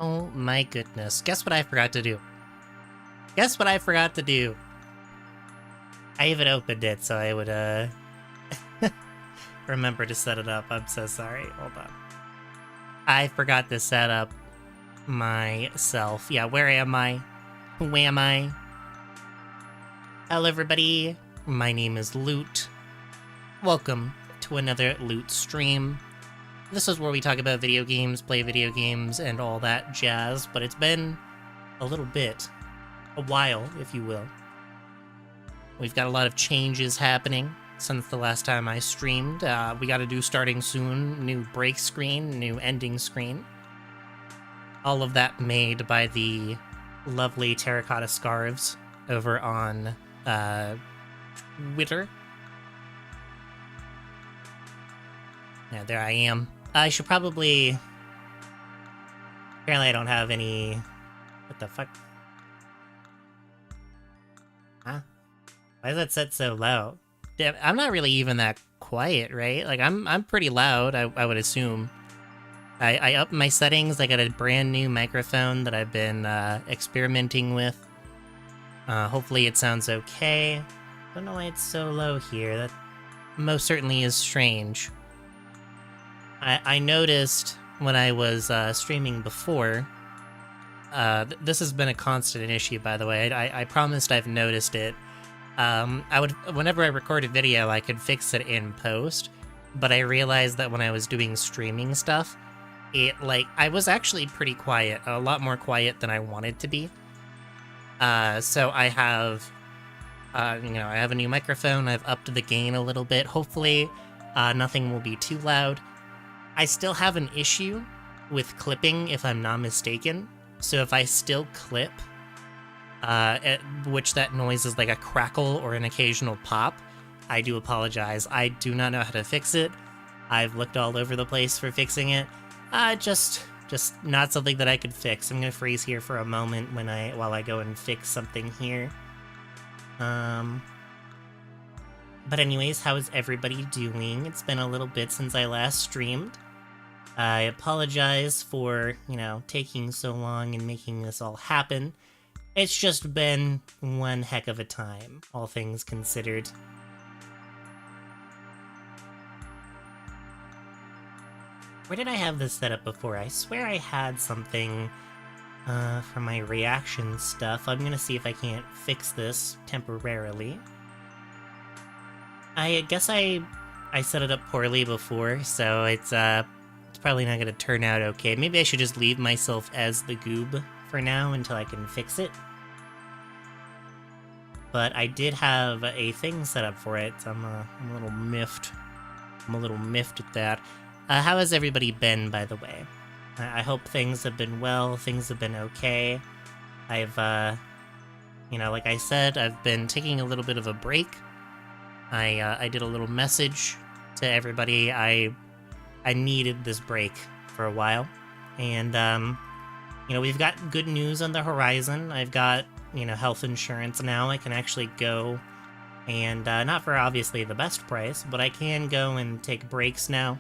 Oh my goodness. Guess what I forgot to do? Guess what I forgot to do? I even opened it so I would, remember to set it up. I'm so sorry. Hold on. I forgot to set up myself. Yeah, where am I? Who am I? Hello, everybody. My name is Loot. Welcome to another Loot stream. This is where we talk about video games, play video games, and all that jazz, but it's been a little bit. A while, if you will. We've got a lot of changes happening since the last time I streamed. We got to do starting soon, new break screen, new ending screen. All of that made by the lovely terracotta scarves over on Twitter. Yeah, there I am. I should probably... Apparently I don't have any... What the fuck? Huh? Why is that set so low? Damn, I'm not really even that quiet, right? Like, I'm pretty loud, I would assume. I upped my settings. I got a brand new microphone that I've been experimenting with. Hopefully it sounds okay. Don't know why it's so low here. That most certainly is strange. I noticed when I was streaming before... this has been a constant issue, by the way. I promised I've noticed it. Whenever I record a video, I could fix it in post, but I realized that when I was doing streaming stuff, I was actually pretty quiet, a lot more quiet than I wanted to be. So I have, I have a new microphone. I've upped the gain a little bit. Hopefully, nothing will be too loud. I still have an issue with clipping, if I'm not mistaken. So if I still clip, which that noise is like a crackle or an occasional pop, I do apologize. I do not know how to fix it. I've looked all over the place for fixing it. Just not something that I could fix. I'm gonna freeze here for a moment while I go and fix something here. But anyways, how is everybody doing? It's been a little bit since I last streamed. I apologize for, taking so long and making this all happen. It's just been one heck of a time, all things considered. Where did I have this set up before? I swear I had something for my reaction stuff. I'm gonna see if I can't fix this temporarily. I guess I set it up poorly before, so it's probably not gonna turn out okay. Maybe I should just leave myself as the goob for now until I can fix it. But I did have a thing set up for it, so I'm a little miffed. I'm a little miffed at that. How has everybody been, by the way? I hope things have been well, things have been okay. I've, like I said, I've been taking a little bit of a break. I did a little message to everybody. I needed this break for a while. And, we've got good news on the horizon. I've got, health insurance now. I can actually go and, not for obviously the best price, but I can go and take breaks now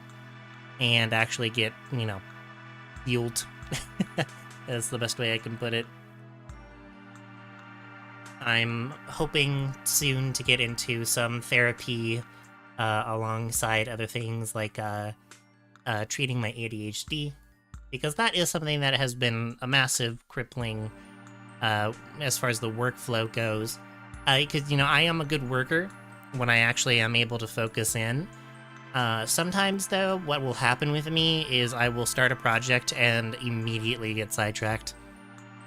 and actually get, fueled. That's the best way I can put it. I'm hoping soon to get into some therapy alongside other things like treating my ADHD, because that is something that has been a massive crippling as far as the workflow goes. Because, I am a good worker when I actually am able to focus in. Sometimes, though, what will happen with me is I will start a project and immediately get sidetracked.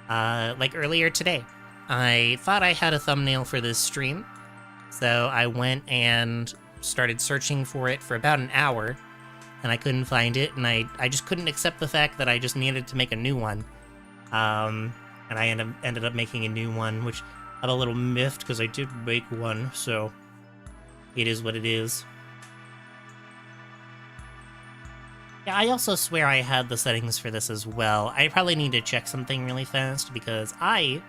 Like earlier today. I thought I had a thumbnail for this stream, so I went and started searching for it for about an hour, and I couldn't find it, and I just couldn't accept the fact that I just needed to make a new one. And I ended up making a new one, which I'm a little miffed because I did make one, so it is what it is. Yeah, I also swear I had the settings for this as well. I probably need to check something really fast because I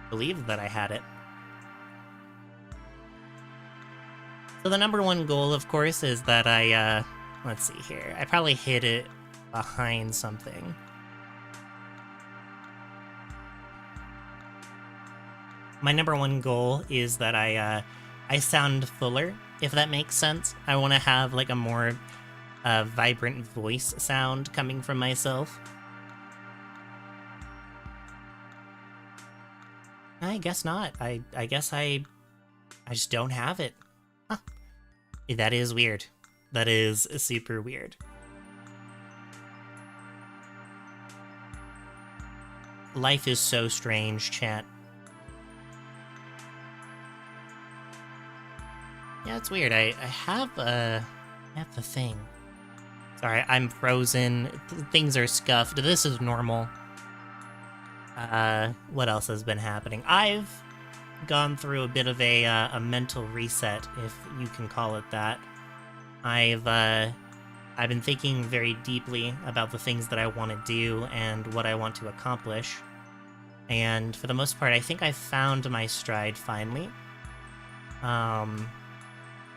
believe that I had it. So the number one goal, of course, is that I, let's see here. I probably hid it behind something. My number one goal is that I sound fuller, if that makes sense. I want to have like a more vibrant voice sound coming from myself. I guess not. I guess I just don't have it. Huh. That is weird. That is super weird. Life is so strange, chat. Yeah, it's weird. I have the thing. Sorry, I'm frozen. Things are scuffed. This is normal. What else has been happening? I've gone through a bit of a mental reset, if you can call it that. I've been thinking very deeply about the things that I want to do and what I want to accomplish. And for the most part, I think I found my stride finally.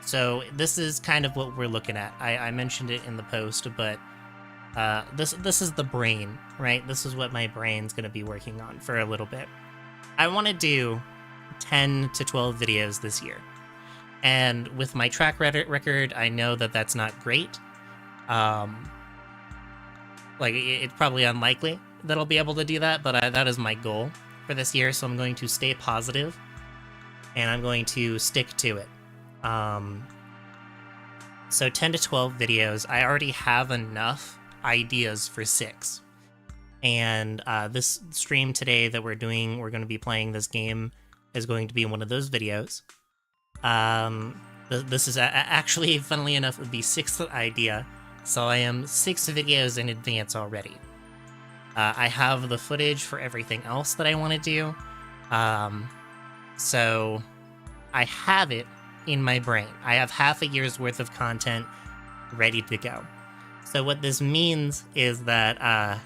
So this is kind of what we're looking at. I mentioned it in the post, but this is the brain, right? This is what my brain's going to be working on for a little bit. I want to do 10 to 12 videos this year. And with my track record, I know that that's not great. Like, it's probably unlikely that I'll be able to do that, but that is my goal for this year, so I'm going to stay positive, and I'm going to stick to it. So 10 to 12 videos. I already have enough ideas for 6. And this stream today that we're going to be playing this game is going to be one of those videos. This is actually, funnily enough, the 6th idea, so I am 6 videos in advance already. I have the footage for everything else that I want to do, so I have it in my brain. I have half a year's worth of content ready to go. So what this means is that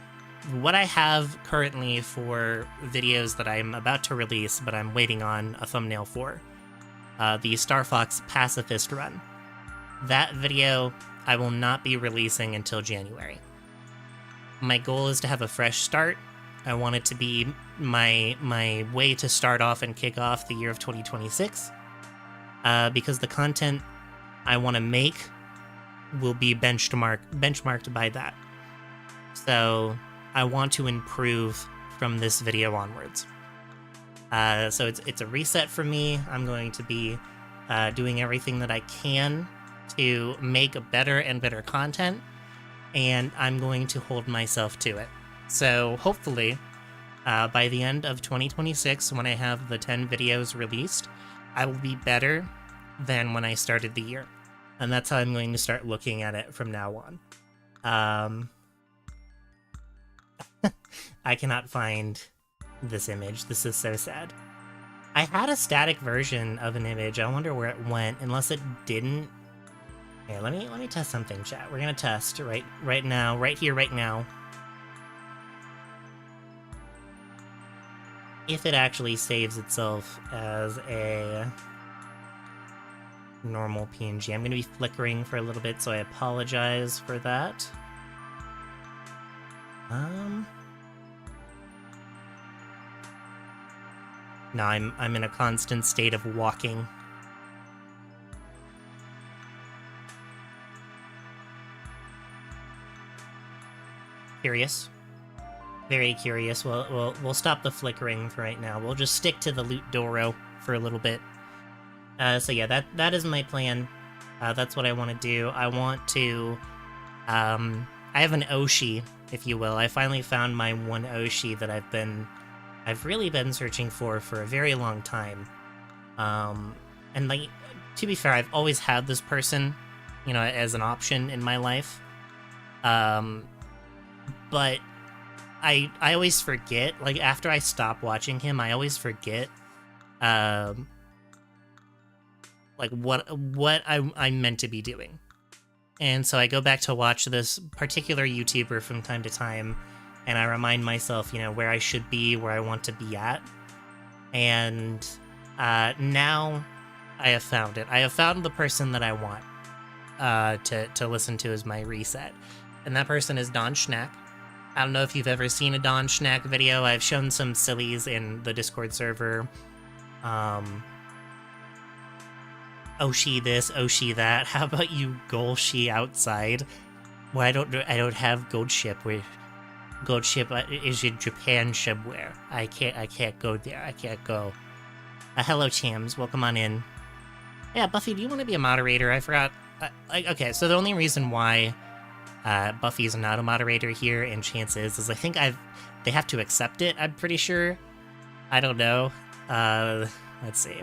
what I have currently for videos that I'm about to release, but I'm waiting on a thumbnail for, the Star Fox Pacifist Run. That video I will not be releasing until January. My goal is to have a fresh start. I want it to be my way to start off and kick off the year of 2026. Because the content I want to make will be benchmarked by that. So I want to improve from this video onwards. So it's a reset for me. I'm going to be doing everything that I can to make better and better content, and I'm going to hold myself to it. So hopefully, by the end of 2026, when I have the 10 videos released, I will be better than when I started the year. And that's how I'm going to start looking at it from now on. I cannot find this image. This is so sad. I had a static version of an image. I wonder where it went, unless it didn't. Here, let me test something, chat. We're gonna test right now, right here, right now. If it actually saves itself as a normal PNG. I'm gonna be flickering for a little bit, so I apologize for that. No, I'm in a constant state of walking. Curious. Very curious. Well, we'll stop the flickering for right now. We'll just stick to the Loot Doro for a little bit. So yeah, that is my plan. That's what I want to do. I want to... I have an Oshi, if you will. I finally found my one Oshi that I've really been searching for a very long time. And like, to be fair, I've always had this person, you know, as an option in my life. But I always forget, like, after I stop watching him, I always forget, like, what I'm meant to be doing. And so I go back to watch this particular YouTuber from time to time, and I remind myself, you know, where I should be, where I want to be at. And now I have found it. I have found the person that I want to listen to as my reset. And that person is Don Schnack. I don't know if you've ever seen a Don Schnack video. I've shown some sillies in the Discord server. Oh she this, oh she that. How about you goal she outside? Well, I don't have gold ship. Where gold ship is in Japan somewhere. I can't go there. I can't go. Hello, Chams. Welcome on in. Yeah, Buffy, do you want to be a moderator? I forgot. Okay, so the only reason why Buffy's not a moderator here, and Chance is I think they have to accept it. I'm pretty sure. I don't know. Let's see.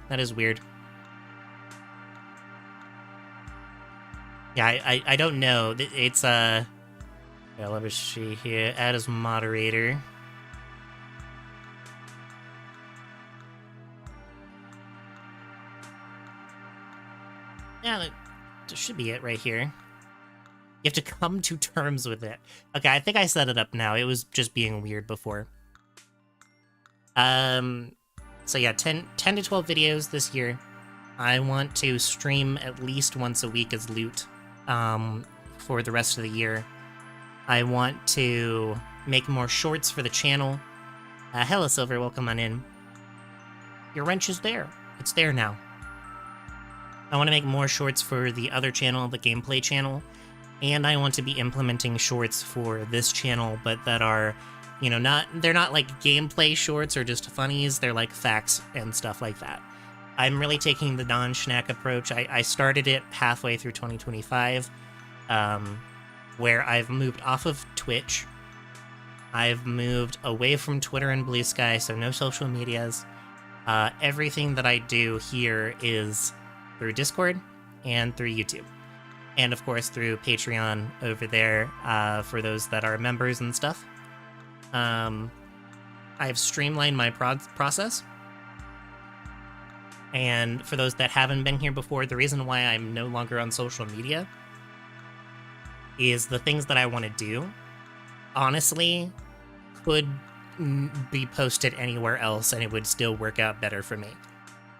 That is weird. Yeah, I don't know. It's yeah, let me see here. Add as moderator. Yeah, that should be it right here. You have to come to terms with it. Okay, I think I set it up now. It was just being weird before. So yeah, 10 to 12 videos this year. I want to stream at least once a week as loot for the rest of the year. I want to make more shorts for the channel. Hello, Silver. Welcome on in. Your wrench is there. It's there now. I want to make more shorts for the other channel, the gameplay channel. And I want to be implementing shorts for this channel, but that are, you know, they're not like gameplay shorts or just funnies. They're like facts and stuff like that. I'm really taking the non-schnack approach. I started it halfway through 2025, where I've moved off of Twitch. I've moved away from Twitter and Blue Sky, so no social medias. Everything that I do here is through Discord and through YouTube. And of course through Patreon over there for those that are members and stuff. I've streamlined my process. And for those that haven't been here before, the reason why I'm no longer on social media is the things that I want to do, honestly, could be posted anywhere else and it would still work out better for me.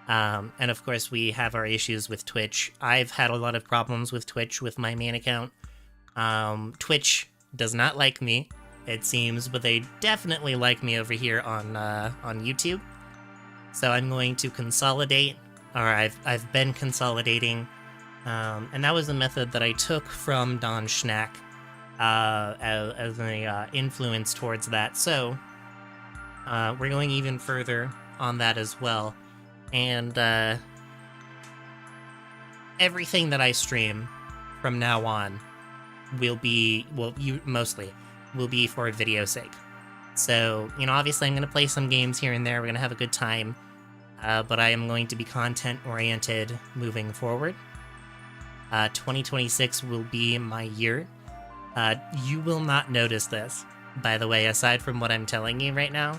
And of course, we have our issues with Twitch. I've had a lot of problems with Twitch with my main account. Twitch does not like me, it seems, but they definitely like me over here on YouTube. So I'm going to consolidate, or I've been consolidating, and that was the method that I took from Don Schnack as an influence towards that. So we're going even further on that as well. And everything that I stream from now on mostly will be for video sake. So, you know, obviously I'm going to play some games here and there. We're going to have a good time. But I am going to be content-oriented moving forward. 2026 will be my year. You will not notice this, by the way, aside from what I'm telling you right now.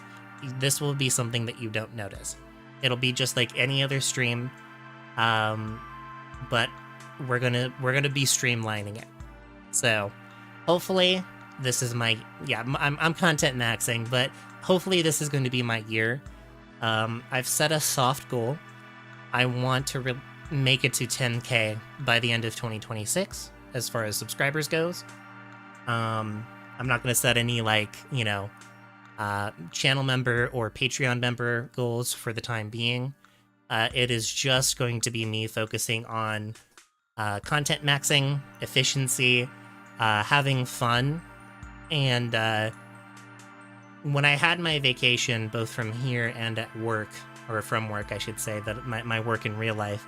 This will be something that you don't notice. It'll be just like any other stream, but we're gonna be streamlining it. So, hopefully, this is my I'm content maxing, but hopefully this is going to be my year. I've set a soft goal. I want to make it to 10K by the end of 2026, as far as subscribers goes. I'm not going to set any, like, you know, channel member or Patreon member goals for the time being. It is just going to be me focusing on content maxing, efficiency, having fun, and when I had my vacation, both from here and at work, or from work, I should say, that my work in real life,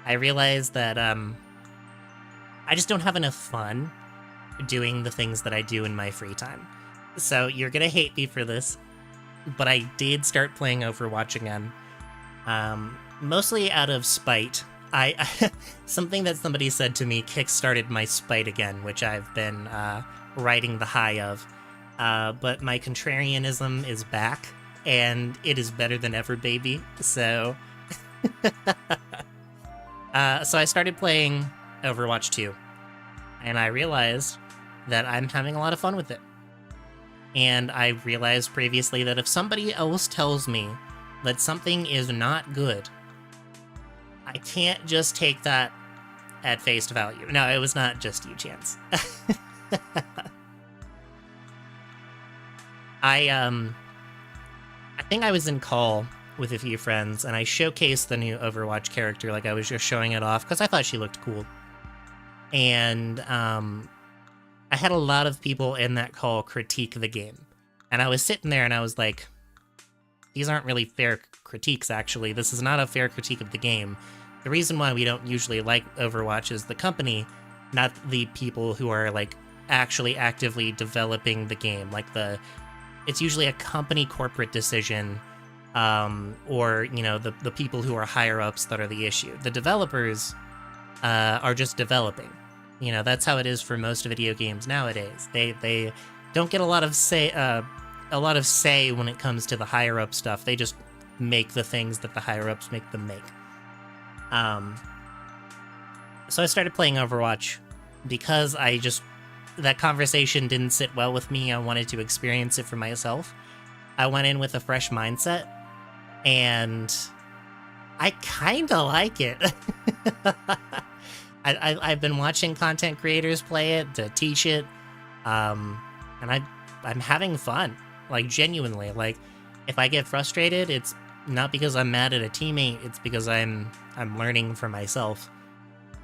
I realized that I just don't have enough fun doing the things that I do in my free time. So you're gonna hate me for this, but I did start playing Overwatch again, mostly out of spite. Something that somebody said to me kickstarted my spite again, which I've been riding the high of. But my contrarianism is back, and it is better than ever, baby. So, so I started playing Overwatch 2, and I realized that I'm having a lot of fun with it. And I realized previously that if somebody else tells me that something is not good, I can't just take that at face value. No, it was not just you, Chance. think I was in call with a few friends, and I showcased the new Overwatch character, like I was just showing it off, because I thought she looked cool. And I had a lot of people in that call critique the game. And I was sitting there and I was like, these aren't really fair critiques, actually. This is not a fair critique of the game. The reason why we don't usually like Overwatch is the company, not the people who are, like, actually actively developing the game. Like, it's usually a company corporate decision, or, you know, the people who are higher-ups that are the issue. The developers are just developing. You know, that's how it is for most video games nowadays. They don't get a lot of say when it comes to the higher up stuff. They just make the things that the higher ups make them make. So I started playing Overwatch because that conversation didn't sit well with me. I wanted to experience it for myself. I went in with a fresh mindset, and I kind of like it. I've been watching content creators play it to teach it, and I'm having fun, like, genuinely. Like, if I get frustrated, it's not because I'm mad at a teammate, it's because I'm learning for myself.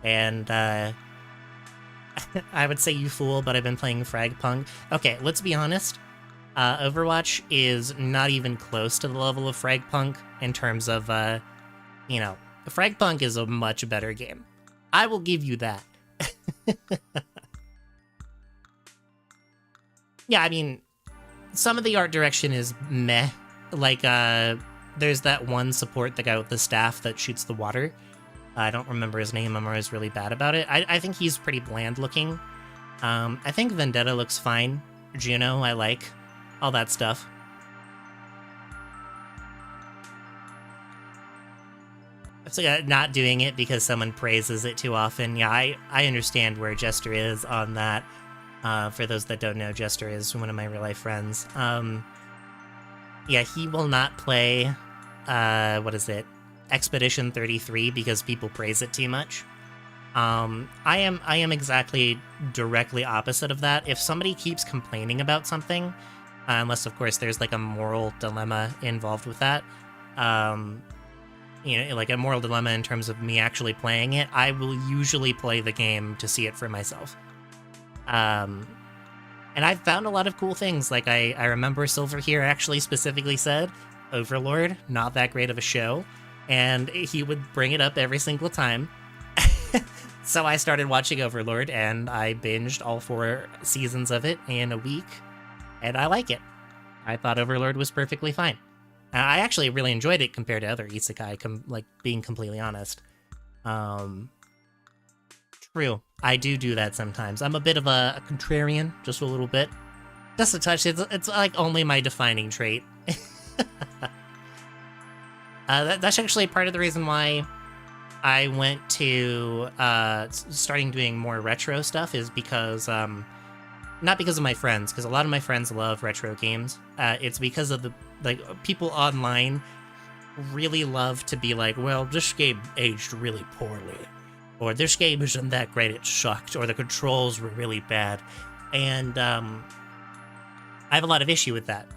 And I would say you fool, but I've been playing Fragpunk. Okay, let's be honest. Overwatch is not even close to the level of Fragpunk in terms of, you know, Fragpunk is a much better game. I will give you that. Yeah, I mean, some of the art direction is meh. Like, there's that one support, the guy with the staff that shoots the water. I don't remember his name. I'm always really bad about it. I think he's pretty bland looking. I think Vendetta looks fine. Juno, I like. All that stuff. So not doing it because someone praises it too often. Yeah, I understand where Jester is on that. For those that don't know, Jester is one of my real-life friends. Yeah, he will not play, what is it? Expedition 33 because people praise it too much. I am exactly directly opposite of that. If somebody keeps complaining about something, unless of course there's like a moral dilemma involved with that, you know, like a moral dilemma in terms of me actually playing it, I will usually play the game to see it for myself. And I've found a lot of cool things. Like, I remember Silver here actually specifically said, Overlord, not that great of a show, and he would bring it up every single time. So I started watching Overlord, and I binged all 4 seasons of it in a week, and I like it. I thought Overlord was perfectly fine. I actually really enjoyed it compared to other isekai, like, being completely honest. True. I do that sometimes. I'm a bit of a contrarian, just a little bit. Just a touch. It's like only my defining trait. That's actually part of the reason why I went to starting doing more retro stuff, is because, not because of my friends, because a lot of my friends love retro games. It's because of people online really love to be like, well, this game aged really poorly, or this game isn't that great, it sucked, or the controls were really bad. And I have a lot of issue with that.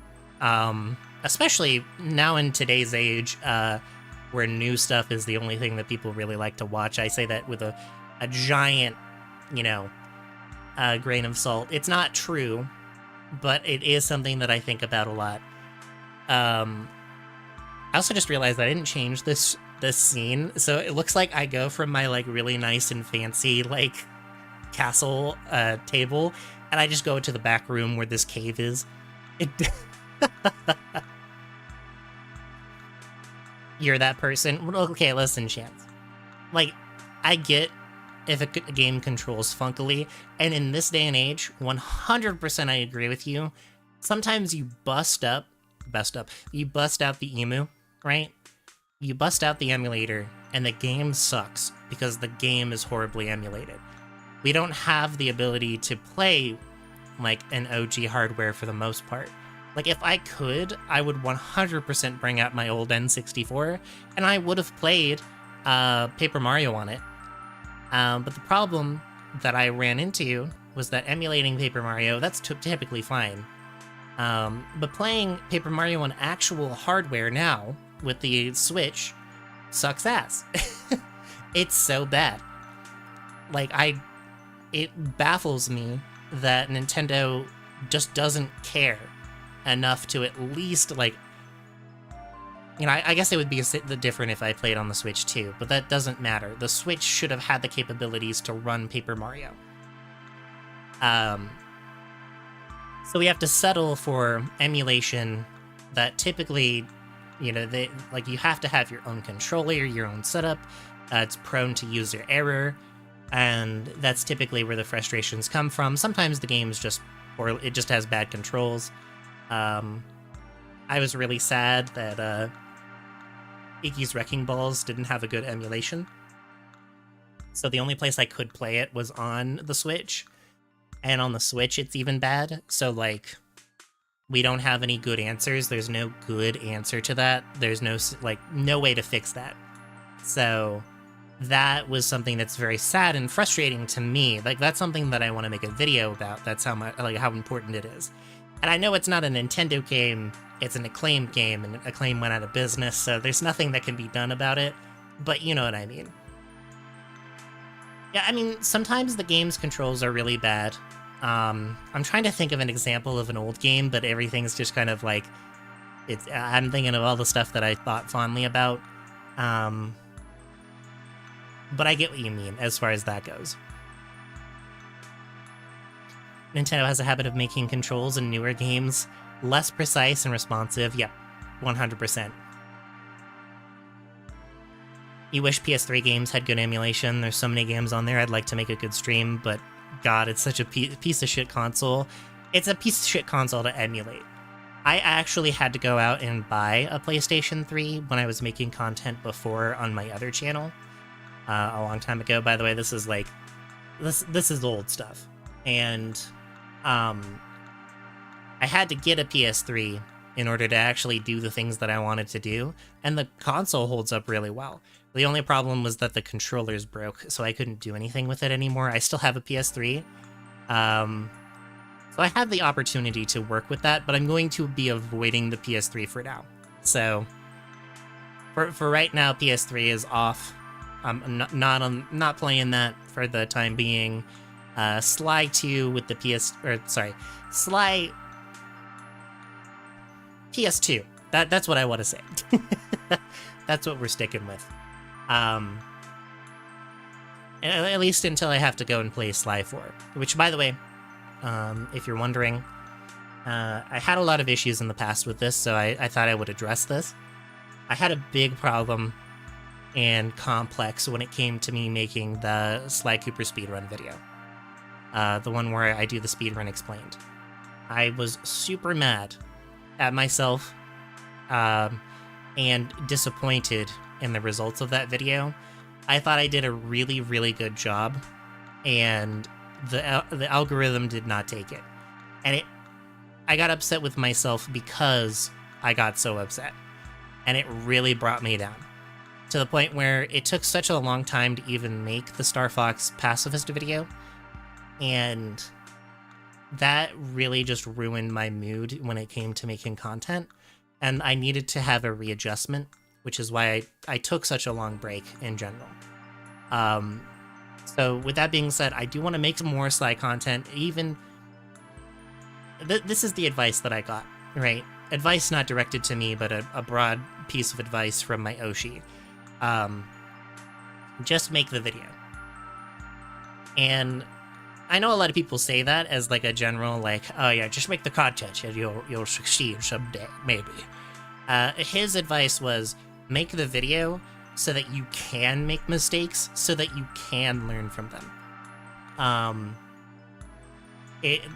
Especially now in today's age, where new stuff is the only thing that people really like to watch. I say that with a giant, you know, grain of salt. It's not true, but it is something that I think about a lot. I also just realized I didn't change this scene, so it looks like I go from my, like, really nice and fancy, like, castle table, and I just go to the back room where this cave is. You're that person? Okay, listen, Chance. Like, I get if a game controls funkily, and in this day and age, 100% I agree with you. Sometimes you bust out the emu, right? You bust out the emulator, and the game sucks because the game is horribly emulated. We don't have the ability to play, like, an OG hardware for the most part. Like, if I could, I would 100% bring out my old N64, and I would have played Paper Mario on it. But the problem that I ran into was that emulating Paper Mario, that's typically fine. But playing Paper Mario on actual hardware now with the Switch sucks ass. It's so bad. Like, it baffles me that Nintendo just doesn't care enough to at least, like, you know, I guess it would be different if I played on the Switch too, but that doesn't matter. The Switch should have had the capabilities to run Paper Mario. So we have to settle for emulation that typically, you know, you have to have your own controller, your own setup. It's prone to user error, and that's typically where the frustrations come from. Sometimes the game's it just has bad controls. I was really sad that Iggy's Wrecking Balls didn't have a good emulation. So the only place I could play it was on the Switch. And on the Switch, it's even bad. So, like, we don't have any good answers. There's no good answer to that. There's no way to fix that. So that was something that's very sad and frustrating to me. Like, that's something that I want to make a video about. That's how important it is. And I know it's not a Nintendo game. It's an Acclaim game, and Acclaim went out of business, so there's nothing that can be done about it. But you know what I mean. Yeah, I mean, sometimes the game's controls are really bad. I'm trying to think of an example of an old game, but everything's just kind of like... I'm thinking of all the stuff that I thought fondly about. But I get what you mean, as far as that goes. Nintendo has a habit of making controls in newer games less precise and responsive. Yep, 100%. You wish PS3 games had good emulation. There's so many games on there. I'd like to make a good stream, but God, it's such a piece of shit console. It's a piece of shit console to emulate. I actually had to go out and buy a PlayStation 3 when I was making content before on my other channel. A long time ago, by the way. This is like... This is old stuff. And... I had to get a PS3 in order to actually do the things that I wanted to do, and the console holds up really well. The only problem was that the controllers broke, so I couldn't do anything with it anymore. I still have a PS3, so I had the opportunity to work with that, but I'm going to be avoiding the PS3 for now. So, for right now, PS3 is off. I'm not playing that for the time being. Sly 2 with the Sly PS2. That's what I want to say. That's what we're sticking with. At least until I have to go and play Sly 4. Which, by the way, if you're wondering, I had a lot of issues in the past with this, so I thought I would address this. I had a big problem and complex when it came to me making the Sly Cooper speedrun video. The one where I do the speedrun explained. I was super mad at myself and disappointed in the results of that video. I thought I did a really, really good job, and the algorithm did not take it. And I got upset with myself because I got so upset. And it really brought me down. To the point where it took such a long time to even make the Star Fox pacifist video. And that really just ruined my mood when it came to making content. And I needed to have a readjustment, which is why I took such a long break in general. So with that being said, I do want to make some more Sly content. Even this is the advice that I got, right? Advice not directed to me, but a broad piece of advice from my Oshi. Just make the video. And I know a lot of people say that as like a general, like, oh yeah, just make the content and you'll succeed someday, maybe. His advice was, make the video so that you can make mistakes, so that you can learn from them.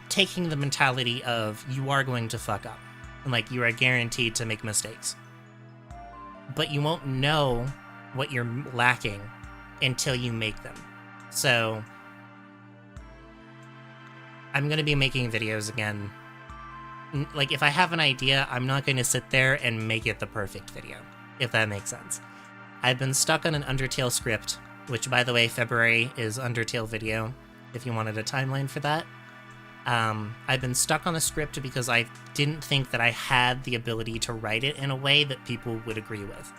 Taking the mentality of, you are going to fuck up. And like, you are guaranteed to make mistakes. But you won't know what you're lacking until you make them. So I'm going to be making videos again. Like, if I have an idea, I'm not going to sit there and make it the perfect video, if that makes sense. I've been stuck on an Undertale script, which, by the way, February is Undertale video, if you wanted a timeline for that. I've been stuck on a script because I didn't think that I had the ability to write it in a way that people would agree with.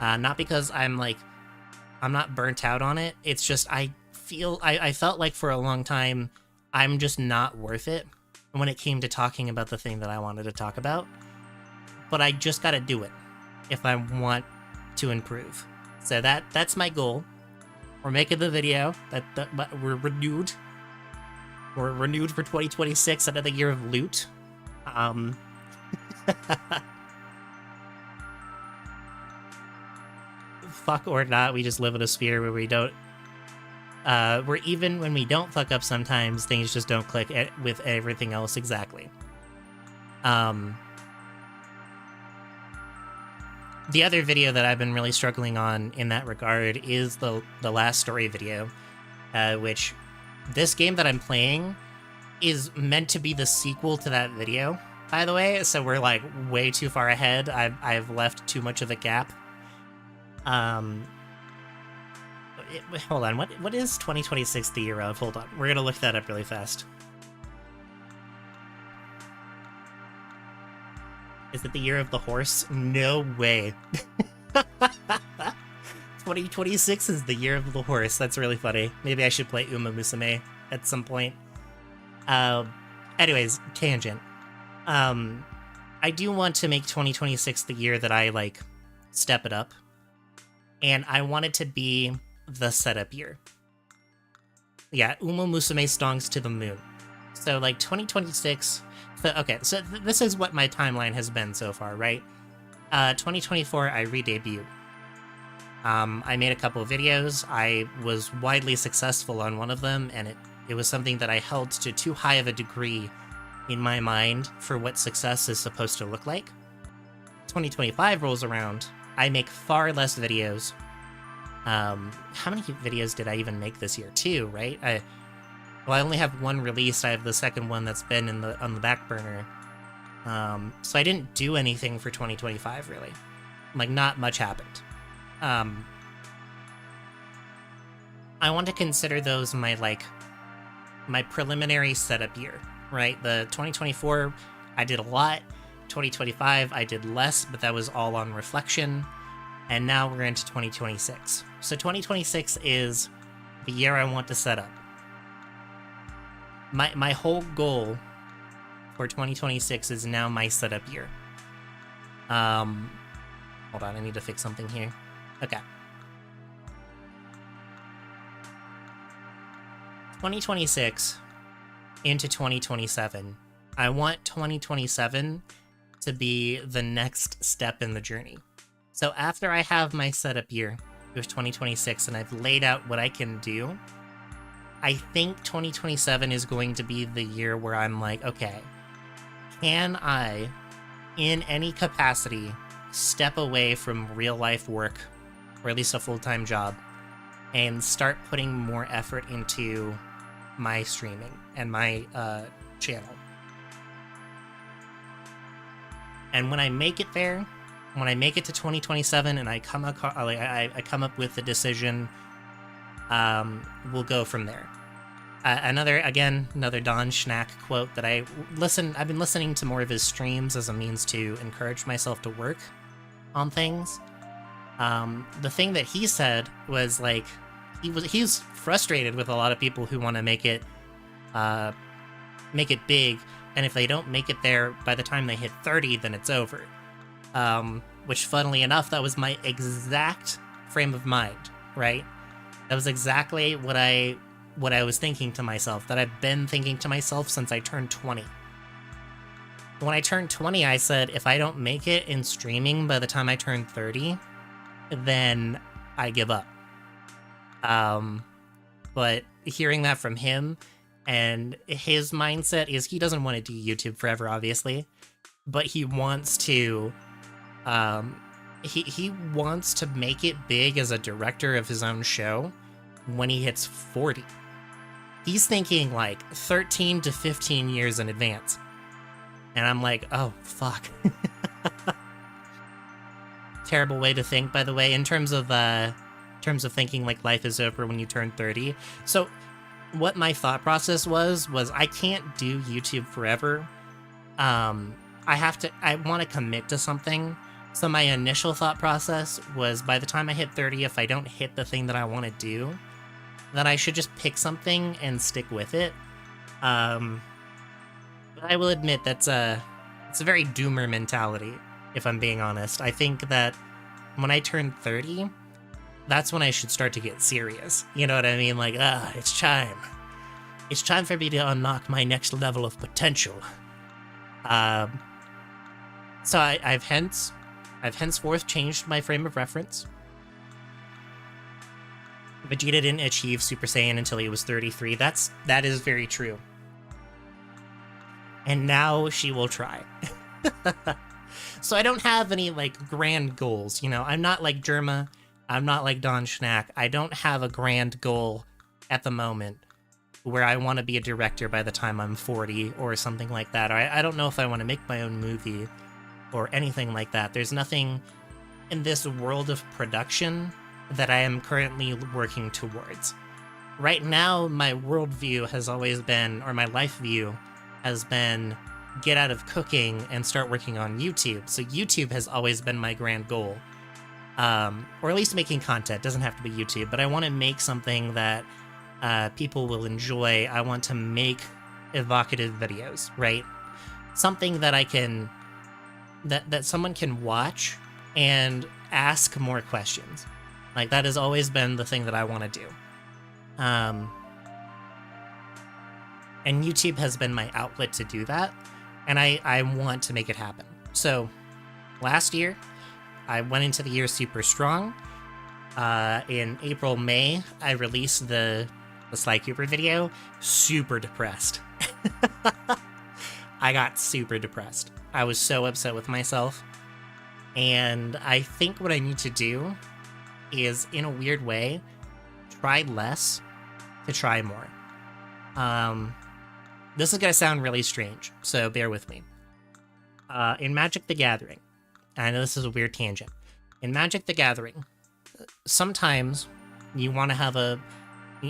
Not because I'm not burnt out on it. It's just I felt like for a long time I'm just not worth it when it came to talking about the thing that I wanted to talk about. But I just gotta do it if I want to improve. So that's my goal. We're making the video. But we're renewed. We're renewed for 2026, another year of loot. Fuck or not, we just live in a sphere where we don't. Where even when we don't fuck up, sometimes things just don't click with everything else exactly. The other video that I've been really struggling on in that regard is the last story video, which this game that I'm playing is meant to be the sequel to that video, by the way, so we're like way too far ahead. I've left too much of a gap. Hold on, what is 2026 the year of? Hold on, we're gonna look that up really fast. Is it the year of the horse? No way. 2026 is the year of the horse. That's really funny. Maybe I should play Uma Musume at some point. Anyways, tangent. I do want to make 2026 the year that I, like, step it up. And I want it to be the setup year. Yeah, Uma Musume stongs to the moon. So, like, 2026... So this is what my timeline has been so far, right? 2024, I re-debuted. I made a couple of videos. I was widely successful on one of them, and it was something that I held to too high of a degree in my mind for what success is supposed to look like. 2025 rolls around. I make far less videos. How many videos did I even make this year? 2, right? Well, I only have one released. I have the second one that's been on the back burner. So I didn't do anything for 2025, really. Like, not much happened. I want to consider those my preliminary setup year, right? The 2024, I did a lot. 2025, I did less, but that was all on reflection. And now we're into 2026. So 2026 is the year I want to set up. My whole goal for 2026 is now my setup year. Hold on, I need to fix something here. Okay. 2026 into 2027. I want 2027 to be the next step in the journey. So after I have my setup year with 2026 and I've laid out what I can do, I think 2027 is going to be the year where I'm like, okay, can I, in any capacity, step away from real-life work, or at least a full-time job, and start putting more effort into my streaming and my channel. And when I make it there, when I make it to 2027 and I come up with the decision, we'll go from there. Another Don Schnack quote that I've been listening to more of his streams as a means to encourage myself to work on things. The thing that he said was like, he's frustrated with a lot of people who want to make it big, and if they don't make it there by the time they hit 30, then it's over. Which, funnily enough, that was my exact frame of mind, right? That was exactly what I was thinking to myself, that I've been thinking to myself since I turned 20. When I turned 20, I said, if I don't make it in streaming by the time I turn 30, then I give up. But hearing that from him, and his mindset is he doesn't want to do YouTube forever, obviously, but he wants to, he wants to make it big as a director of his own show when he hits 40. He's thinking like 13 to 15 years in advance. And I'm like, oh, fuck. Terrible way to think, by the way, in terms of thinking like life is over when you turn 30. So what my thought process was I can't do YouTube forever. I want to commit to something. So my initial thought process was by the time I hit 30, if I don't hit the thing that I want to do, then I should just pick something and stick with it. But I will admit it's a very doomer mentality, if I'm being honest. I think that when I turn 30, that's when I should start to get serious. You know what I mean? Like, it's time. It's time for me to unlock my next level of potential. So I've henceforth changed my frame of reference. Vegeta didn't achieve Super Saiyan until he was 33. That is very true. And now she will try. So I don't have any, like, grand goals, you know? I'm not like Germa. I'm not like Don Schnack. I don't have a grand goal at the moment where I want to be a director by the time I'm 40 or something like that. Or I don't know if I want to make my own movie or anything like that. There's nothing in this world of production that I am currently working towards. Right now, my worldview has always been, or my life view has been, get out of cooking and start working on YouTube. So YouTube has always been my grand goal. Or at least making content. Doesn't have to be YouTube, but I want to make something that people will enjoy. I want to make evocative videos, right? Something that I can, that someone can watch and ask more questions. Like, that has always been the thing that I want to do. And YouTube has been my outlet to do that, and I want to make it happen. So, last year, I went into the year super strong. In April, May, I released the Sly Cooper video. Super depressed. I got super depressed. I was so upset with myself. And I think what I need to do is, in a weird way, try less to try more. This is going to sound really strange, so bear with me. In Magic the Gathering, I know this is a weird tangent. In Magic the Gathering, sometimes you want to have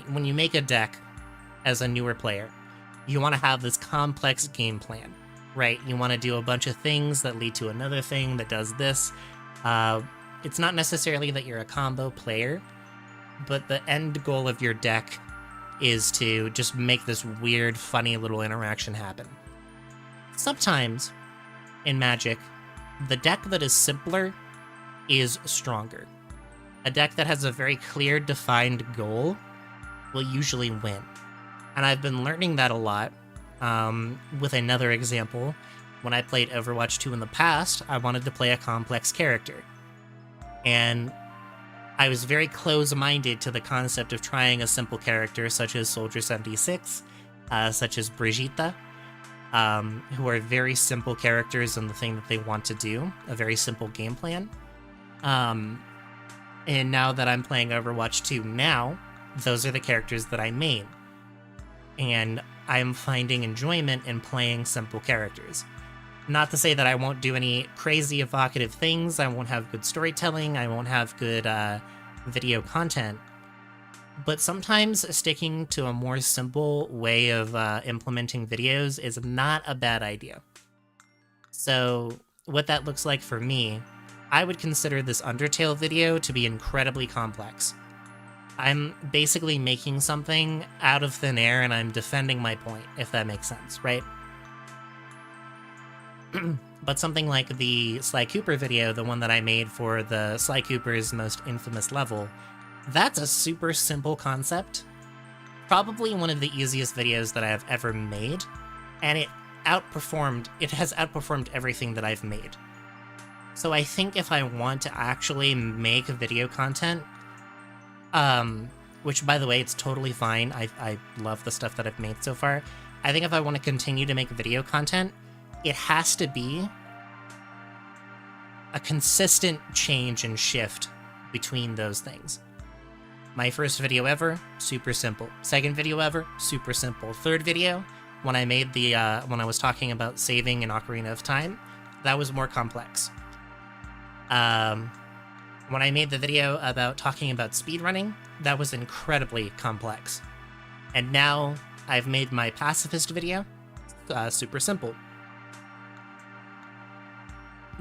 when you make a deck as a newer player, you want to have this complex game plan, right? You want to do a bunch of things that lead to another thing that does this. It's not necessarily that you're a combo player, but the end goal of your deck is to just make this weird, funny little interaction happen. Sometimes, in Magic, the deck that is simpler is stronger. A deck that has a very clear, defined goal will usually win. And I've been learning that a lot. With another example, when I played Overwatch 2 in the past, I wanted to play a complex character. And I was very close-minded to the concept of trying a simple character such as Soldier 76, such as Brigitte, who are very simple characters in the thing that they want to do, a very simple game plan. And now that I'm playing Overwatch 2 now, those are the characters that I main. And I'm finding enjoyment in playing simple characters. Not to say that I won't do any crazy evocative things, I won't have good storytelling, I won't have good video content, but sometimes sticking to a more simple way of implementing videos is not a bad idea. So what that looks like for me, I would consider this Undertale video to be incredibly complex. I'm basically making something out of thin air and I'm defending my point, if that makes sense, right? But something like the Sly Cooper video, the one that I made for the Sly Cooper's most infamous level, that's a super simple concept. Probably one of the easiest videos that I have ever made, and it has outperformed everything that I've made. So I think if I want to actually make video content, which by the way, it's totally fine, I love the stuff that I've made so far, I think if I want to continue to make video content, it has to be a consistent change and shift between those things. My first video ever, super simple. Second video ever, super simple. Third video, when I made when I was talking about saving in Ocarina of Time, that was more complex. When I made the video about talking about speedrunning, that was incredibly complex. And now I've made my pacifist video super simple.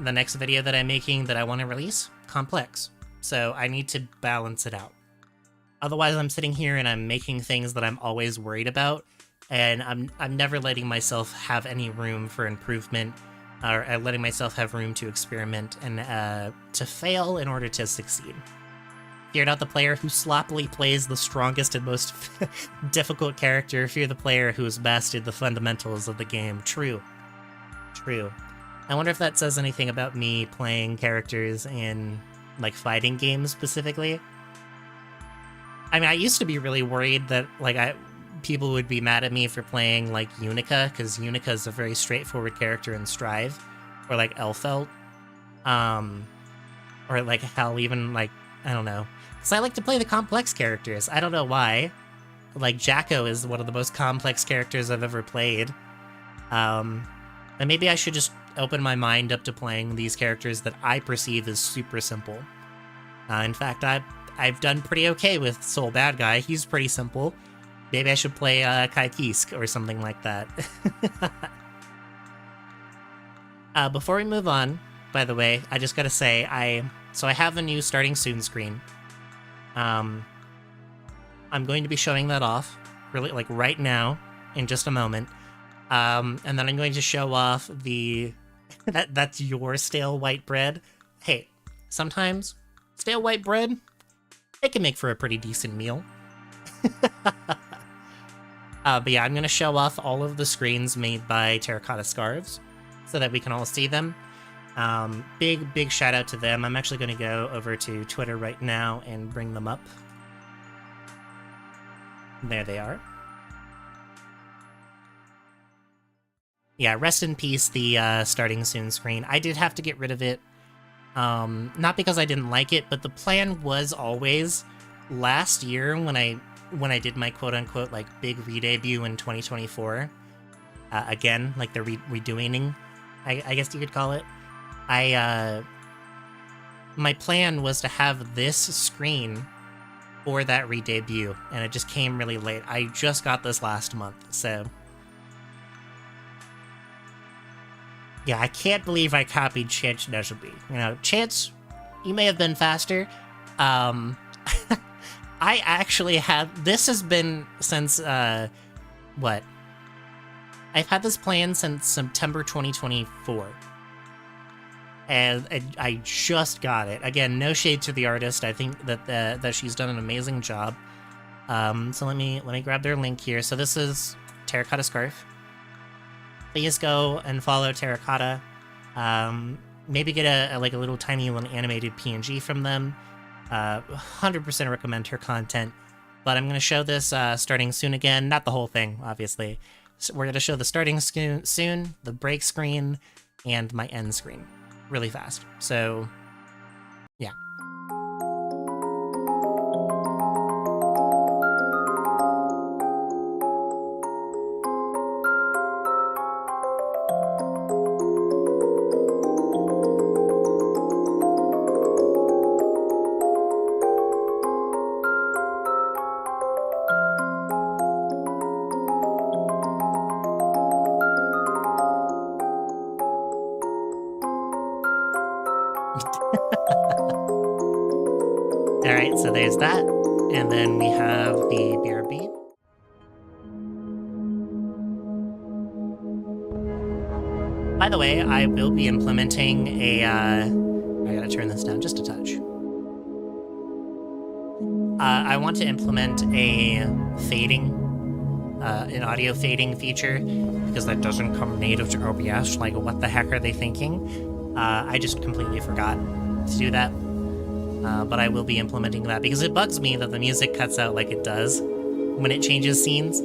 The next video that I'm making that I want to release, complex. So I need to balance it out. Otherwise, I'm sitting here and I'm making things that I'm always worried about, and I'm never letting myself have any room for improvement, or letting myself have room to experiment and to fail in order to succeed. Fear not the player who sloppily plays the strongest and most difficult character. Fear the player who has mastered the fundamentals of the game. True. True. I wonder if that says anything about me playing characters in, like, fighting games specifically. I mean, I used to be really worried that, like, people would be mad at me for playing, like, Unica, because Unica is a very straightforward character in Strive, or, like, Elfelt, or, like, hell, even, like, I don't know. Because I like to play the complex characters. I don't know why. Like, Jacko is one of the most complex characters I've ever played. And maybe I should just open my mind up to playing these characters that I perceive as super simple. In fact, I've done pretty okay with Soul Bad Guy. He's pretty simple. Maybe I should play Kai Kisk or something like that. Before we move on, by the way, I just gotta say, I have a new starting soon screen. I'm going to be showing that off, really, like, right now, in just a moment. And then I'm going to show off the... that's your stale white bread. Hey, sometimes stale white bread, it can make for a pretty decent meal. But yeah, I'm going to show off all of the screens made by Terracotta Scarves so that we can all see them. Big shout out to them. I'm actually going to go over to Twitter right now and bring them up. There they are. Yeah, rest in peace, the starting soon screen. I did have to get rid of it. Not because I didn't like it, but the plan was always last year when I did my quote-unquote, like, big re-debut in 2024. Again, like the redoing, I guess you could call it. My plan was to have this screen for that re-debut, and it just came really late. I just got this last month, so... Yeah, I can't believe I copied Chance Nesselby. You know, Chance, you may have been faster. I actually have... This has been since, what? I've had this plan since September 2024. And I just got it. Again, no shade to the artist. I think that she's done an amazing job. So let me grab their link here. So this is Terracotta Scarf. Please go and follow Terracotta. Maybe get a little tiny little animated PNG from them. 100% recommend her content. But I'm going to show this starting soon again. Not the whole thing, obviously. So we're going to show the starting soon, the break screen, and my end screen really fast. So, yeah. Alright, so there's that. And then we have the BRB. By the way, I will be implementing a, I gotta turn this down just a touch. I want to implement a fading, an audio fading feature, because that doesn't come native to OBS. Like, what the heck are they thinking? I just completely forgot to do that. But I will be implementing that, because it bugs me that the music cuts out like it does when it changes scenes.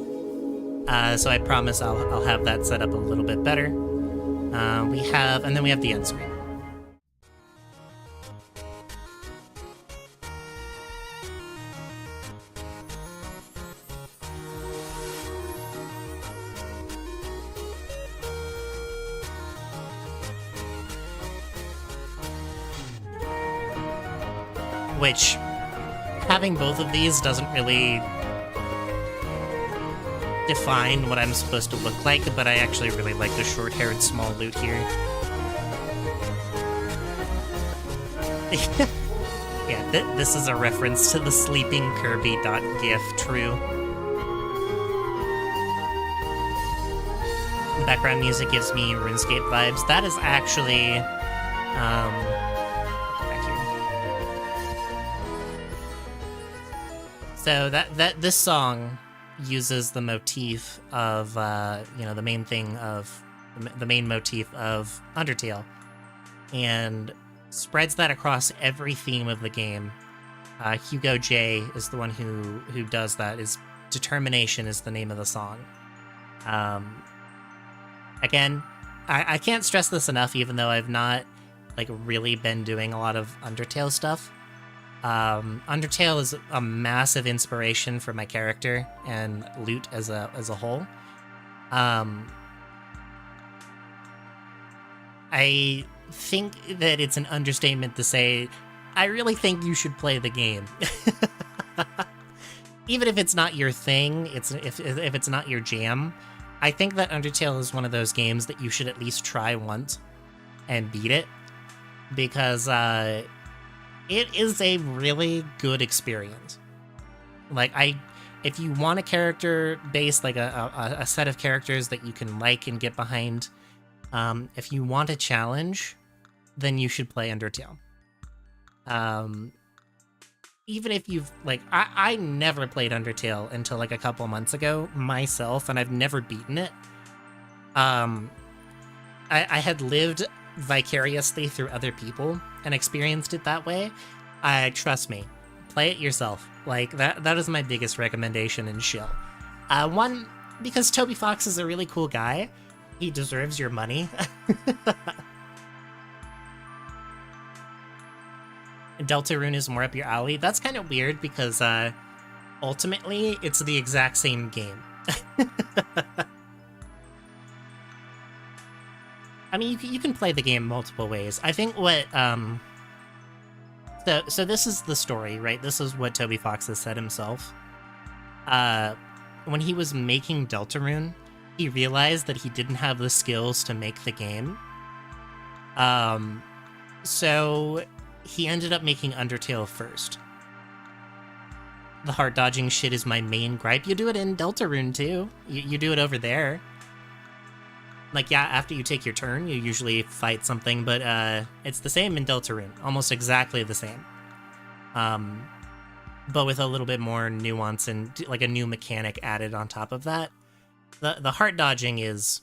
So I promise I'll have that set up a little bit better. And then we have the end screen. Which, having both of these doesn't really... define what I'm supposed to look like, but I actually really like the short-haired small lute here. Yeah, this is a reference to the sleeping Kirby.gif, true. The background music gives me RuneScape vibes. That is actually, back here. So this song uses the motif of, you know, the main motif of Undertale, and spreads that across every theme of the game. Hugo J is the one who does that. Is Determination is the name of the song. Again, I can't stress this enough, even though I've not like really been doing a lot of Undertale stuff. Undertale is a massive inspiration for my character and Lute as a whole. I think that it's an understatement to say I really think you should play the game. Even if it's not your thing, if it's not your jam, I think that Undertale is one of those games that you should at least try once and beat it, because it is a really good experience. Like, if you want a character base, like a set of characters that you can like and get behind, if you want a challenge, then you should play Undertale. Even if you've, like, I never played Undertale until, like, a couple months ago myself, and I've never beaten it. I had lived vicariously through other people and experienced it that way. Trust me, play it yourself. Like, that is my biggest recommendation and shill. One, because Toby Fox is a really cool guy. He deserves your money. Deltarune is more up your alley. That's kind of weird because ultimately it's the exact same game. I mean, you can play the game multiple ways. I think what so this is the story, right? This is what Toby Fox has said himself. When he was making Deltarune, he realized that he didn't have the skills to make the game. So he ended up making Undertale first. The hard dodging shit is my main gripe. You do it in Deltarune too. You do it over there. Like, yeah, after you take your turn, you usually fight something, but it's the same in Deltarune. Almost exactly the same. But with a little bit more nuance and like a new mechanic added on top of that. The heart dodging is,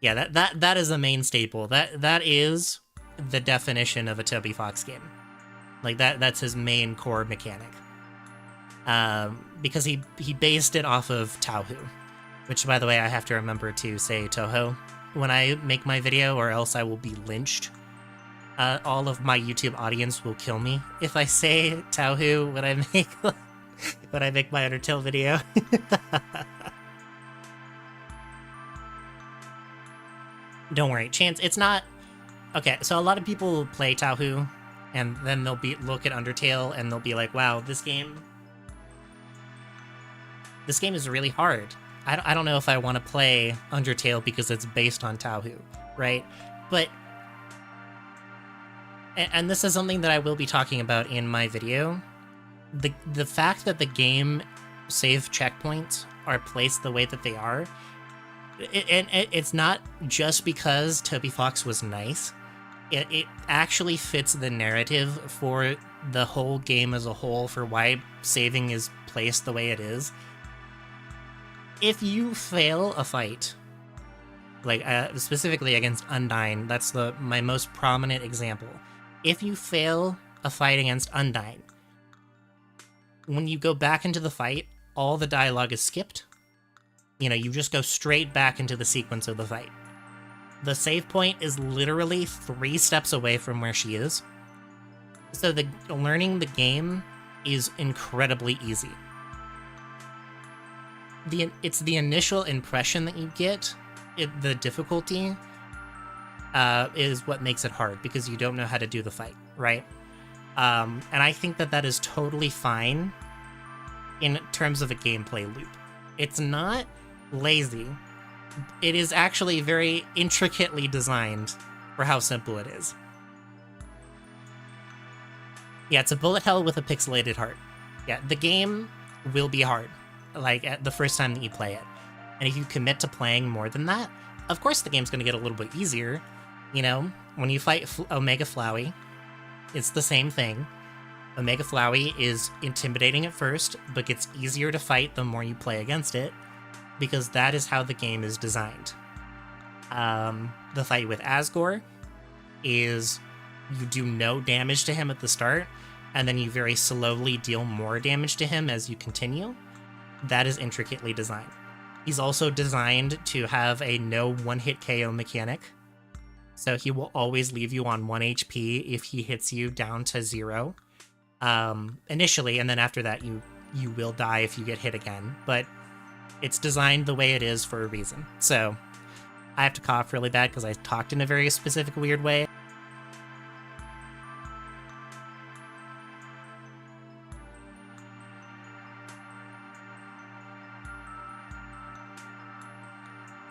yeah, that is a main staple. That is the definition of a Toby Fox game. Like, that's his main core mechanic. Because he based it off of Tauhu, which, by the way, I have to remember to say Toho when I make my video, or else I will be lynched. All of my YouTube audience will kill me if I say Tauhu when I make my Undertale video. Don't worry, Chance, it's not... Okay, so a lot of people play Tauhu, and then they'll look at Undertale, and they'll be like, wow, this game is really hard. I don't know if I want to play Undertale because it's based on Tauhu, right? But... And this is something that I will be talking about in my video. The fact that the game save checkpoints are placed the way that they are, it's not just because Toby Fox was nice. It actually fits the narrative for the whole game as a whole, for why saving is placed the way it is. If you fail a fight, like specifically against Undyne, that's my most prominent example. If you fail a fight against Undyne, when you go back into the fight, all the dialogue is skipped. You know, you just go straight back into the sequence of the fight. The save point is literally 3 steps away from where she is. So learning the game is incredibly easy. It's the initial impression that you get, the difficulty, is what makes it hard, because you don't know how to do the fight, right? And I think that is totally fine in terms of a gameplay loop. It's not lazy. It is actually very intricately designed for how simple it is. Yeah, it's a bullet hell with a pixelated heart. Yeah, the game will be hard, like at the first time that you play it. And if you commit to playing more than that, of course the game's going to get a little bit easier. You know, when you fight Omega Flowey, it's the same thing. Omega Flowey is intimidating at first, but gets easier to fight the more you play against it, because that is how the game is designed. The fight with Asgore is you do no damage to him at the start, and then you very slowly deal more damage to him as you continue. That is intricately designed. He's also designed to have a no one-hit KO mechanic, so he will always leave you on 1 HP if he hits you down to 0 initially, and then after that you will die if you get hit again, but it's designed the way it is for a reason. So I have to cough really bad because I talked in a very specific weird way.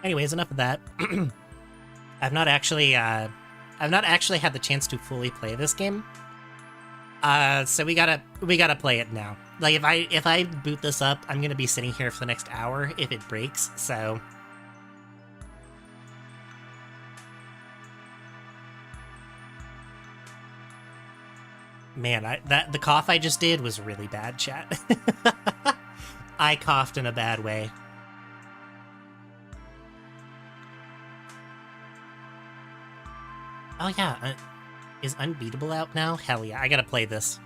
Anyways, enough of that. I've not actually had the chance to fully play this game. So we gotta play it now. Like if I boot this up, I'm gonna be sitting here for the next hour if it breaks. So man, the cough I just did was really bad, chat. I coughed in a bad way. Oh yeah, is Unbeatable out now? Hell yeah, I gotta play this.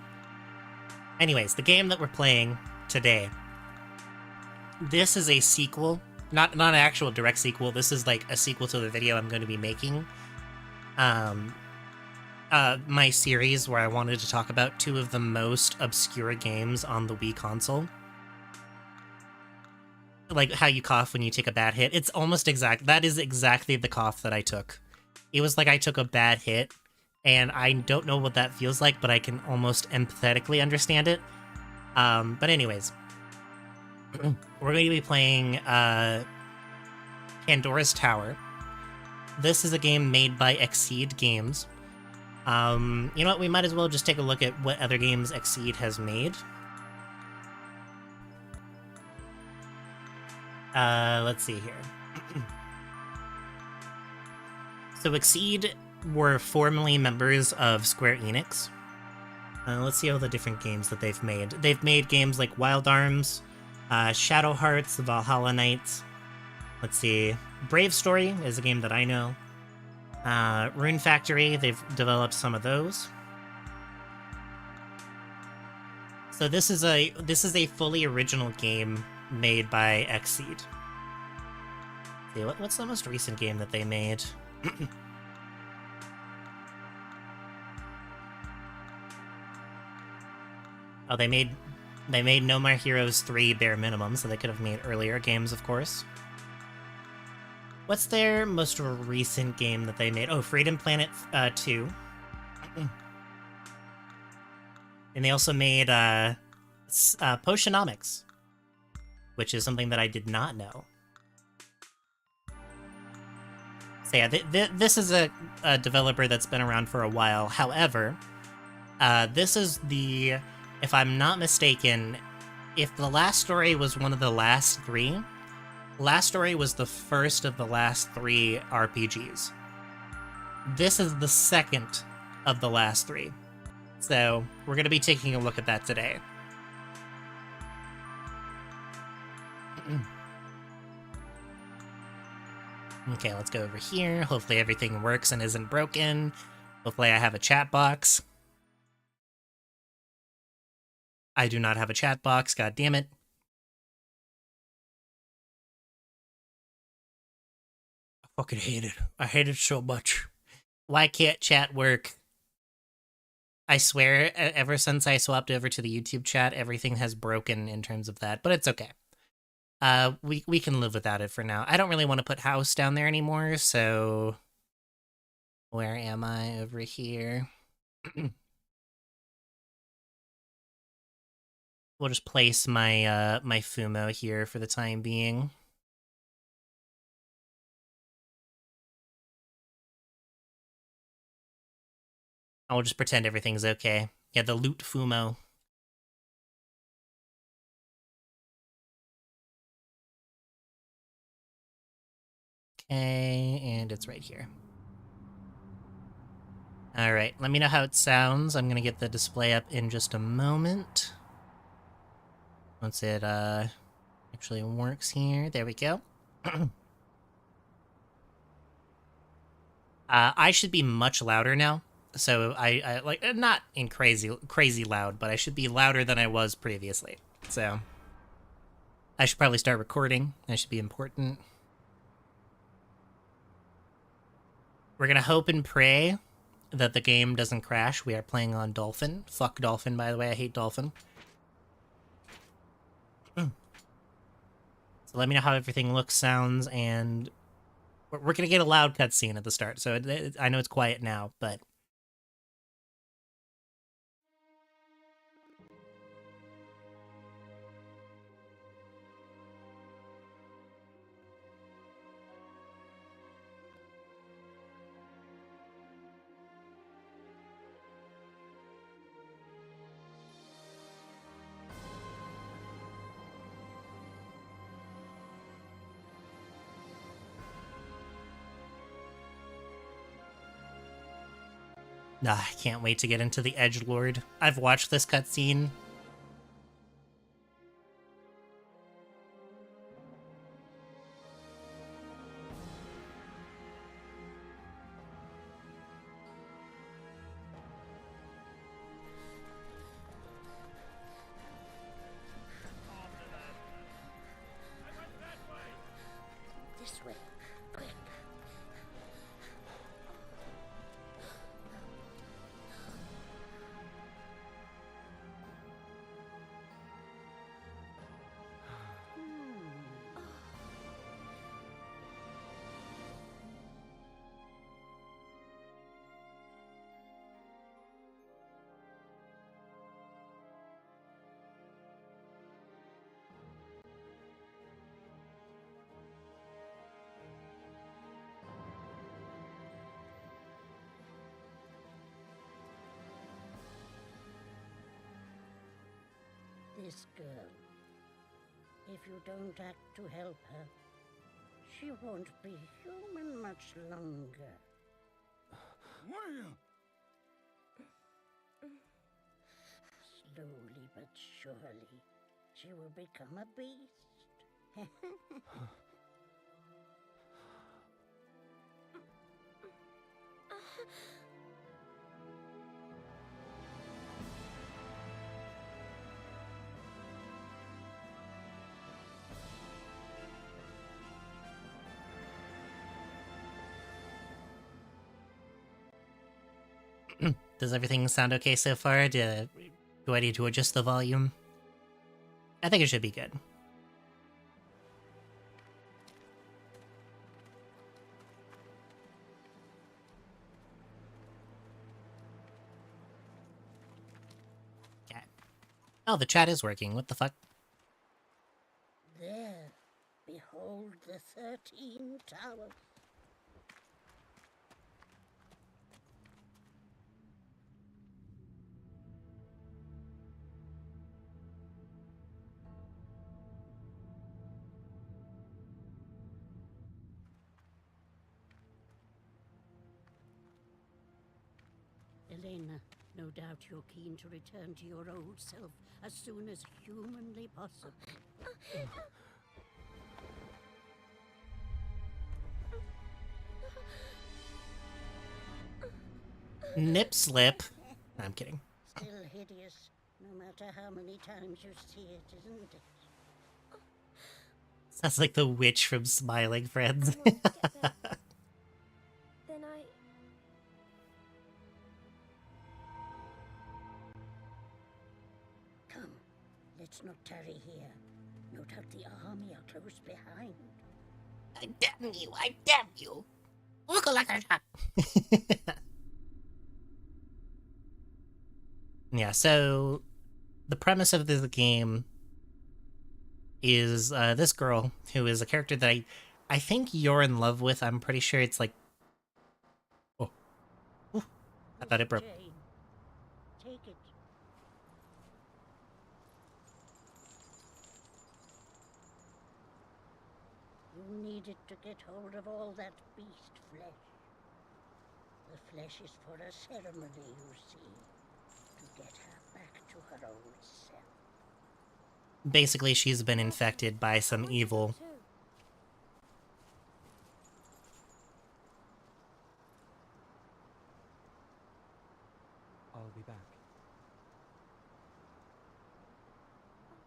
Anyways, the game that we're playing today. This is a sequel, not an actual direct sequel. This is like a sequel to the video I'm going to be making. My series where I wanted to talk about 2 of the most obscure games on the Wii console. Like how you cough when you take a bad hit. It's almost that is exactly the cough that I took. It was like I took a bad hit, and I don't know what that feels like, but I can almost empathetically understand it. But anyways, we're going to be playing Pandora's Tower. This is a game made by Exceed Games. You know what? We might as well just take a look at what other games Exceed has made. Let's see here. So Exceed were formerly members of Square Enix. Let's see all the different games that they've made. They've made games like Wild Arms, Shadow Hearts, Valhalla Knights. Let's see. Brave Story is a game that I know. Rune Factory, they've developed some of those. So this is a fully original game made by Exceed. See, what's the most recent game that they made? Oh, they made No More Heroes 3 bare minimum, so they could have made earlier games, of course. What's their most recent game that they made? Oh, Freedom Planet 2. And they also made Potionomics, which is something that I did not know. So yeah, this is a developer that's been around for a while. However, this is the, if I'm not mistaken, if the Last Story was one of the last 3, Last Story was the first of the last 3 RPGs. This is the second of the last 3. So we're going to be taking a look at that today. Okay, let's go over here. Hopefully everything works and isn't broken. Hopefully I have a chat box. I do not have a chat box, god damn it. I fucking hate it. I hate it so much. Why can't chat work? I swear, ever since I swapped over to the YouTube chat, everything has broken in terms of that, but it's okay. We can live without it for now. I don't really want to put house down there anymore, so... Where am I? Over here. We'll just place my my Fumo here for the time being. I'll just pretend everything's okay. Yeah, the loot fumo. Okay, and it's right here. Alright, let me know how it sounds. I'm gonna get the display up in just a moment. Once it, actually works here. There we go. I should be much louder now. So I like, not in crazy loud, but I should be louder than I was previously. So I should probably start recording. That should be important. We're gonna hope and pray that the game doesn't crash. We are playing on Dolphin. Fuck Dolphin, by the way. I hate Dolphin. So let me know how everything looks, sounds, and we're gonna get a loud cutscene at the start. So I know it's quiet now, but I can't wait to get into the Edgelord. I've watched this cutscene. This way, quick. This girl, if you don't act to help her, she won't be human much longer. Slowly but surely, she will become a beast. Does everything sound okay so far? Do I need to adjust the volume? I think it should be good. Okay. Oh, the chat is working. What the fuck? There, behold the 13 towers. Elena, no doubt you're keen to return to your old self as soon as humanly possible. Nip slip. No, I'm kidding. Still hideous, no matter how many times you see it, isn't it? Sounds like the witch from Smiling Friends. Then I... Come, let's not tarry here. No doubt the army are close behind. I damn you! I damn you! Look like a shot. Yeah, so the premise of the game is this girl who is a character that I think you're in love with. I'm pretty sure it's like, oh, ooh, I thought it broke. Jane, needed to get hold of all that beast flesh. The flesh is for a ceremony, you see, to get her back to her old self. Basically, she's been infected by some evil. I'll be back.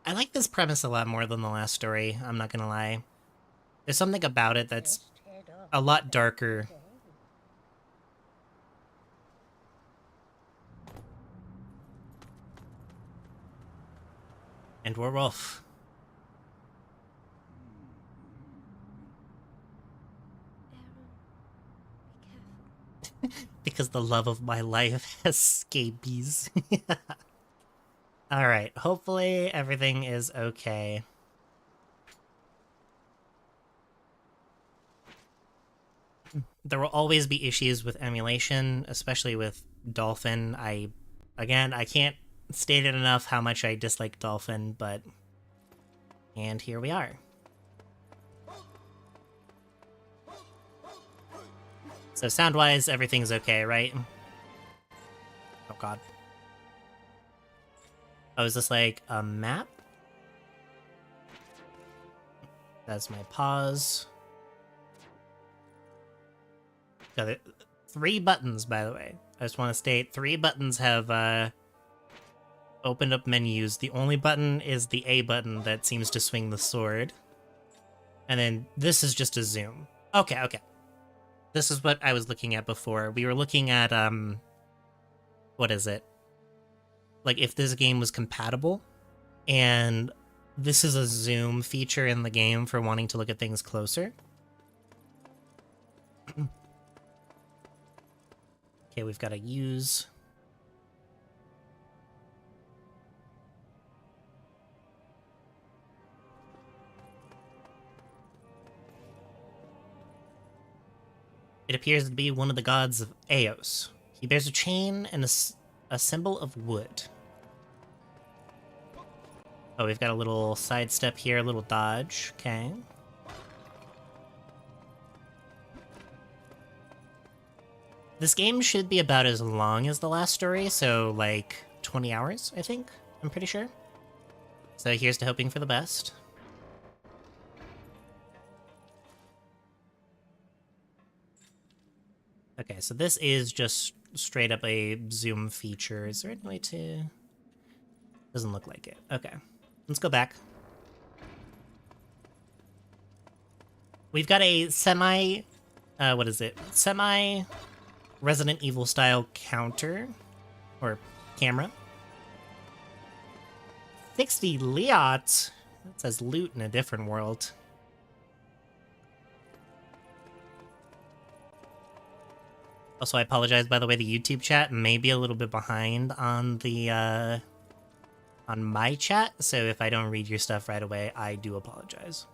I like this premise a lot more than the last story, I'm not gonna lie. There's something about it that's Just head off a lot back darker. today. And we're off. Because the love of my life has scabies. Alright, hopefully everything is okay. There will always be issues with emulation, especially with Dolphin. Again, I can't state it enough how much I dislike Dolphin, but... And here we are. So sound-wise, everything's okay, right? Oh god. Oh, is this like a map? That's my pause. Got it. 3 buttons, by the way. I just want to state 3 buttons have opened up menus. The only button is the A button that seems to swing the sword. And then this is just a zoom. Okay, okay. This is what I was looking at before. We were looking at, what is it? Like, if this game was compatible. And this is a zoom feature in the game for wanting to look at things closer. Okay, we've got to use... It appears to be one of the gods of Eos. He bears a chain and a symbol of wood. Oh, we've got a little sidestep here, a little dodge. Okay. This game should be about as long as the last story, so like 20 hours, I think? I'm pretty sure. So here's to hoping for the best. Okay, so this is just straight up a zoom feature. Is there any way to... Doesn't look like it. Okay, let's go back. We've got a semi... what is it? Semi... Resident Evil style counter. Or camera. 60 Liat! That says loot in a different world. Also, I apologize, by the way, the YouTube chat may be a little bit behind on the, on my chat, so if I don't read your stuff right away, I do apologize.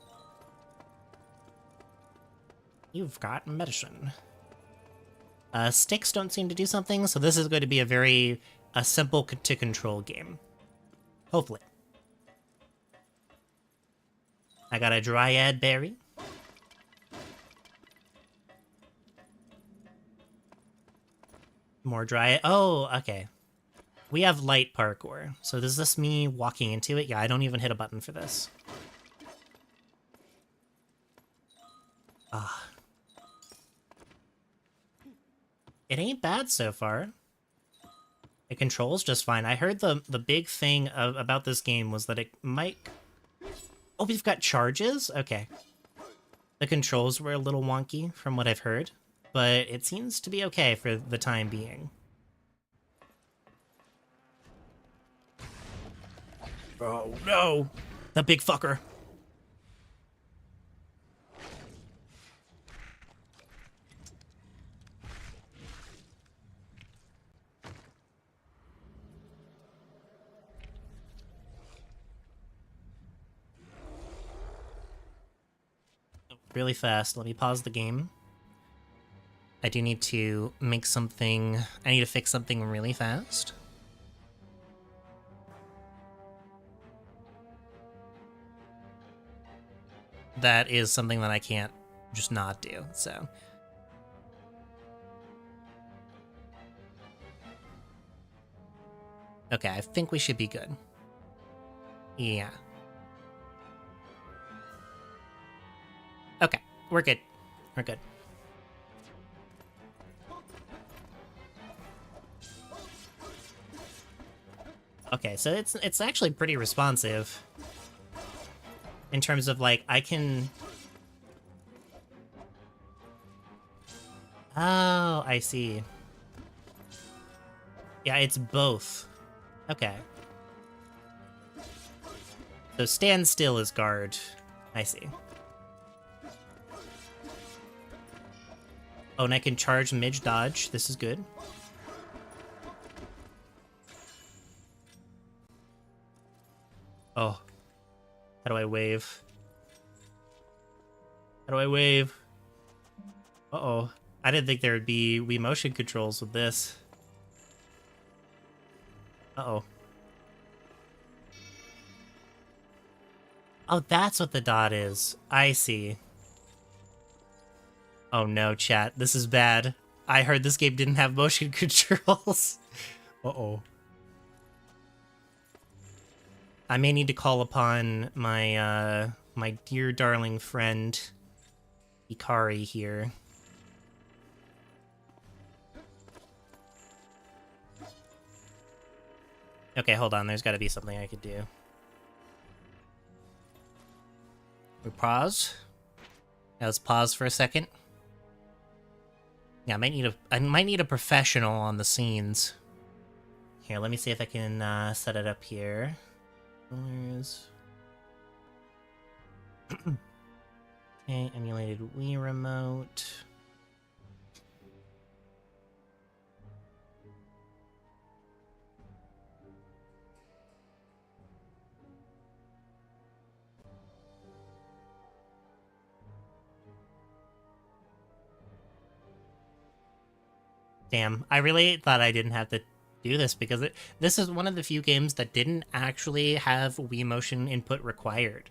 You've got medicine. Sticks don't seem to do something, so this is going to be a very simple to control game. Hopefully. I got a dryad berry. More dry. Oh, okay. We have light parkour. So is this me walking into it? Yeah, I don't even hit a button for this. Ah. It ain't bad so far. It controls just fine. I heard the big thing about this game was that it might... Oh, we've got charges? Okay. The controls were a little wonky from what I've heard. But it seems to be okay for the time being. Oh no! The big fucker! Really fast, let me pause the game. I do need to make something... I need to fix something really fast. that is something that I can't just not do, so. Okay, I think we should be good. Yeah. Okay, we're good. We're good. Okay, so it's actually pretty responsive in terms of like I can. Oh, I see. Yeah, it's both. Okay. So stand still is guard. I see. Oh, and I can charge midge dodge. This is good. Oh. How do I wave? How do I wave? Uh-oh. I didn't think there would be Wii motion controls with this. Uh-oh. Oh, that's what the dot is. I see. Oh no, chat. This is bad. I heard this game didn't have motion controls. Uh-oh. I may need to call upon my, my dear darling friend, Ikari here. Okay, hold on. There's gotta be something I could do. We pause. Now let's pause for a second. Yeah, I might need a professional on the scenes. Here, let me see if I can set it up here. Colors. Okay, emulated Wii remote. Damn, I really thought I didn't have to do this because this is one of the few games that didn't actually have Wii motion input required.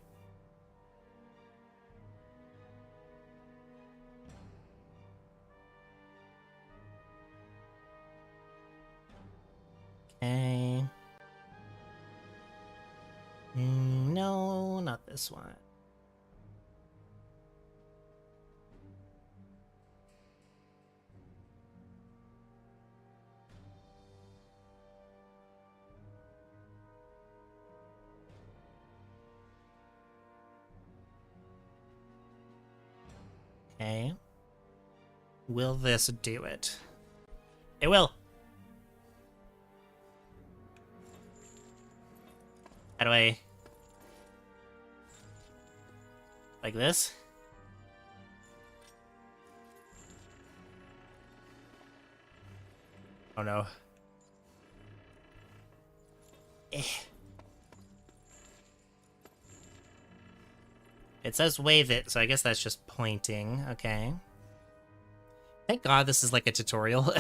Okay. No, not this one. Okay. Will this do it? It will! How do I... Like this? Oh no. Eh. It says wave it, so I guess that's just pointing. Okay. Thank God this is like a tutorial.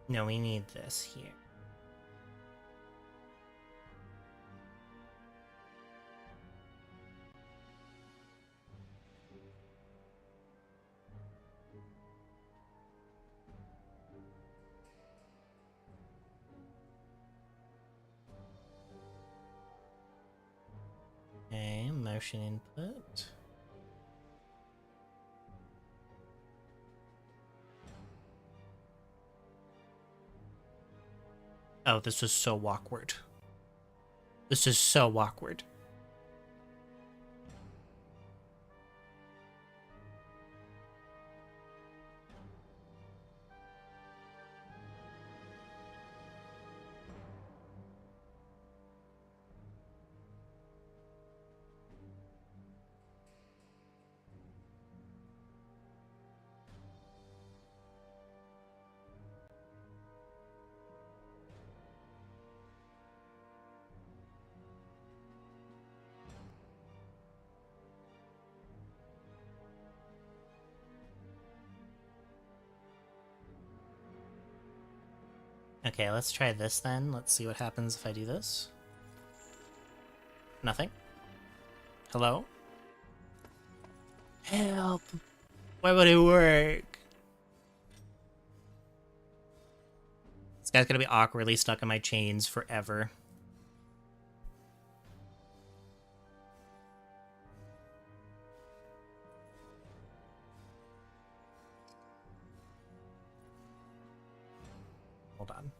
No, we need this here. Okay, motion input. Oh, this is so awkward. This is so awkward. Okay, let's try this then. Let's see what happens if I do this. Nothing. Hello? Help! Why would it work? This guy's gonna be awkwardly stuck in my chains forever. Hold on.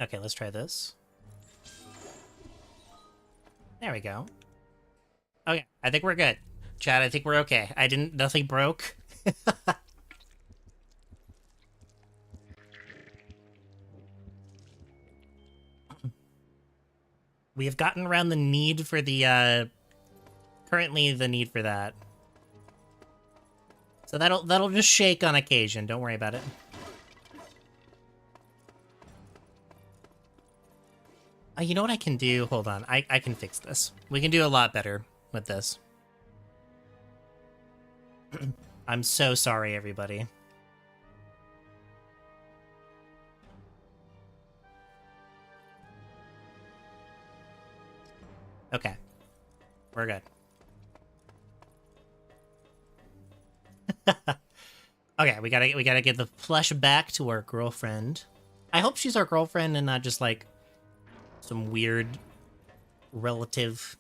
Okay, let's try this. There we go. Okay, I think we're good. Chad, I think we're okay. Nothing broke. We have gotten around the need for the, currently the need for that. So that'll just shake on occasion, don't worry about it. You know what I can do? Hold on, I can fix this. We can do a lot better with this. I'm so sorry, everybody. Okay. We're good. Okay, we gotta get the flesh back to our girlfriend. I hope she's our girlfriend and not just like some weird relative.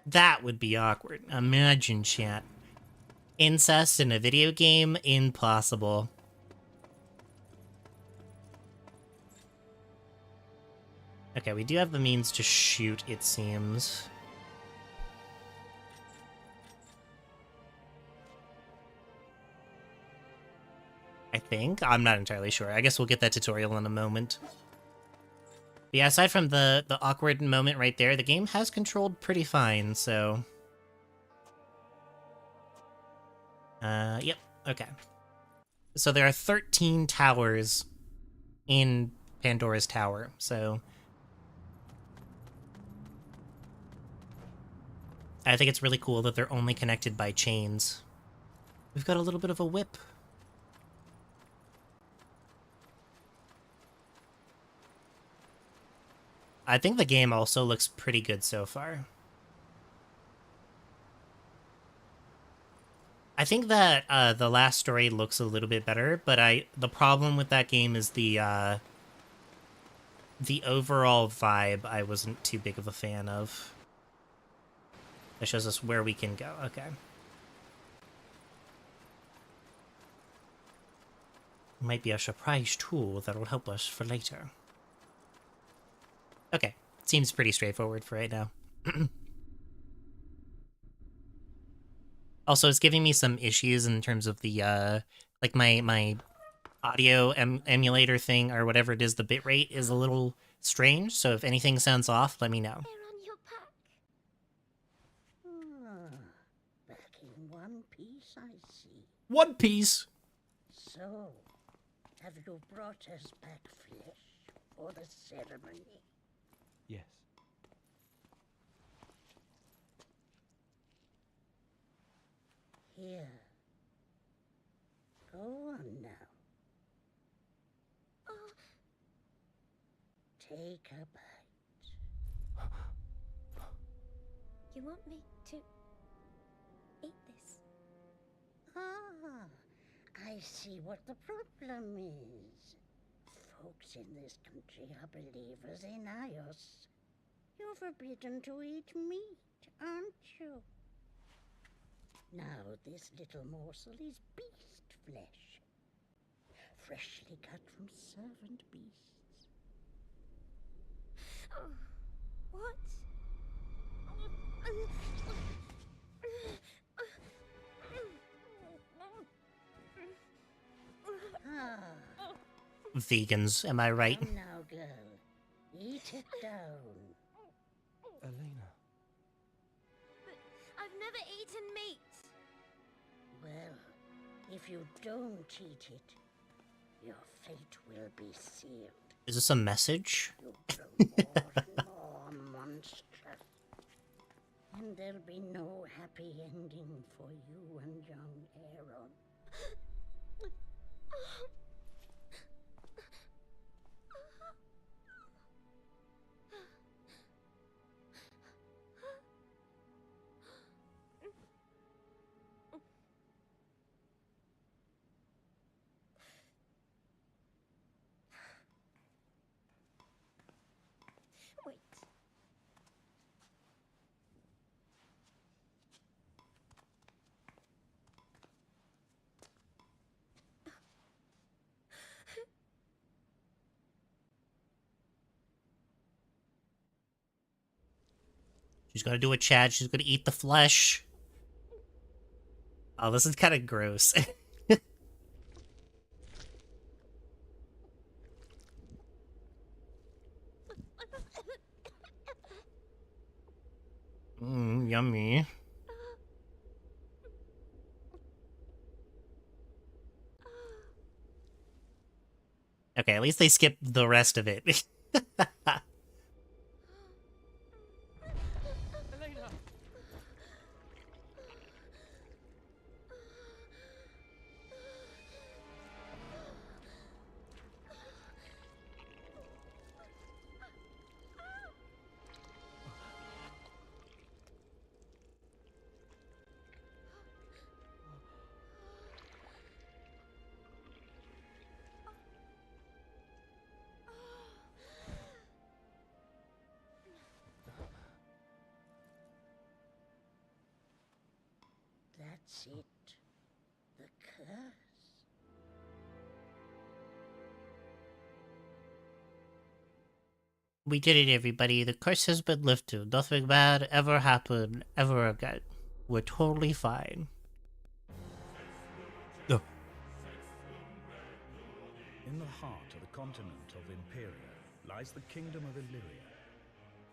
That would be awkward. Imagine, chat. Incest in a video game? Impossible. Okay, we do have the means to shoot, it seems. I think? I'm not entirely sure. I guess we'll get that tutorial in a moment. But yeah, aside from the awkward moment right there, the game has controlled pretty fine, so... yep, okay. So there are 13 towers in Pandora's Tower, so... I think it's really cool that they're only connected by chains. We've got a little bit of a whip. I think the game also looks pretty good so far. I think that the last story looks a little bit better, but the problem with that game is the overall vibe I wasn't too big of a fan of. That shows us where we can go. Okay. Might be a surprise tool that'll help us for later. Okay. Seems pretty straightforward for right now. Also, it's giving me some issues in terms of the, like my audio emulator thing or whatever it is, the bitrate is a little strange, so if anything sounds off, let me know. They're on your back. Ah, back in one piece, I see. One Piece! So, have you brought us back flesh for the ceremony? Yes. Here. Go on now. Take a bite. You want me to eat this? Ah, I see what the problem is. Folks in this country are believers in Ios. You're forbidden to eat meat, aren't you? Now this little morsel is beast flesh, freshly cut from servant beasts. What? Ah, Vegans, am I right? come now, girl. Eat it down. Elena. But I've never eaten meat. Well, If you don't eat it, your fate will be sealed. Is this a message? You grow more and more monstrous. And there'll be no happy ending for you and young Aaron. Wait. She's gonna do a Chad. She's gonna eat the flesh. Oh, this is kind of gross. Yummy. Okay, at least they skipped the rest of it. Elena! That's it. The curse. We did it, everybody. The curse has been lifted. Nothing bad ever happened ever again. We're totally fine. Oh. In the heart of the continent of Imperia lies the kingdom of Illyria.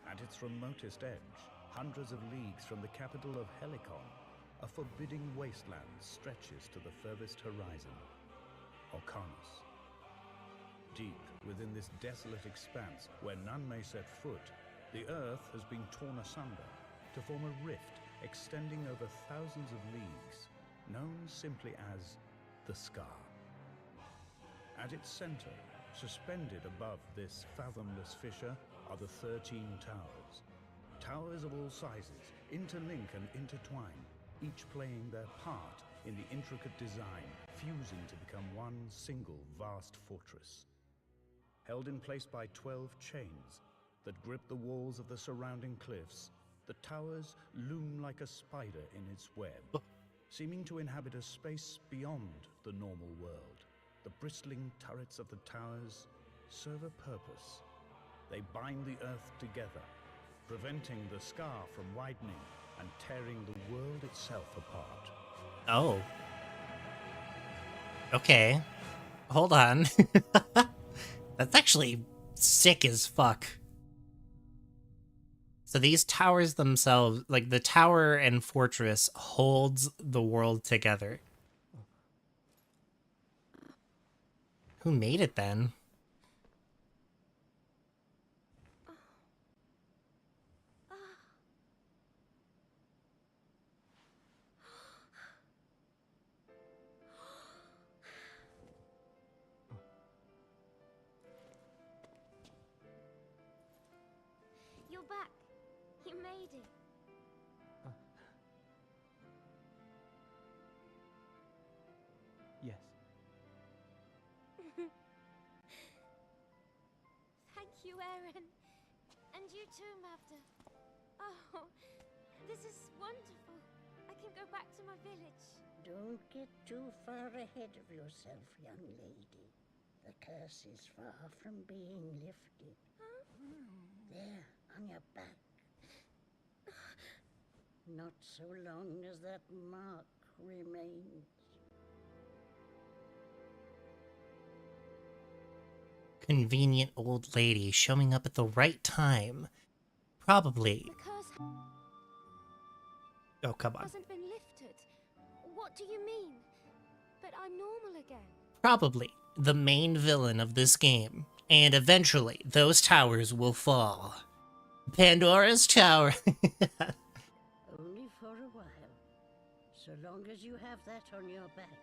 At its remotest edge, hundreds of leagues from the capital of Helicon, a forbidding wasteland stretches to the furthest horizon, Orcanos. Deep within this desolate expanse, where none may set foot, the earth has been torn asunder to form a rift extending over thousands of leagues, known simply as the Scar. At its center, suspended above this fathomless fissure, are the 13 towers. Towers of all sizes, interlink and intertwine, each playing their part in the intricate design, fusing to become one single vast fortress. Held in place by 12 chains that grip the walls of the surrounding cliffs, the towers loom like a spider in its web, seeming to inhabit a space beyond the normal world. The bristling turrets of the towers serve a purpose. They bind the earth together, preventing the scar from widening and tearing the world itself apart. Oh. Okay. Hold on. That's actually sick as fuck. So these towers themselves, like the tower and fortress, holds the world together. Who made it then? You're back. You made it. Yes. Thank you, Aaron. And you too, Mavda. Oh, this is wonderful. I can go back to my village. Don't get too far ahead of yourself, young lady. The curse is far from being lifted. Huh? There, on your back. Not so long as that mark remains. Convenient old lady showing up at the right time. Probably. The curse Oh, come on. hasn't been lifted. What do you mean? But again. Probably the main villain of this game. And eventually, those towers will fall. Pandora's Tower. Only for a while. So long as you have that on your back,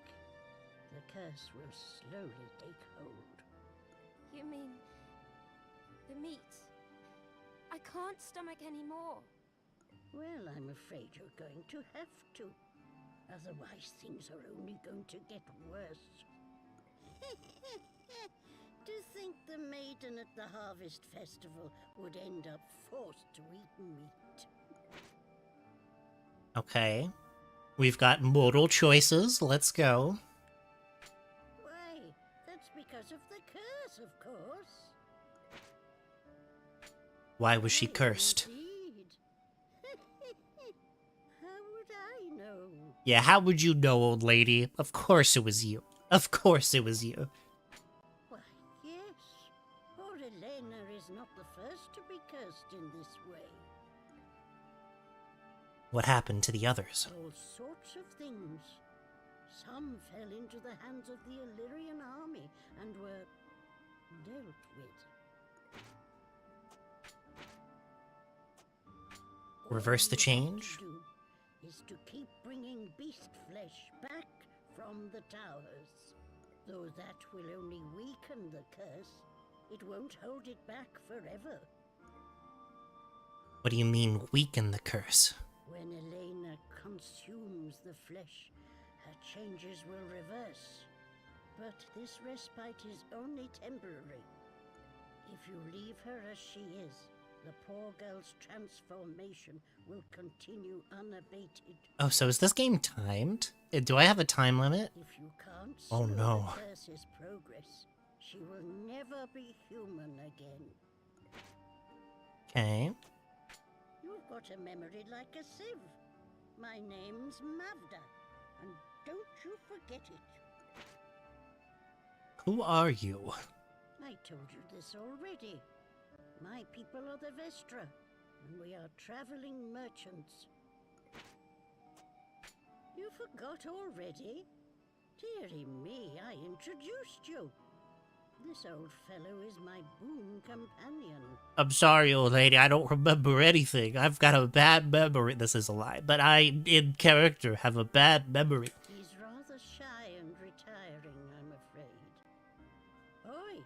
the curse will slowly take hold. You mean the meat? I can't stomach any more. Well, I'm afraid you're going to have to. Otherwise, things are only going to get worse. To think the maiden at the Harvest Festival would end up forced to eat meat. Okay. We've got mortal choices. Let's go. Why, that's because of the curse, of course. Why was she cursed? Indeed. How would I know? Yeah, how would you know, old lady? Of course it was you. Of course it was you. Why, yes. Poor Elena is not the first to be cursed in this way. What happened to the others? All sorts of things. Some fell into the hands of the Illyrian army and were dealt with. Reverse the All you have change? to do is to keep bringing beast flesh back from the towers. Though that will only weaken the curse, it won't hold it back forever. What do you mean, weaken the curse? When Elena consumes the flesh, her changes will reverse. But this respite is only temporary. If you leave her as she is, the poor girl's transformation will continue unabated. Oh, so is this game timed? Do I have a time limit? If you can't Oh, slow no. the curse's progress, she will never be human again. Okay. You've got a memory like a sieve. My name's Mavda, and don't you forget it. Who are you? I told you this already. My people are the Vestra, and we are traveling merchants. You forgot already? Dearie me, I introduced you. This old fellow is my boon companion. I'm sorry, old lady, I don't remember anything. I've got a bad memory. This is a lie, but I, in character, have a bad memory. He's rather shy and retiring, I'm afraid. Oi,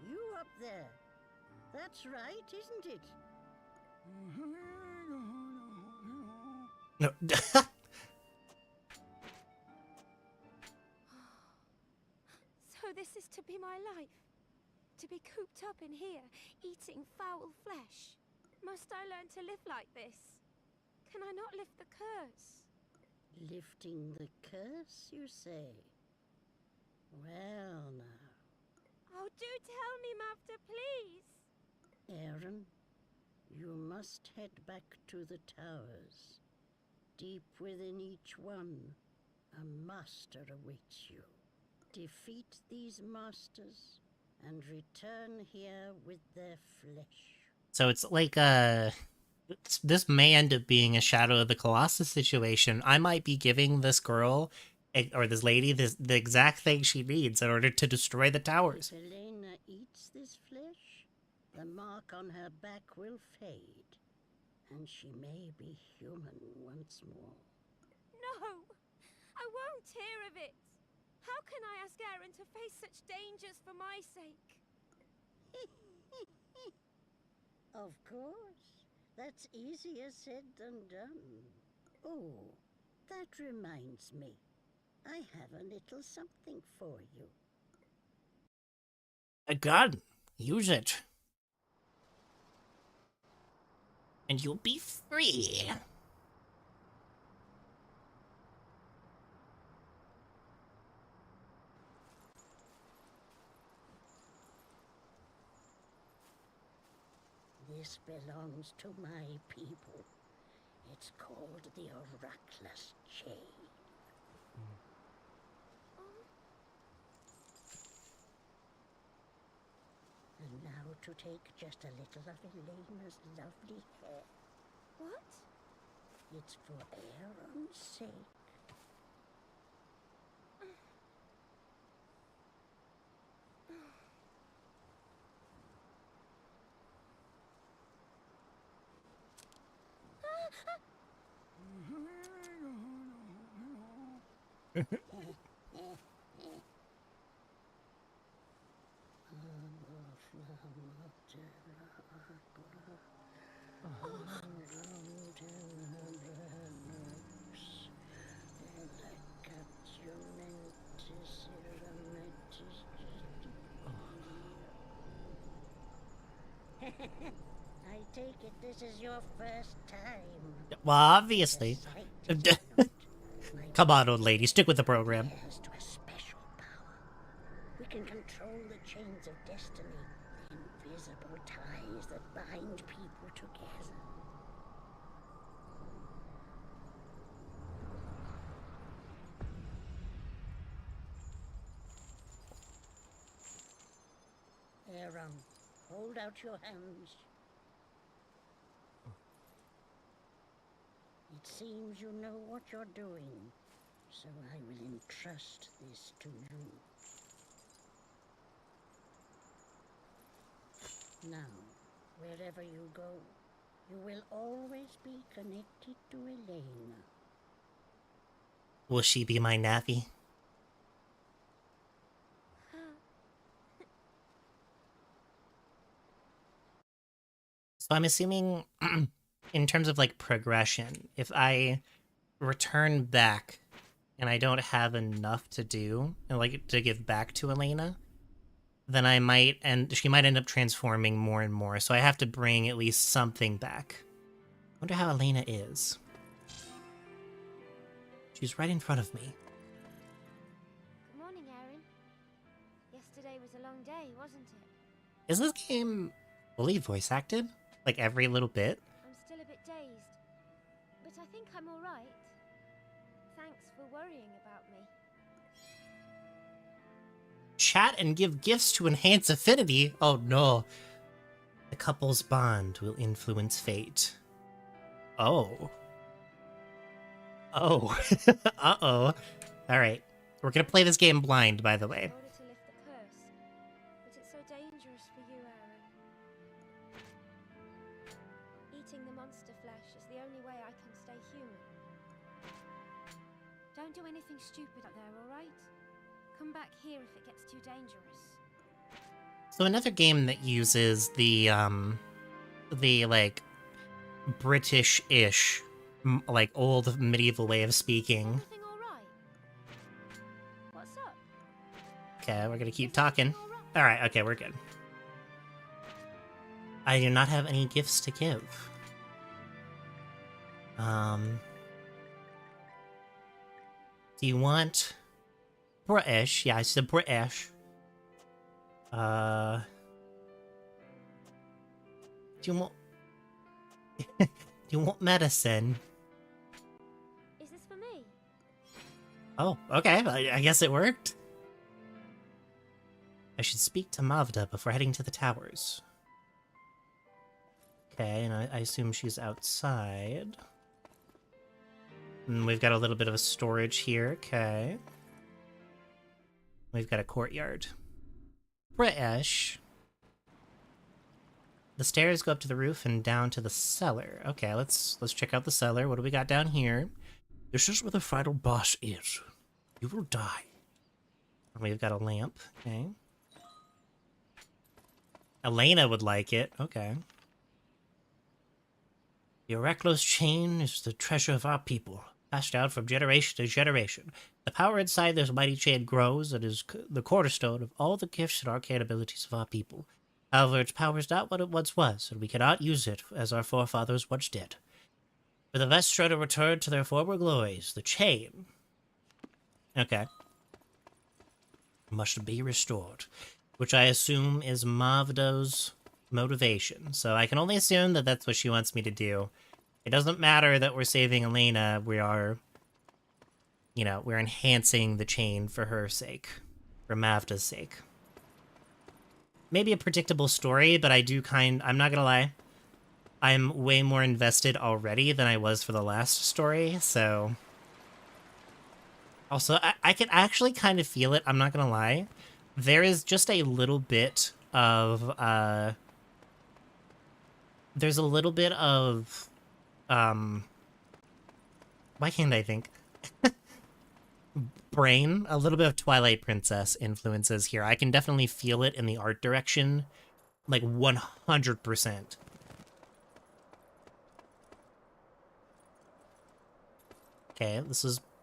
you up there. That's right, isn't it? No. So this is to be my life? To be cooped up in here, eating foul flesh? Must I learn to live like this? Can I not lift the curse? Lifting the curse, you say? Well, now. Oh, do tell me, Mavda, please! Aaron, you must head back to the towers. Deep within each one, a master awaits you. Defeat these masters and return here with their flesh. So it's like, this may end up being a Shadow of the Colossus situation. I might be giving this girl, or this lady, the exact thing she needs in order to destroy the towers. If Elena eats this flesh, the mark on her back will fade, and she may be human once more. No! I won't hear of it! How can I ask Aaron to face such dangers for my sake? Of course. That's easier said than done. Oh, that reminds me. I have a little something for you. A gun. Use it. And you'll be free. This belongs to my people. It's called the Oraculous Chain. And now to take just a little of Elena's lovely hair. What? It's for Aaron's sake. I take it this is your first time. Well, obviously. Sight, is it not? My Come on, old lady, stick with the program. heirs to a special power. We can control the chains of destiny, the invisible ties that bind people together. Aaron, hold out your hands. It seems you know what you're doing, so I will entrust this to you. Now, wherever you go, you will always be connected to Elena. Will she be my nappy? So I'm assuming, in terms of like progression, if I return back and I don't have enough to do, and like to give back to Elena, then I might, and she might end up transforming more and more. So I have to bring at least something back. I wonder how Elena is. She's right in front of me. Good morning, Aaron. Yesterday was a long day, wasn't it? Is this game fully voice acted? Like every little bit? I'm still a bit dazed, but I think I'm all right. Thanks for worrying about me. Chat and give gifts to enhance affinity? Oh no. The couple's bond will influence fate. Oh. Oh. Uh-oh. Alright. We're gonna play this game blind, by the way. In order to lift the curse, but it's so dangerous for you, Aaron. Eating the monster flesh is the only way I can stay human. Don't do anything stupid up there, all right? Come back here if it gets too dangerous. So another game that uses the like, British-ish, like, old medieval way of speaking. Everything all right? What's up? Okay, we're gonna keep talking. Alright, okay, we're good. I do not have any gifts to give. Do you want British? Yeah, I said British. Do you want do you want medicine? Is this for me? Oh, okay, I guess it worked. I should speak to Mavda before heading to the towers. Okay, and I assume she's outside. And we've got a little bit of a storage here, okay. We've got a courtyard. British. The stairs go up to the roof and down to the cellar. Okay, let's check out the cellar. What do we got down here? This is where the final boss is. You will die. And we've got a lamp, okay. Elena would like it, okay. The Oraklos chain is the treasure of our people, passed down from generation to generation. The power inside this mighty chain grows and is the cornerstone of all the gifts and arcane abilities of our people. However, its power is not what it once was, and we cannot use it as our forefathers once did. For the Vestra to return to their former glories, the chain... Okay. Must be restored. Which I assume is Mavdo's motivation. So I can only assume that that's what she wants me to do. It doesn't matter that we're saving Elena, we are... You know, we're enhancing the chain for her sake. For Mavda's sake. Maybe a predictable story, but I'm not gonna lie. I'm way more invested already than I was for the last story, so... Also, I can actually kind of feel it, I'm not gonna lie. There is just a little bit of, there's a little bit of, why can't I think? brain, a little bit of Twilight Princess influences here. I can definitely feel it in the art direction, like 100%. Okay,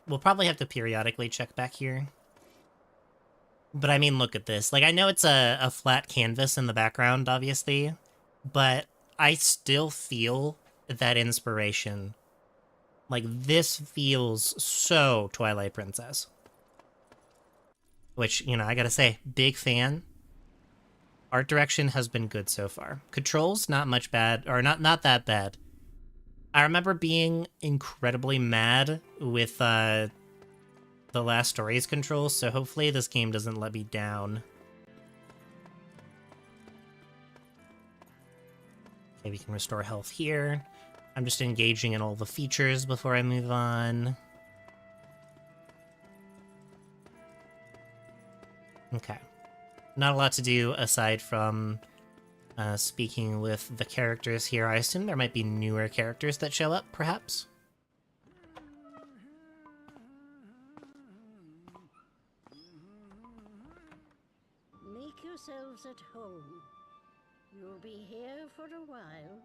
we'll probably have to periodically check back here. But I mean, look at this. Like, I know it's a flat canvas in the background, obviously, but I still feel that inspiration. Like, this feels so Twilight Princess. Which, you know, I gotta say, big fan. Art direction has been good so far. Controls, not much bad, or not that bad. I remember being incredibly mad with the last story's controls, so hopefully this game doesn't let me down. Okay, we can restore health here. I'm just engaging in all the features before I move on. Okay. Not a lot to do aside from speaking with the characters here. I assume there might be newer characters that show up, perhaps? Make yourselves at home. You'll be here for a while.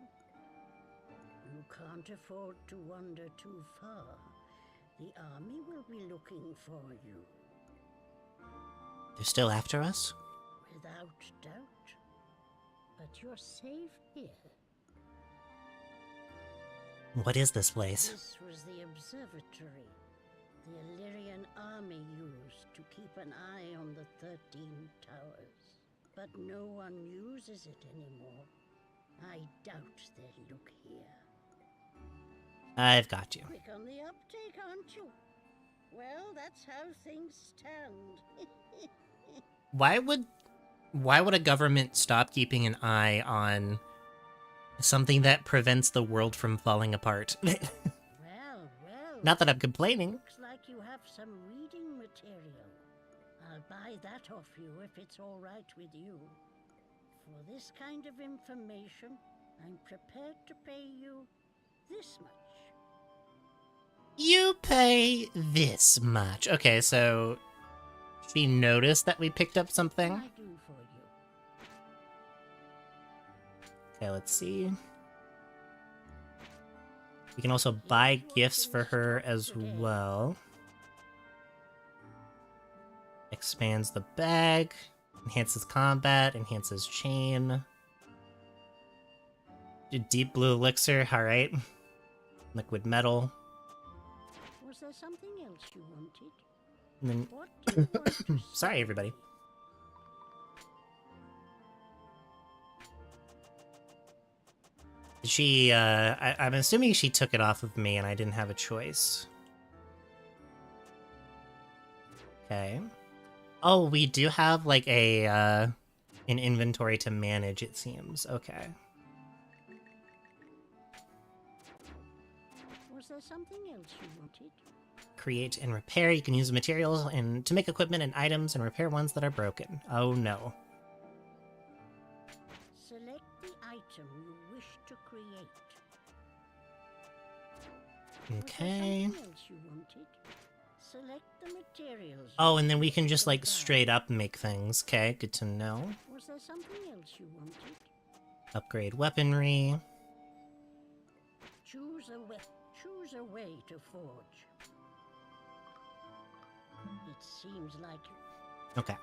You can't afford to wander too far. The army will be looking for you. They're still after us? Without doubt. But you're safe here. What is this place? This was the observatory the Illyrian army used to keep an eye on the 13 towers. But no one uses it anymore. I doubt they'll look here. I've got you. Quick on the uptake, aren't you? Well, that's how things stand. Why would a government stop keeping an eye on something that prevents the world from falling apart? Well. Not that I'm complaining. Looks like you have some reading material. I'll buy that off you if it's all right with you. For this kind of information, I'm prepared to pay you this much. You pay this much. Okay, so she noticed that we picked up something. What can I do for you? Okay, let's see. We can also buy gifts for her as well. Expands the bag. Enhances combat. Enhances chain. Deep blue elixir. Alright. Liquid metal. Was there something else you wanted? And then, What do you want to sorry, everybody. She, I'm assuming she took it off of me and I didn't have a choice. Okay. Oh, we do have, like, an inventory to manage, it seems. Okay. Was there something else you wanted? Create and repair. You can use materials and to make equipment and items and repair ones that are broken. Oh, no. Select the item you wish to create. Okay. Was there something else you wanted? Select the materials. Oh, and then we can just, like, straight up make things. Okay, good to know. Was there something else you wanted? Upgrade weaponry. Choose a way to forge. It seems like Okay.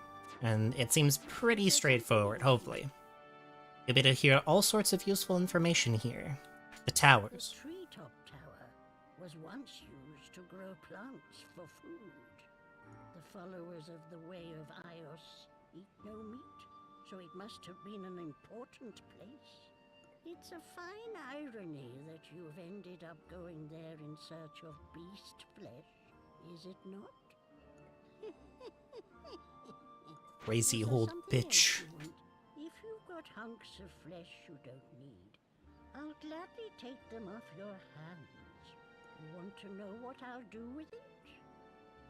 And it seems pretty straightforward, hopefully. You'll be able to hear all sorts of useful information here. The the towers. treetop tower was once used to grow plants for food. The followers of the Way of Ios eat no meat, so it must have been an important place. It's a fine irony that you've ended up going there in search of beast flesh, is it not? Crazy Is there old something else bitch. you want? If you've got hunks of flesh you don't need, I'll gladly take them off your hands. You want to know what I'll do with it?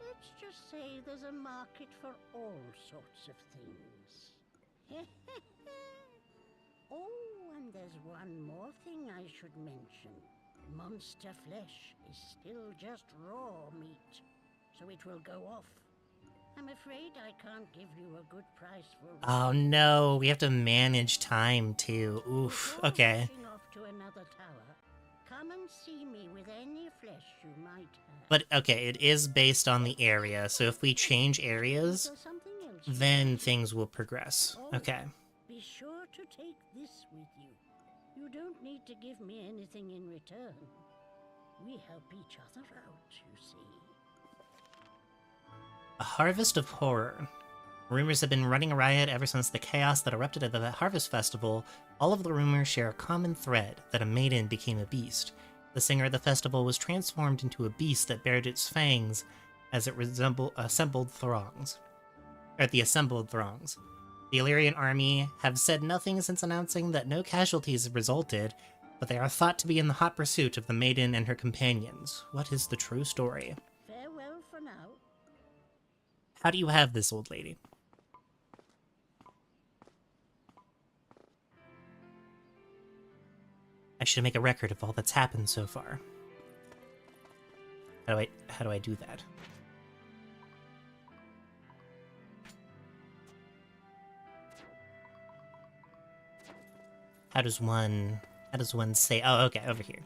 Let's just say there's a market for all sorts of things. Oh, and there's one more thing I should mention. Monster flesh is still just raw meat, so it will go off I'm afraid I can't give you a good price for. Oh no, we have to manage time too. Oof. Before Okay. rushing off to another tower, come and see me with any flesh you might have. But okay, it is based on the area, so if we change areas, Or something else you then want. things will progress. Oh, Okay. Be sure to take this with you. You don't need to give me anything in return. We help each other out, you see. A harvest of horror. Rumors have been running riot ever since the chaos that erupted at the Harvest Festival. All of the rumors share a common thread, that a maiden became a beast. The singer of the festival was transformed into a beast that bared its fangs as it assembled throngs. The assembled throngs. The Illyrian army have said nothing since announcing that no casualties have resulted, but they are thought to be in the hot pursuit of the maiden and her companions. What is the true story? Farewell for now. How do you have this, old lady? I should make a record of all that's happened so far. How do I do that? How does one say, oh, okay, over here.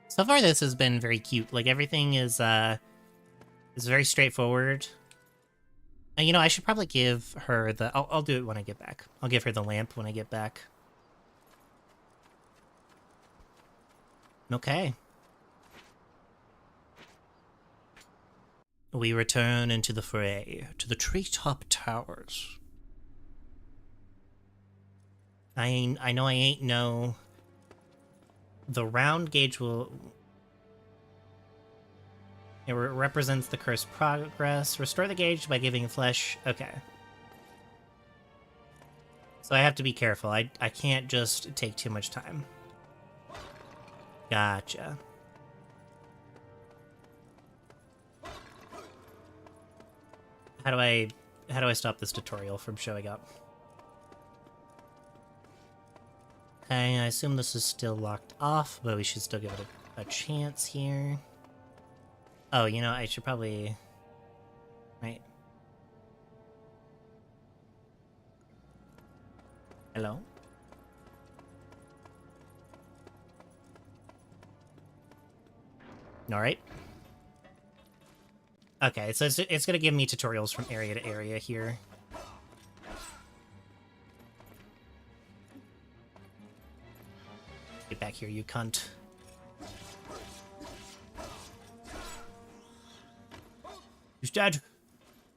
So far this has been very cute. Like everything is very straightforward. And, you know, I should probably give her the, I'll do it when I get back. I'll give her the lamp when I get back. Okay. We return into the fray, to the treetop towers. I know I ain't no... The round gauge will... It represents the cursed progress. Restore the gauge by giving flesh. Okay. So I have to be careful. I can't just take too much time. Gotcha. How do I stop this tutorial from showing up? Okay, I assume this is still locked off, but we should still give it a chance here. Oh, you know, I should probably... Right. Hello? Alright. Okay, so it's gonna give me tutorials from area to area here. Get back here, you cunt. Who's dead?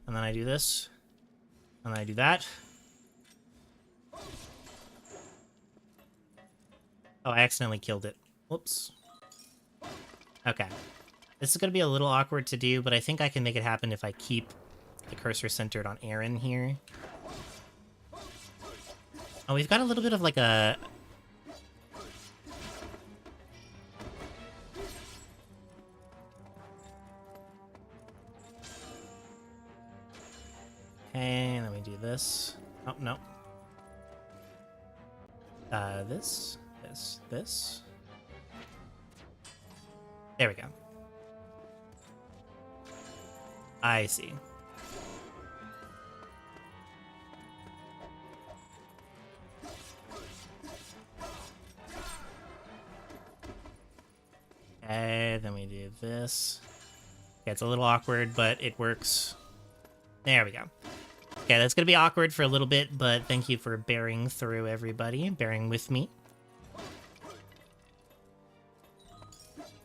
And then I do this. And then I do that. Oh, I accidentally killed it. Whoops. Okay. This is going to be a little awkward to do, but I think I can make it happen if I keep the cursor centered on Aaron here. Oh, we've got a little bit of like a... Okay, let me do this. Oh, no. This. There we go. I see. Okay, then we do this. Okay, it's a little awkward, but it works. There we go. Okay, that's gonna be awkward for a little bit, but thank you for bearing through, everybody. Bearing with me.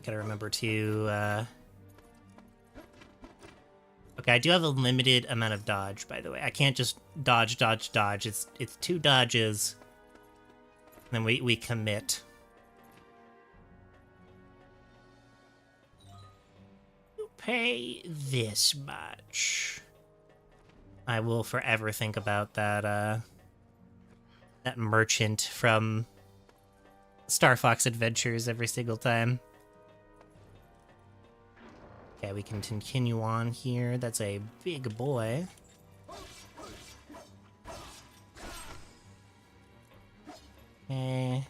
Gotta remember to, Okay, I do have a limited amount of dodge, by the way. I can't just dodge. It's 2 dodges. And then we commit. You pay this much. I will forever think about that, that merchant from Star Fox Adventures every single time. Okay, we can continue on here. That's a big boy. Okay.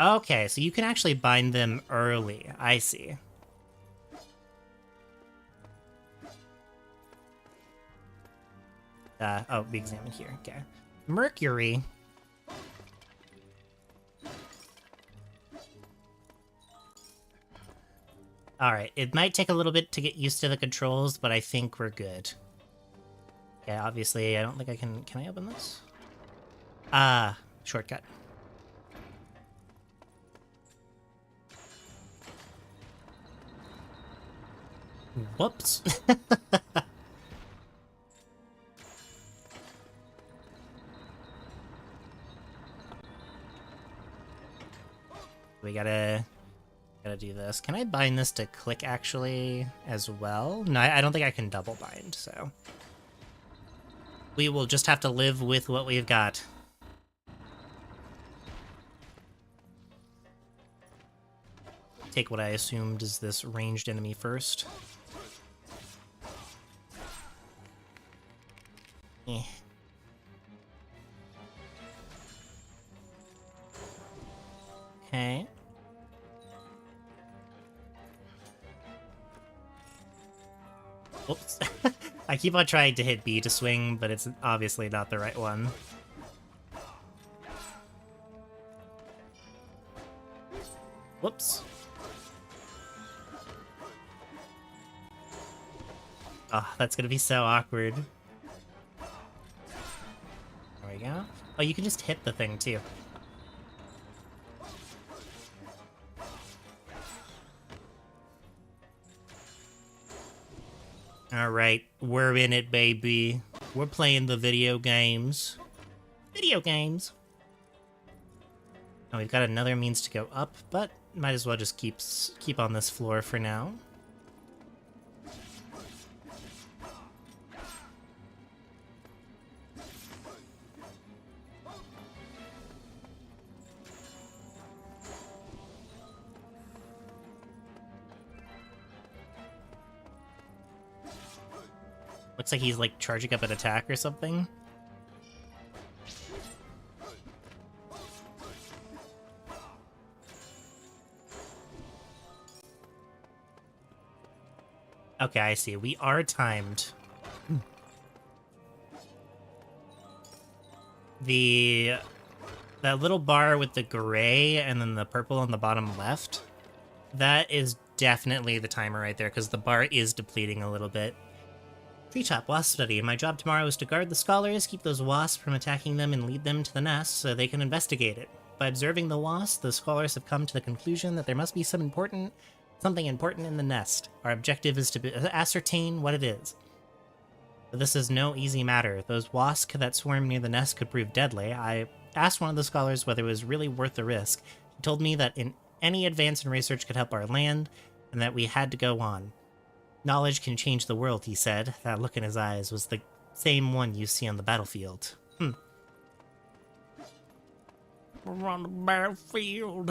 Okay, so you can actually bind them early. I see. Oh, we examine here. Okay. Mercury. Alright, it might take a little bit to get used to the controls, but I think we're good. Okay, obviously, I don't think I can... Can I open this? Shortcut. Whoops. We gotta do this. Can I bind this to click actually as well? No, I don't think I can double bind, so. We will just have to live with what we've got. Take what I assumed is this ranged enemy first. Eh. Okay. Oops. I keep on trying to hit B to swing, but it's obviously not the right one. Whoops. Oh, that's gonna be so awkward. There we go. Oh, you can just hit the thing, too. Alright, we're in it, baby. We're playing the video games. Video games! Oh, we've got another means to go up, but might as well just keep on this floor for now. Looks like he's, like, charging up an attack or something. Okay, I see. We are timed. That little bar with the gray and then the purple on the bottom left, that is definitely the timer right there, because the bar is depleting a little bit. Treetop wasp study. My job tomorrow is to guard the scholars, keep those wasps from attacking them, and lead them to the nest so they can investigate it. By observing the wasps, the scholars have come to the conclusion that there must be something important in the nest. Our objective is to ascertain what it is. But this is no easy matter. Those wasps that swarm near the nest could prove deadly. I asked one of the scholars whether it was really worth the risk. He told me that any advance in research could help our land, and that we had to go on. Knowledge can change the world, he said. That look in his eyes was the same one you see on the battlefield. We're on the battlefield.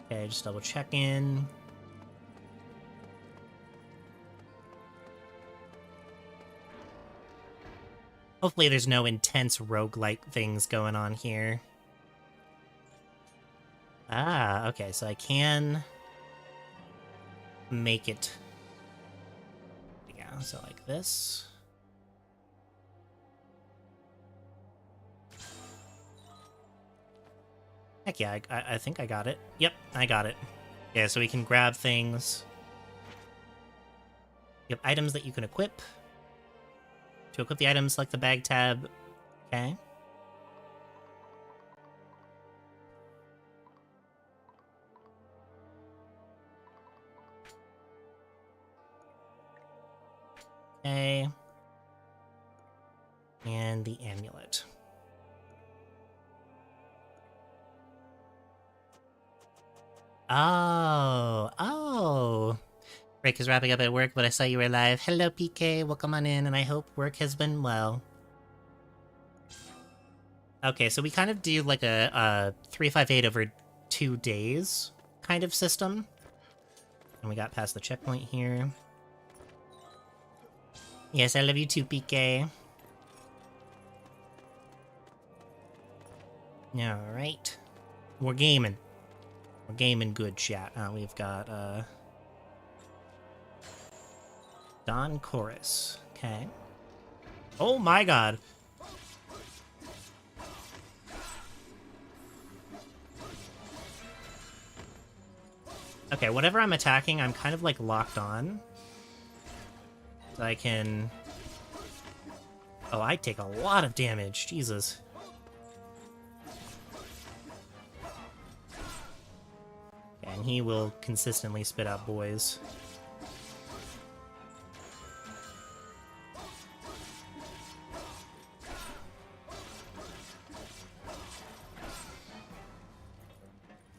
Okay, just double check in. Hopefully there's no intense roguelike things going on here. Ah, okay, so I can make it. Yeah, so like this. Heck yeah, I think I got it. Yep, I got it. Yeah, so we can grab things. You have items that you can equip. To equip the items, select the bag tab. Okay. Okay. And the amulet. Oh. Rick is wrapping up at work, but I saw you were live. Hello, PK. Welcome on in, and I hope work has been well. Okay, so we kind of do like a 358 over 2 days kind of system. And we got past the checkpoint here. Yes, I love you too, PK. Alright. We're gaming. We're gaming good, chat. We've got, Don Chorus. Okay. Oh my god. Okay, whatever I'm attacking, I'm kind of, like, locked on. So I can... Oh, I take a lot of damage. Jesus. Okay, and he will consistently spit out boys.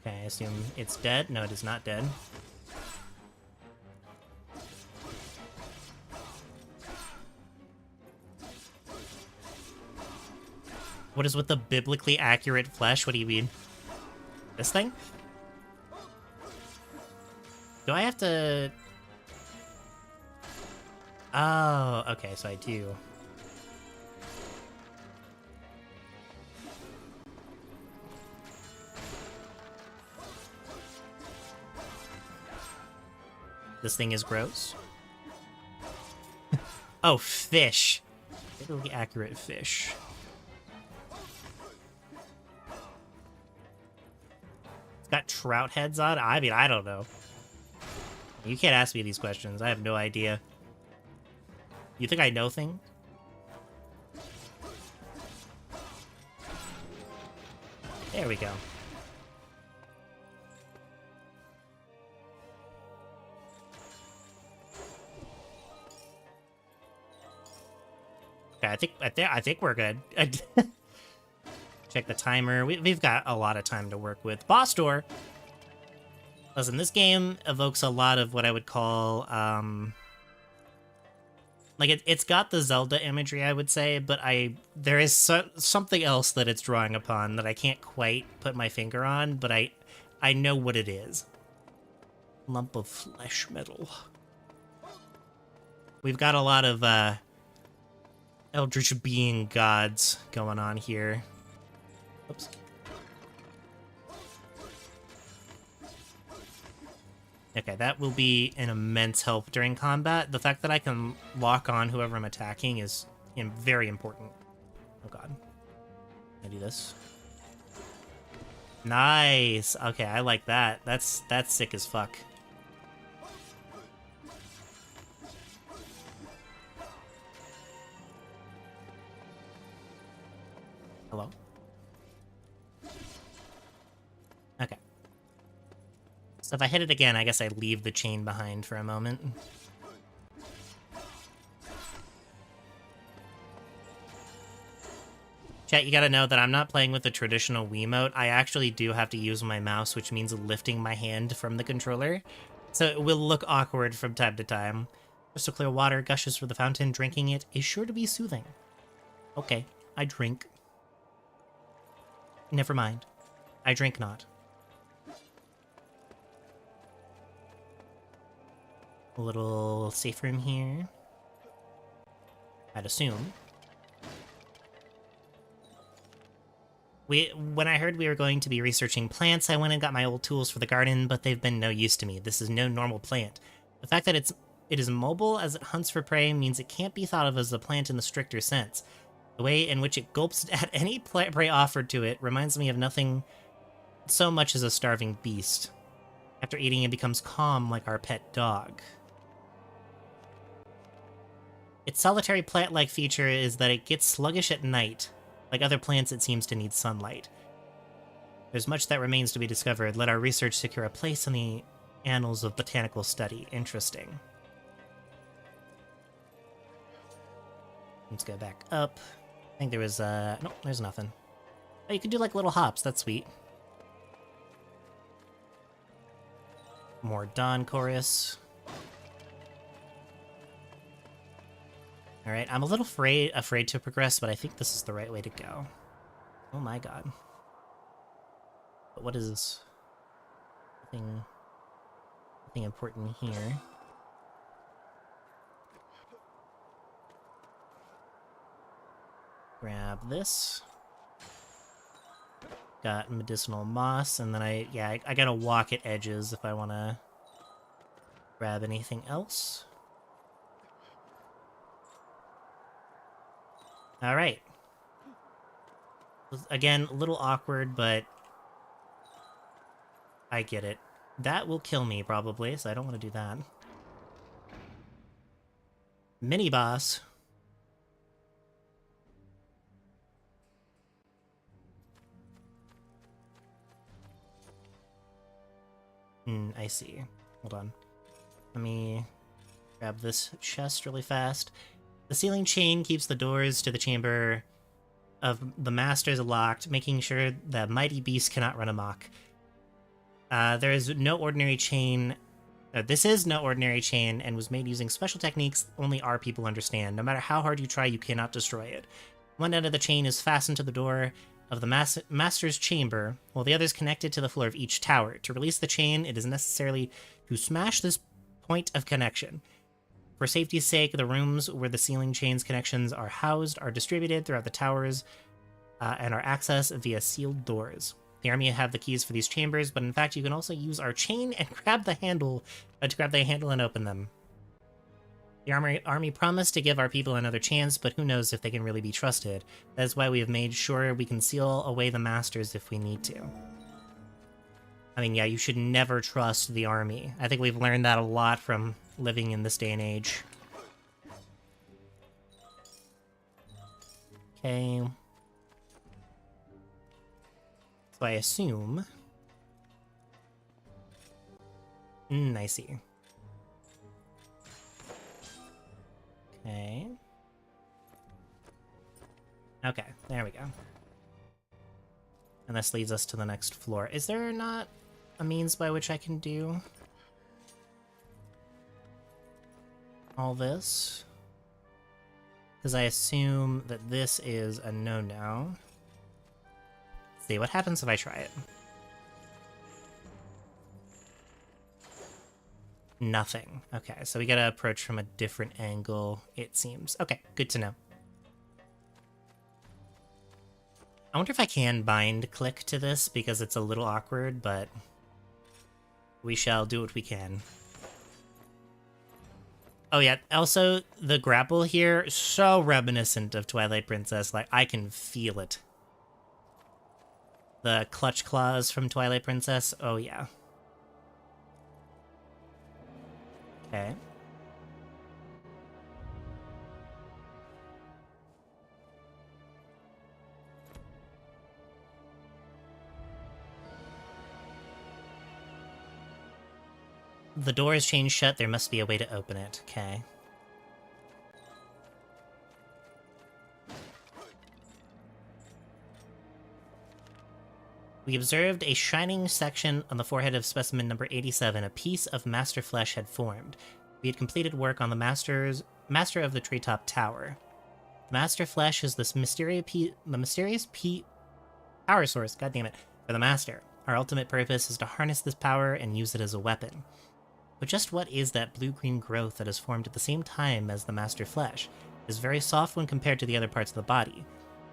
Okay, I assume it's dead. No, it is not dead. What is with the biblically accurate flesh? What do you mean? This thing? Do I have to... Oh, okay, so I do. This thing is gross. Oh, fish. Biblically accurate fish. It's got trout heads on? I mean, I don't know. You can't ask me these questions. I have no idea. You think I know things? There we go. Okay, I think we're good. Check the timer. We've got a lot of time to work with. Boss door. Listen, this game evokes a lot of what I would call, like, it's got the Zelda imagery, I would say, but there is something else that it's drawing upon that I can't quite put my finger on, but I know what it is. Lump of flesh metal. We've got a lot of, eldritch being gods going on here. Oops. Okay, that will be an immense help during combat. The fact that I can lock on whoever I'm attacking is very important. Oh god. Can I do this? Nice! Okay, I like that. That's sick as fuck. Hello? Okay. So if I hit it again, I guess I leave the chain behind for a moment. Chat, you gotta know that I'm not playing with the traditional Wiimote. I actually do have to use my mouse, which means lifting my hand from the controller. So it will look awkward from time to time. Crystal clear water gushes from the fountain. Drinking it is sure to be soothing. Okay, I drink. Never mind. I drink not. A little safe room here. I'd assume. When I heard we were going to be researching plants, I went and got my old tools for the garden, but they've been no use to me. This is no normal plant. The fact that it is mobile as it hunts for prey means it can't be thought of as a plant in the stricter sense. The way in which it gulps at any prey offered to it reminds me of nothing so much as a starving beast. After eating, it becomes calm like our pet dog. Its solitary plant-like feature is that it gets sluggish at night. Like other plants, it seems to need sunlight. There's much that remains to be discovered. Let our research secure a place in the annals of botanical study. Interesting. Let's go back up. I think there was, no, there's nothing. Oh, you can do like little hops. That's sweet. More Dawn Chorus. Alright, I'm a little afraid to progress, but I think this is the right way to go. Oh my god. But what is... Nothing important here. Grab this. Got medicinal moss, and then I gotta walk at edges if I want to grab anything else. All right. Again, a little awkward, but I get it. That will kill me, probably, so I don't want to do that. Mini-boss. I see. Hold on. Let me grab this chest really fast. The sealing chain keeps the doors to the chamber of the masters locked, making sure that mighty beast cannot run amok. There is no ordinary chain. This is no ordinary chain and was made using special techniques only our people understand. No matter how hard you try, you cannot destroy it. One end of the chain is fastened to the door of the master's chamber, while the other is connected to the floor of each tower. To release the chain, it is necessary to smash this point of connection. For safety's sake, the rooms where the sealing chain's connections are housed are distributed throughout the towers and are accessed via sealed doors. The army have the keys for these chambers, but in fact, you can also use our chain and grab the handle and open them. The army promised to give our people another chance, but who knows if they can really be trusted. That is why we have made sure we can seal away the masters if we need to. I mean, yeah, you should never trust the army. I think we've learned that a lot from living in this day and age. Okay. So I assume... I see. Okay. Okay, there we go. And this leads us to the next floor. Is there not a means by which I can do all this? Because I assume that this is a no-no. Let's see what happens if I try it. Nothing. Okay, so we gotta approach from a different angle, it seems. Okay, good to know. I wonder if I can bind click to this, because it's a little awkward, but we shall do what we can. Oh yeah, also, the grapple here, so reminiscent of Twilight Princess, like, I can feel it. The clutch claws from Twilight Princess, oh yeah. Okay. The door is chained shut, there must be a way to open it. Okay. We observed a shining section on the forehead of specimen number 87. A piece of master flesh had formed. We had completed work on the master of the treetop tower. The master flesh is this mysterious power source, goddammit, for the master. Our ultimate purpose is to harness this power and use it as a weapon. But just what is that blue-green growth that has formed at the same time as the master flesh? It is very soft when compared to the other parts of the body.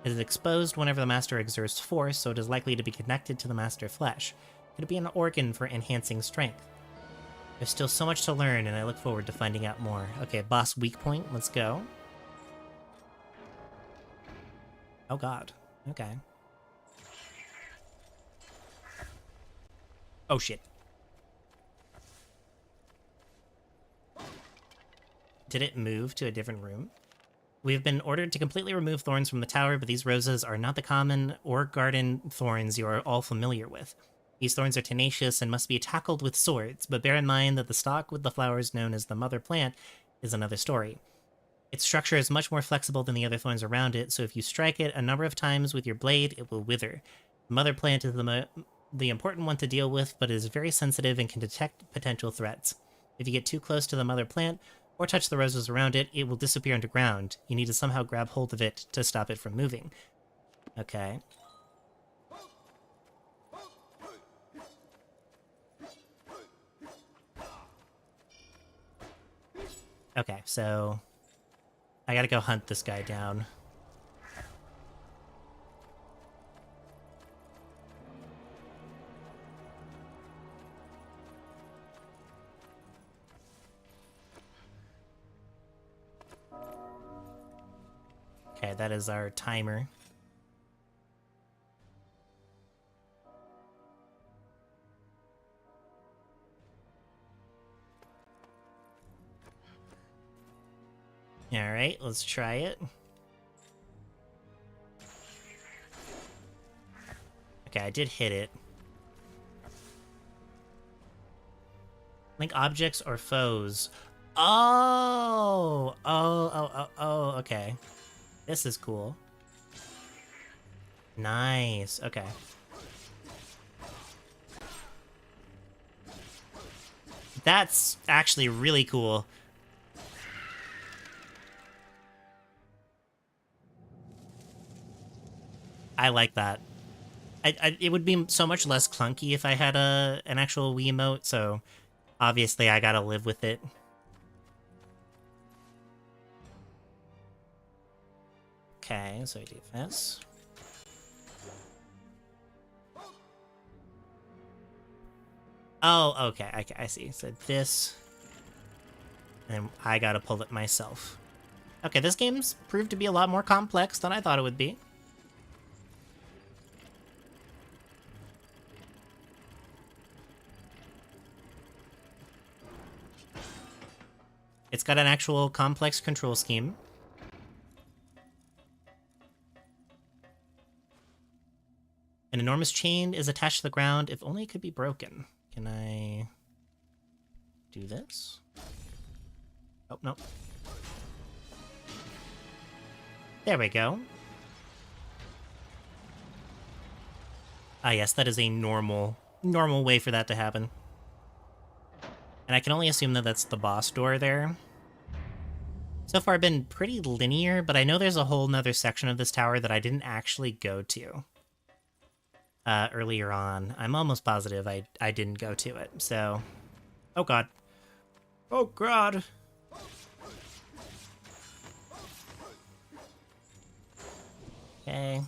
It is exposed whenever the master exerts force, so it is likely to be connected to the master flesh. Could it be an organ for enhancing strength? There's still so much to learn, and I look forward to finding out more. Okay, boss weak point, let's go. Oh god, okay. Oh shit. Did it move to a different room? We have been ordered to completely remove thorns from the tower, but these roses are not the common or garden thorns you are all familiar with. These thorns are tenacious and must be tackled with swords, but bear in mind that the stalk with the flowers known as the mother plant is another story. Its structure is much more flexible than the other thorns around it, so if you strike it a number of times with your blade, it will wither. The mother plant is the important one to deal with, but it is very sensitive and can detect potential threats. If you get too close to the mother plant, or touch the roses around it, it will disappear underground. You need to somehow grab hold of it to stop it from moving. Okay. Okay, so I gotta go hunt this guy down. Okay, that is our timer. Alright, let's try it. Okay, I did hit it. Link objects or foes. Oh, okay. This is cool. Nice, okay. That's actually really cool. I like that. It would be so much less clunky if I had an actual Wii emote, so obviously I gotta live with it. Okay, so I do this. Oh, okay, I see. So this, and I gotta pull it myself. Okay, this game's proved to be a lot more complex than I thought it would be. It's got an actual complex control scheme. An enormous chain is attached to the ground, if only it could be broken. Can I do this? Oh, no. There we go. Ah, yes, that is a normal way for that to happen. And I can only assume that that's the boss door there. So far, I've been pretty linear, but I know there's a whole nother section of this tower that I didn't actually go to earlier on. I'm almost positive I didn't go to it, so... Oh, God. Oh, God! Okay.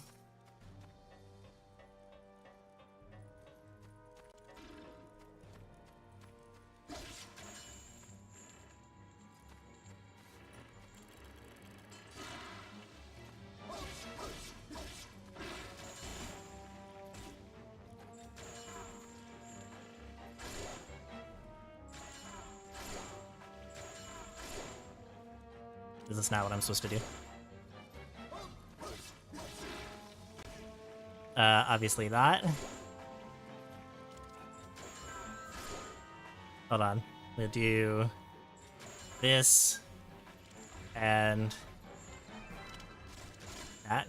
Is this not what I'm supposed to do? Obviously not. Hold on. We'll do this and that.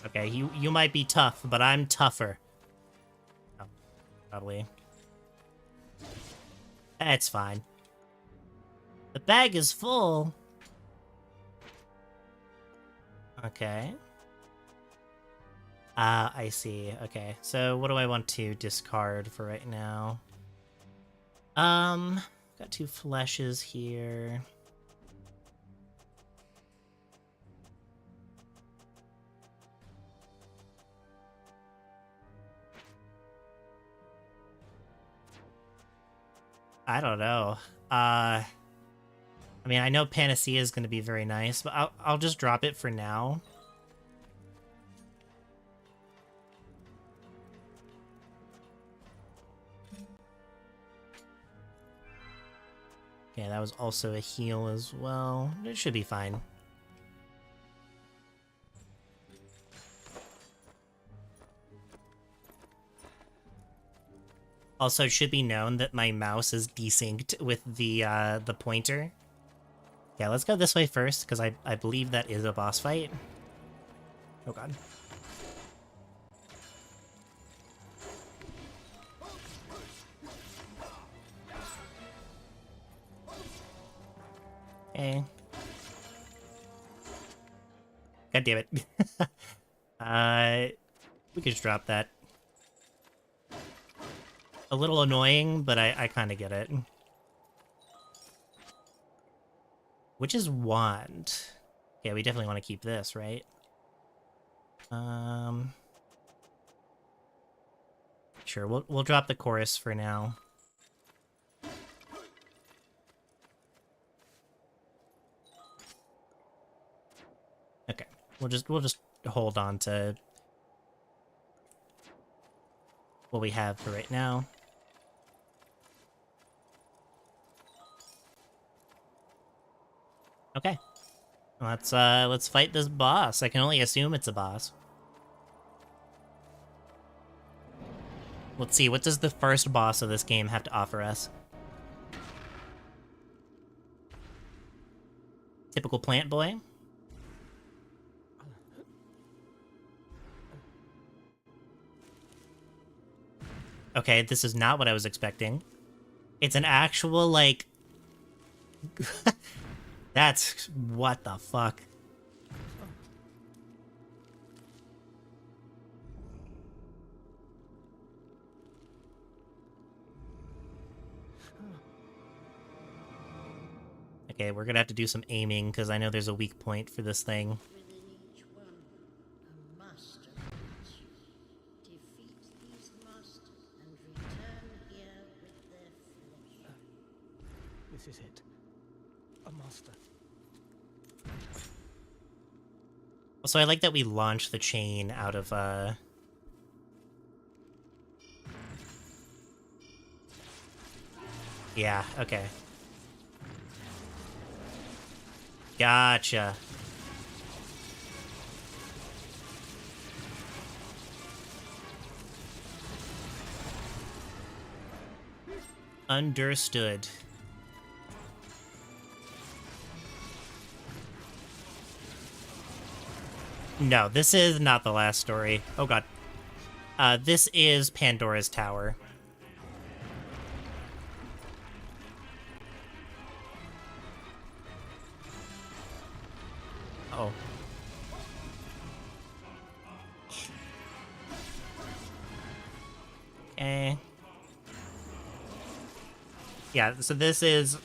Okay, you might be tough, but I'm tougher. Oh, probably. It's fine. The bag is full. Okay. I see. Okay, so what do I want to discard for right now? Got 2 fleshes here. I don't know. I mean, I know Panacea is going to be very nice, but I'll just drop it for now. Okay, that was also a heal as well. It should be fine. Also, it should be known that my mouse is desynced with the pointer. Yeah, let's go this way first, because I believe that is a boss fight. Oh god. Okay. God damn it. We could just drop that. A little annoying, but I kind of get it. Which is wand? Yeah, we definitely want to keep this, right? Sure, we'll drop the chorus for now. Okay, we'll just hold on to what we have for right now. Okay. Let's fight this boss. I can only assume it's a boss. Let's see, what does the first boss of this game have to offer us? Typical plant boy? Okay, this is not what I was expecting. It's an actual, like... That's... what the fuck? Okay, we're gonna have to do some aiming, because I know there's a weak point for this thing. Within each one, a master waits you. Defeat these masters and return here with their flesh. This is it. A master. Also, I like that we launch the chain out of, Yeah, okay. Gotcha. Understood. No, this is not the last story. Oh god. This is Pandora's Tower. Oh. Okay. Yeah, so this is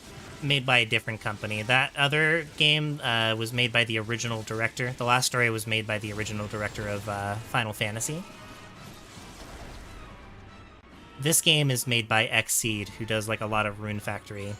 made by a different company. That other game was made by the original director. The last story was made by the original director of Final Fantasy. This game is made by Xseed, who does like a lot of Rune Factory.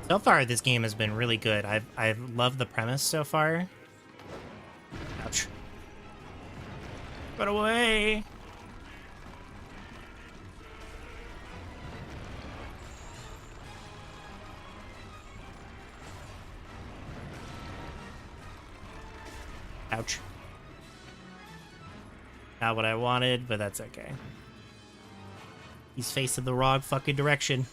So far, this game has been really good. I've loved the premise so far. Ouch. Get away! Ouch. Not what I wanted, but that's okay. He's facing the wrong fucking direction.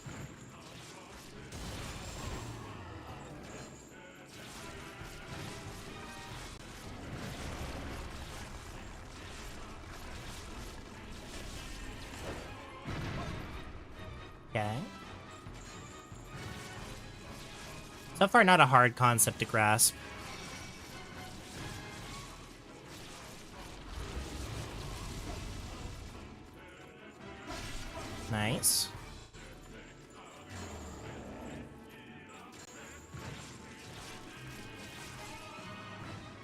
Okay. So far, not a hard concept to grasp. Nice.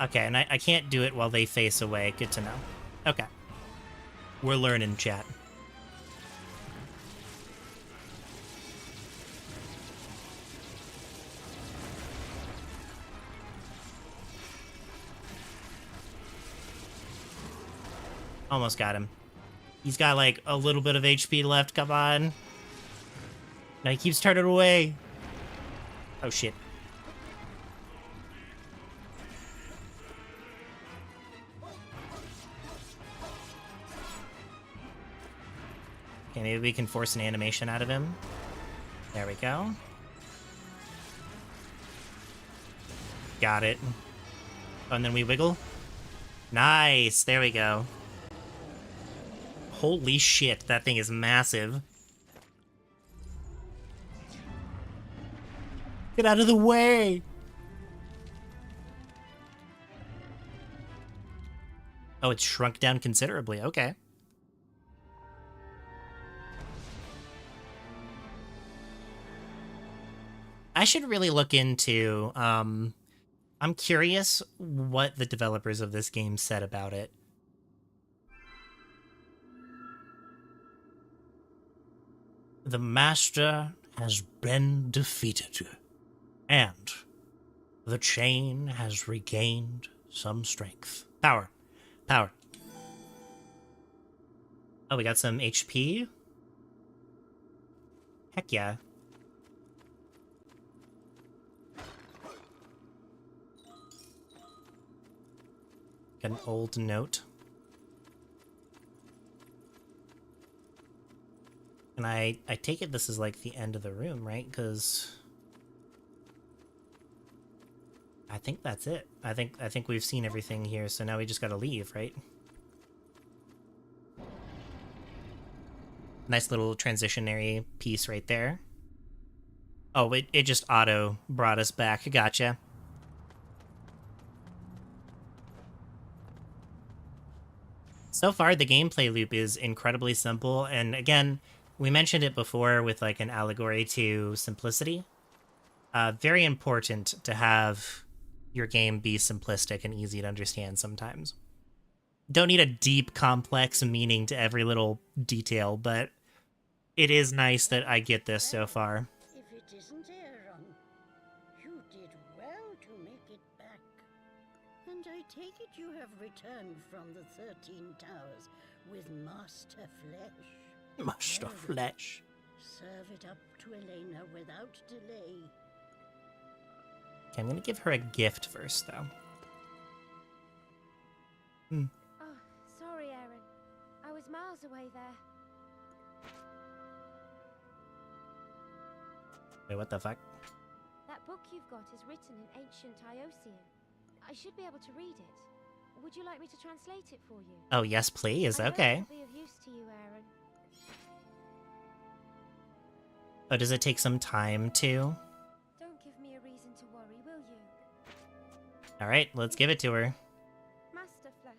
Okay, and I can't do it while they face away. Good to know. Okay. We're learning, chat. Almost got him. He's got like a little bit of HP left. Come on. No, he keeps turning away. Oh shit. Okay, maybe we can force an animation out of him. There we go. Got it. Oh, and then we wiggle. Nice. There we go. Holy shit, that thing is massive. Get out of the way! Oh, it's shrunk down considerably. Okay. I should really look into, I'm curious what the developers of this game said about it. The master has been defeated, and the chain has regained some strength. Power. Power. Oh, we got some HP? Heck yeah. Got an old note. And I take it this is like the end of the room, right? Because I think that's it. I think we've seen everything here, so now we just gotta leave, right? Nice little transitionary piece right there. Oh, it just auto brought us back. Gotcha. So far, the gameplay loop is incredibly simple, and again, we mentioned it before with like an allegory to simplicity. Very important to have your game be simplistic and easy to understand sometimes. Don't need a deep, complex meaning to every little detail, but it is nice that I get this so far. If it isn't Aaron, you did well to make it back. And I take it you have returned from the 13 Towers with Master Flesh. Master Flesh. Serve it up to Elena without delay. Okay, I'm gonna give her a gift first, though. Oh, sorry, Aaron. I was miles away there. Wait, what the fuck? That book you've got is written in ancient Iosian. I should be able to read it. Would you like me to translate it for you? Oh, yes, please. I know Okay. it'll be of use to you, Aaron. Oh, does it take some time to? Don't give me a reason to worry, will you? Alright, let's give it to her. Master Flesh.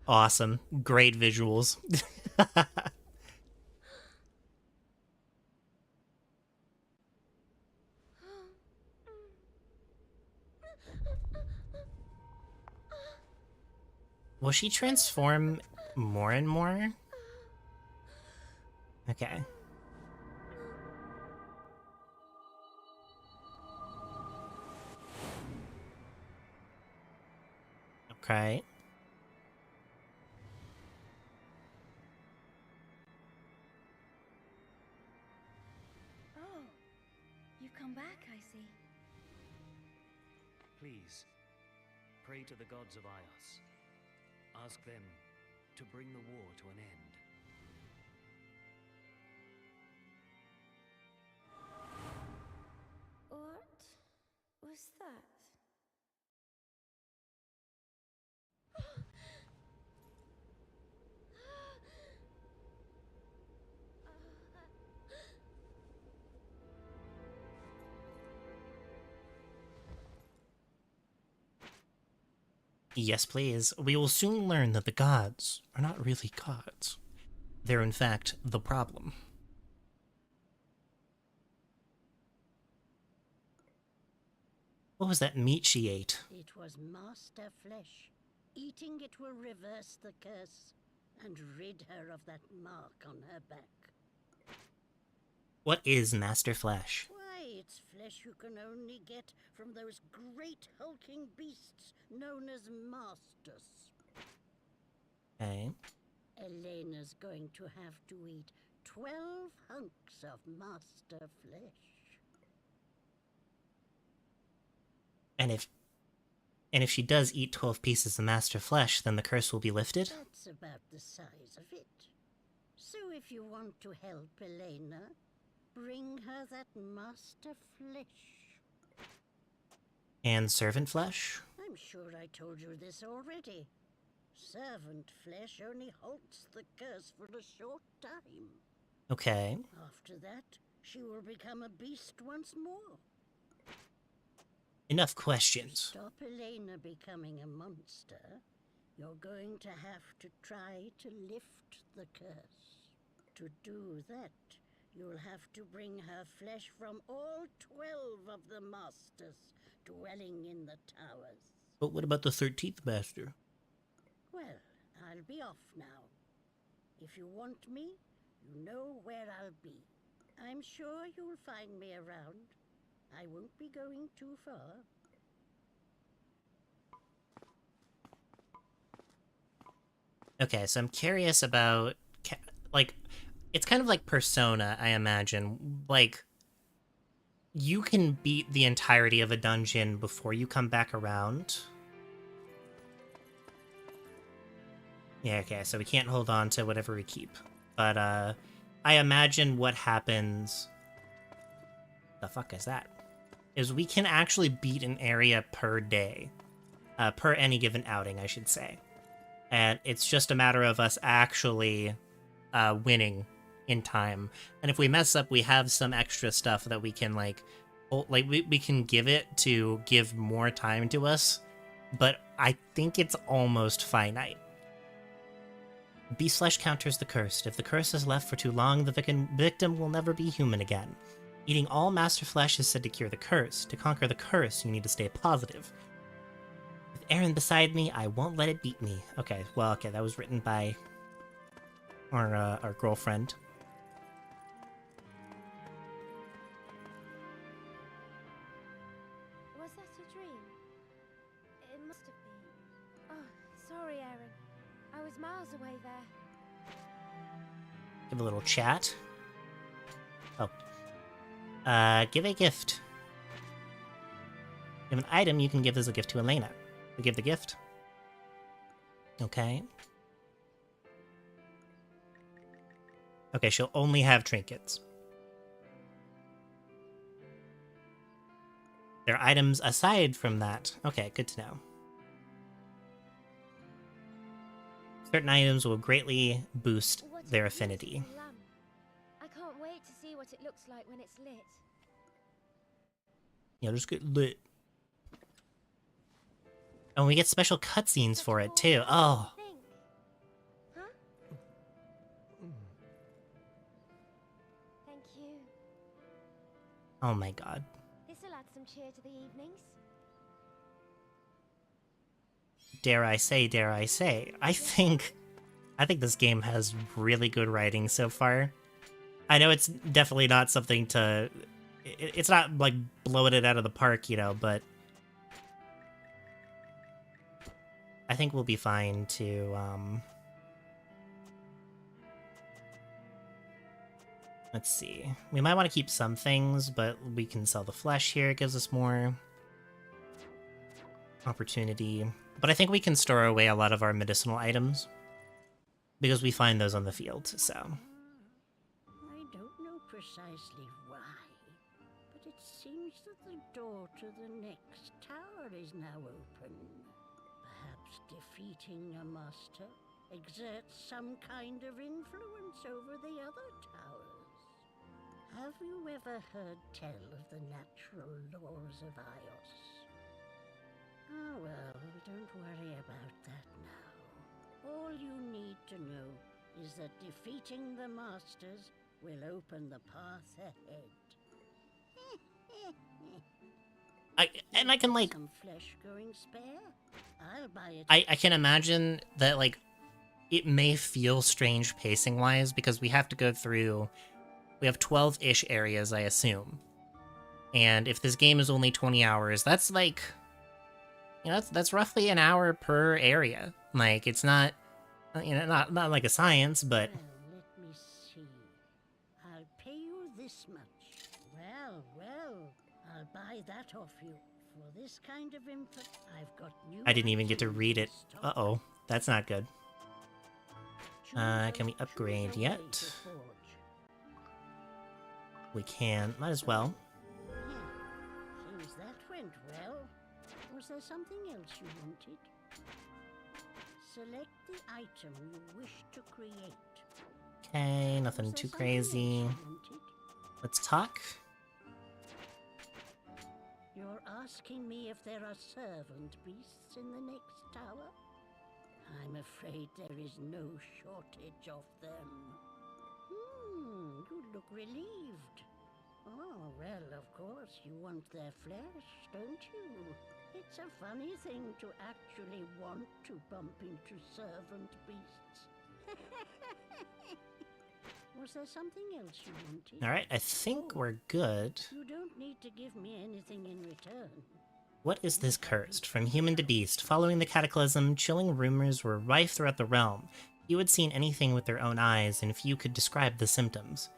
Awesome. Great visuals. Will she transform more and more? Okay. Okay. Oh, you've come back, I see. Please, pray to the gods of Ios. Ask them to bring the war to an end. What was that? Yes, please. We will soon learn that the gods are not really gods. They're, in fact, the problem. What was that meat she ate? It was Master Flesh. Eating it will reverse the curse and rid her of that mark on her back. What is Master Flesh? Why, it's flesh you can only get from those great hulking beasts known as masters. Okay. Elena's going to have to eat 12 hunks of Master Flesh. And if she does eat 12 pieces of Master Flesh, then the curse will be lifted? That's about the size of it. So if you want to help Elena, bring her that Master Flesh. And servant flesh? I'm sure I told you this already. Servant flesh only halts the curse for a short time. Okay. After that, she will become a beast once more. Enough questions. Stop Elena becoming a monster, you're going to have to try to lift the curse. To do that, you'll have to bring her flesh from all 12 of the masters dwelling in the towers. But what about the 13th master? Well, I'll be off now. If you want me, you know where I'll be. I'm sure you'll find me around. I won't be going too far. Okay, so I'm curious about, like, it's kind of like Persona, I imagine. Like, you can beat the entirety of a dungeon before you come back around. Yeah, okay, so we can't hold on to whatever we keep. But, I imagine what happens... The fuck is that? Is we can actually beat an area per day. Per any given outing, I should say. And it's just a matter of us actually winning in time. And if we mess up, we have some extra stuff that we can, like we can give it to give more time to us. But I think it's almost finite. Beast flesh counters the cursed. If the curse is left for too long, the victim will never be human again. Eating all master flesh is said to cure the curse. To conquer the curse, you need to stay positive. With Aaron beside me, I won't let it beat me. Okay, well, okay, that was written by our girlfriend. Was that a dream? It must have been. Oh, sorry, Aaron. I was miles away there. Give a little chat. Oh. Give a gift. Give an item you can give as a gift to Elena. We give the gift. Okay. Okay, she'll only have trinkets. There are items aside from that. Okay, good to know. Certain items will greatly boost What a their affinity. beautiful lamp. I can't wait to see what it looks like when it's lit. Yeah, just get lit. And we get special cutscenes for it too. Oh, Think. Huh? Thank you. oh my god. This'll add some cheer to the evenings. Dare I say, I think this game has really good writing so far. I know it's definitely not something to... It's not, like, blowing it out of the park, you know, but... I think we'll be fine to, Let's see. We might want to keep some things, but we can sell the flesh here. It gives us more opportunity. But I think we can store away a lot of our medicinal items, because we find those on the field, so... I don't know precisely why, but it seems that the door to the next tower is now open. Perhaps defeating a master exerts some kind of influence over the other towers. Have you ever heard tell of the natural laws of Ios? Oh well, don't worry about that now. All you need to know is that defeating the masters will open the path ahead. I can, like... Some flesh going spare? I'll buy it. I can imagine that, like, it may feel strange pacing-wise, because we have to go through... We have 12-ish areas, I assume. And if this game is only 20 hours, that's, like... You know, that's roughly an hour per area. Like, it's not... You know, not like a science, but... Well, let me see. I'll pay you this much. Well, I'll buy that off you. For this kind of info, I've got new... I didn't even get to items read in it. stock. Uh-oh. That's not good. Choose Can we a- upgrade choose a way yet? to forge. We can. Might as well. Yeah, seems that went well. Was there something else you wanted? Select the item you wish to create. Okay, nothing Was too there something else crazy. you wanted? Let's talk. You're asking me if there are servant beasts in the next tower? I'm afraid there is no shortage of them. You look relieved. Oh, well, of course you want their flesh, don't you? It's a funny thing to actually want to bump into servant beasts. Was there something else you wanted? Alright, I think we're good. You don't need to give me anything in return. What is this cursed? From human to beast, following the cataclysm, chilling rumors were rife throughout the realm. Few had seen anything with their own eyes, and few could describe the symptoms.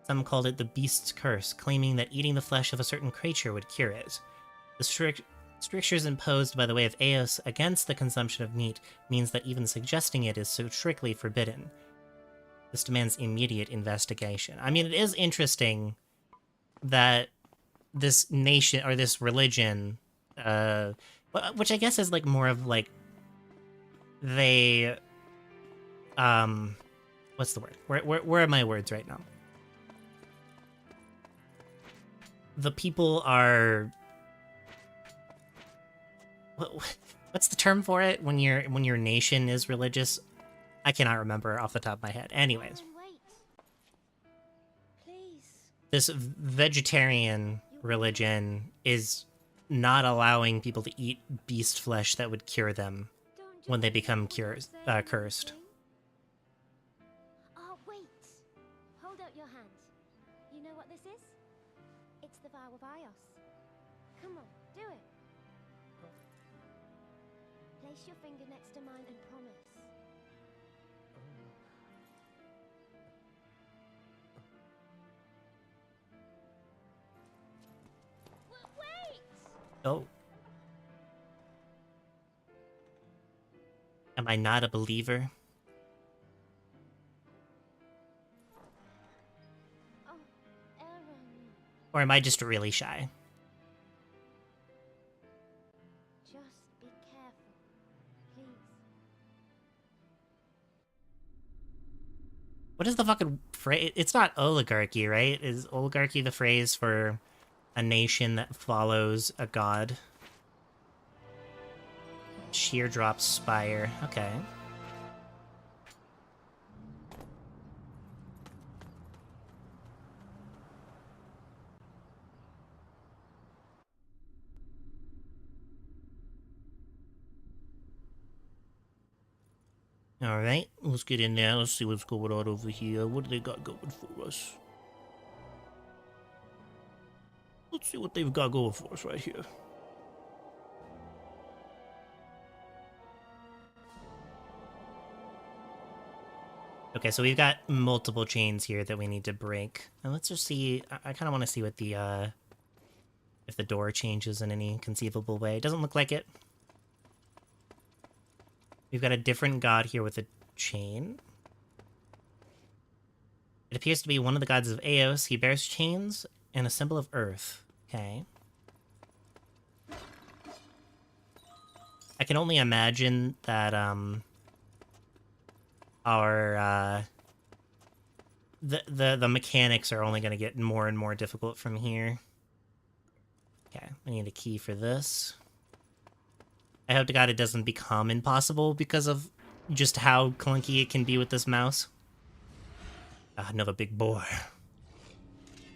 Some called it the beast's curse, claiming that eating the flesh of a certain creature would cure it. The strictures imposed by the way of Eos against the consumption of meat means that even suggesting it is so strictly forbidden. This demands immediate investigation. I mean, it is interesting that this nation, or this religion, which I guess is like more of like, they, what's the word? Where are my words right now? The people are, what's the term for it when your nation is religious? I cannot remember off the top of my head. Anyways, Wait. Please. this vegetarian religion is not allowing people to eat beast flesh that would cure them Don't when they just become say cursed, anything. cursed. Oh, wait. Hold out your hand. You know what this is? It's the vow of Ios. Come on, do it. Place your finger next to mine and promise. Wait! Oh. Am I not a believer? Oh, Aaron. Or am I just really shy? Just be careful, please. What is the fucking phrase? It's not oligarchy, right? Is oligarchy the phrase for a nation that follows a god? Sheardrop Spire. Okay. Alright, let's get in there. Let's see what's going on over here. What do they got going for us? Let's see what they've got going for us right here. Okay, so we've got multiple chains here that we need to break. And let's just see, I kind of want to see what the, if the door changes in any conceivable way. It doesn't look like it. We've got a different god here with a chain. It appears to be one of the gods of Eos. He bears chains and a symbol of Earth. Okay. I can only imagine that, our, the mechanics are only going to get more and more difficult from here. Okay, I need a key for this. I hope to God it doesn't become impossible because of just how clunky it can be with this mouse. Ah, another big boy.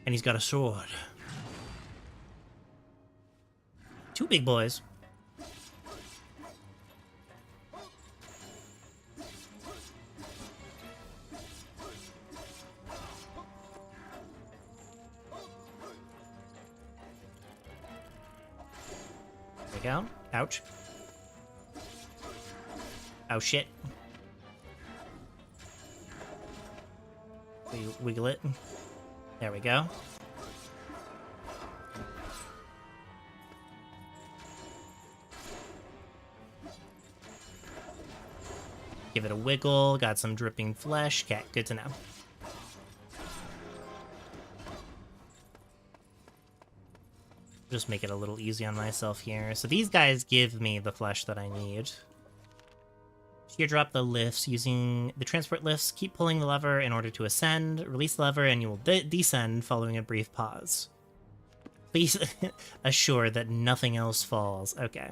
And he's got a sword. Two big boys. There we go. Ouch. Oh shit. We wiggle it. There we go. Give it a wiggle. Got some dripping flesh. Okay, good to know. Just make it a little easy on myself here. So these guys give me the flesh that I need. Teardrop the lifts using the transport lifts. Keep pulling the lever in order to ascend. Release the lever and you will descend following a brief pause. Please assure that nothing else falls. Okay.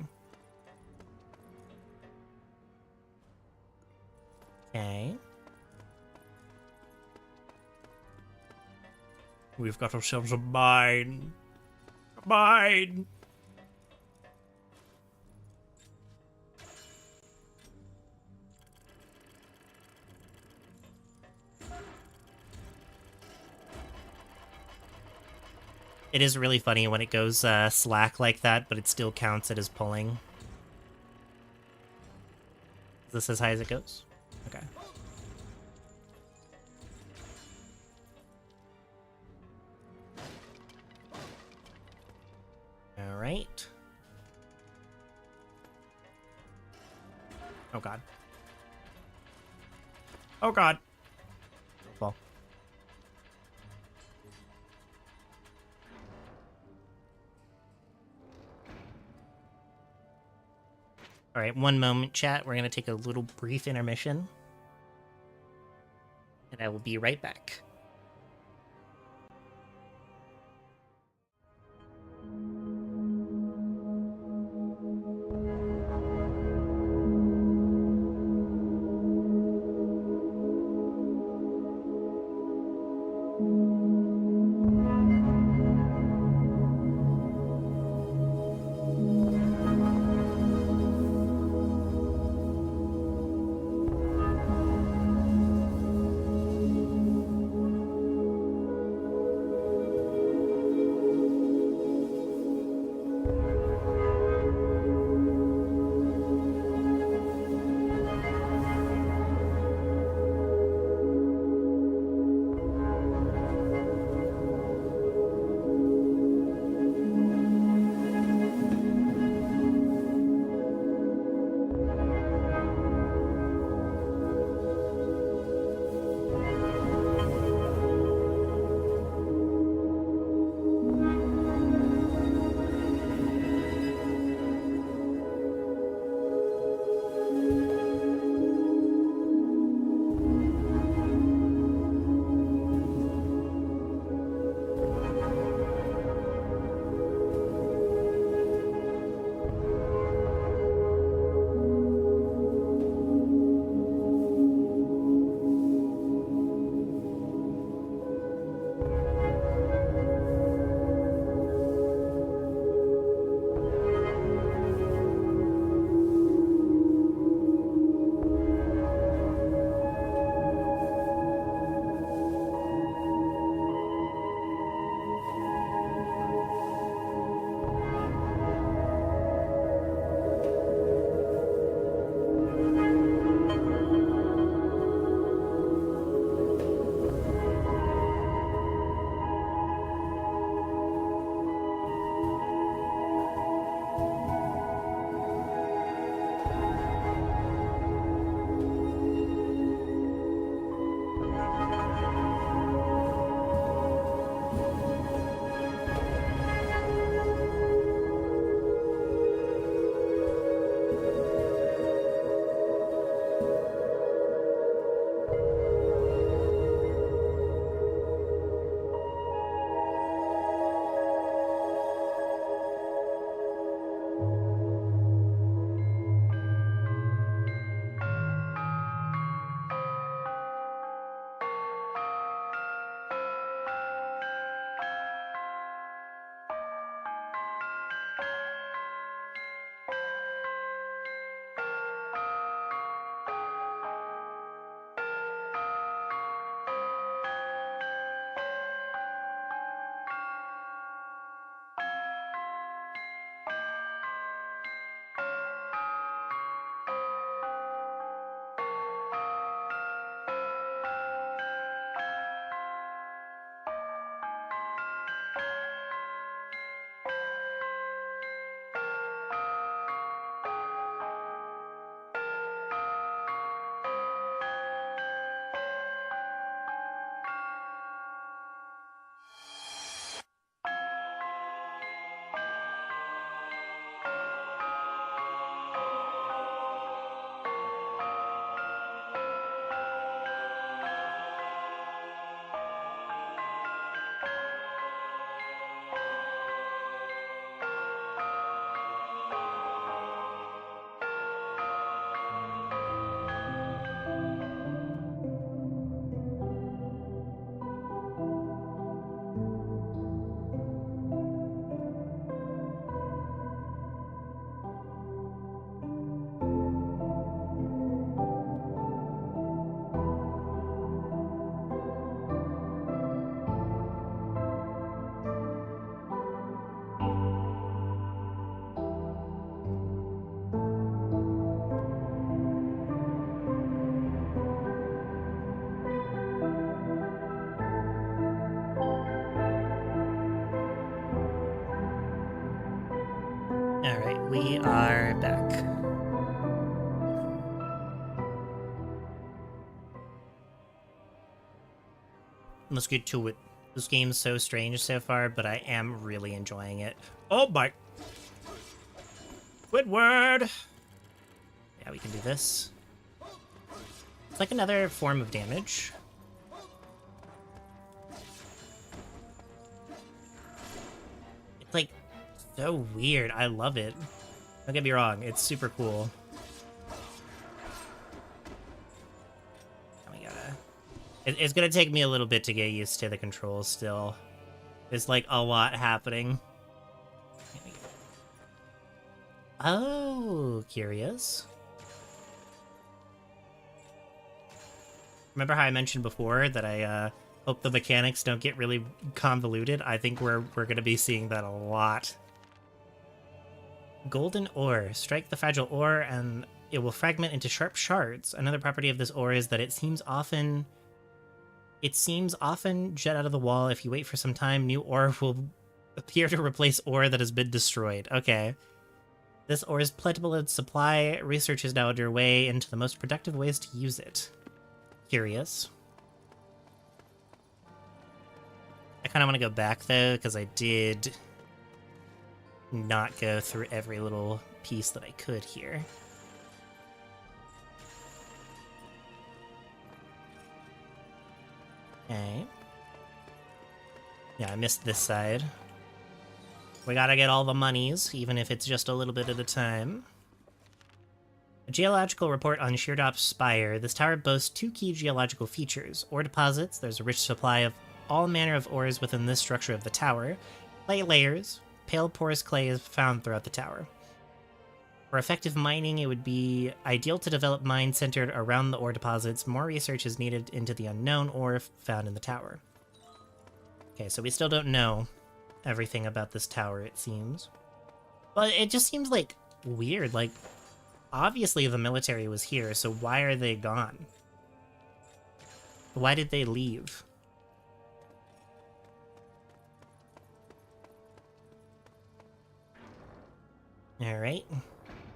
Okay. We've got ourselves a mine. A mine! It is really funny when it goes slack like that, but it still counts it as pulling. Is this as high as it goes? Okay. All right. Oh god. Oh god. Fall. All right, one moment, chat. We're going to take a little brief intermission. And I will be right back. we are back. Let's get to it. This game's so strange so far, but I am really enjoying it. Oh my! Squidward! Yeah, we can do this. It's like another form of damage. It's like so weird. I love it. Don't get me wrong, it's super cool. We gotta... It's gonna take me a little bit to get used to the controls still. There's like a lot happening. Oh, curious. Remember how I mentioned before that I hope the mechanics don't get really convoluted? I think we're gonna be seeing that a lot. Golden ore. Strike the fragile ore and it will fragment into sharp shards. Another property of this ore is that it seems often jet out of the wall. If you wait for some time, new ore will appear to replace ore that has been destroyed. Okay. This ore is plentiful in supply. Research is now underway into the most productive ways to use it. Curious. I kind of want to go back though, because I did not go through every little piece that I could here. Okay. Yeah, I missed this side. We gotta get all the monies, even if it's just a little bit at a time. A geological report on Sheerdop's Spire. This tower boasts two key geological features. Ore deposits. There's a rich supply of all manner of ores within this structure of the tower. Clay layers. Pale porous clay is found throughout the tower. For effective mining, it would be ideal to develop mines centered around the ore deposits. More research is needed into the unknown ore found in the tower. Okay, so we still don't know everything about this tower, it seems. But it just seems, like, weird. Like, obviously the military was here, so why are they gone? Why did they leave? Alright.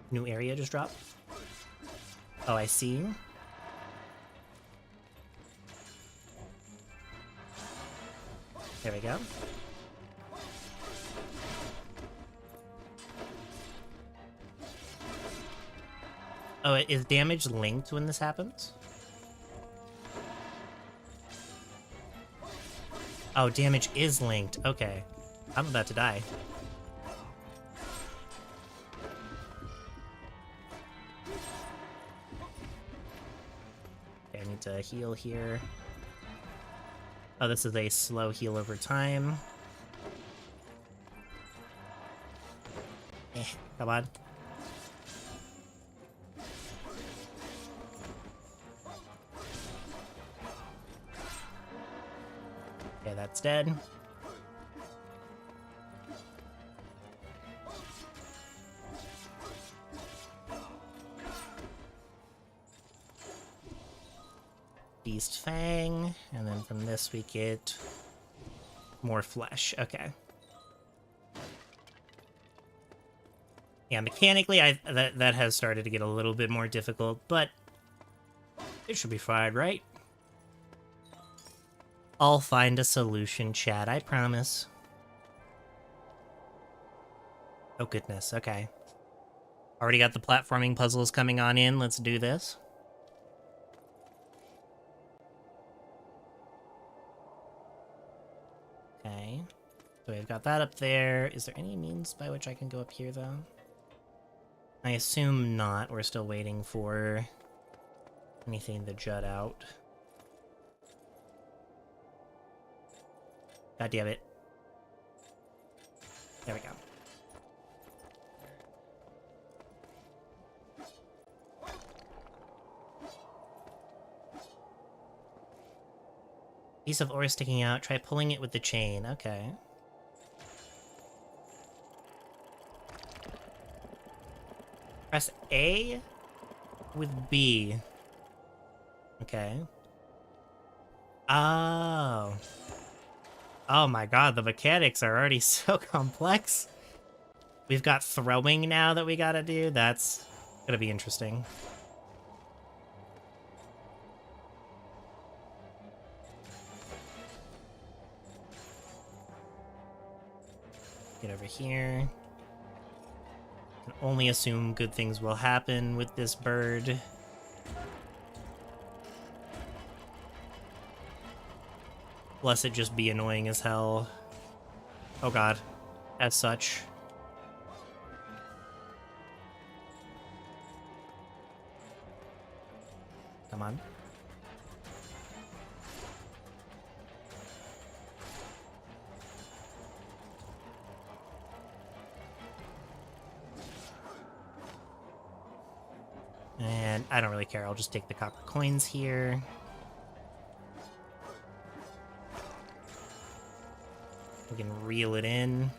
New area just dropped. Oh, I see. There we go. Oh, is damage linked when this happens? Oh, damage is linked. Okay. I'm about to die. Okay, I need to heal here. Oh, this is a slow heal over time. Come on. Okay, that's dead. Beast Fang, and then from this we get more flesh. Okay. Yeah, mechanically, that has started to get a little bit more difficult, but it should be fine, right? I'll find a solution, chat, I promise. Oh goodness, okay. Already got the platforming puzzles coming on in, let's do this. Okay, so we've got that up there. Is there any means by which I can go up here, though? I assume not. We're still waiting for anything to jut out. God damn it. There we go. Piece of ore sticking out. Try pulling it with the chain. Okay. Press A with B. Okay. Oh. Oh my god, the mechanics are already so complex. We've got throwing now that we gotta do. That's gonna be interesting. Get over here. Can only assume good things will happen with this bird. Plus it just be annoying as hell. Oh god. As such. Come on. And I don't really care. I'll just take the copper coins here. We can reel it in.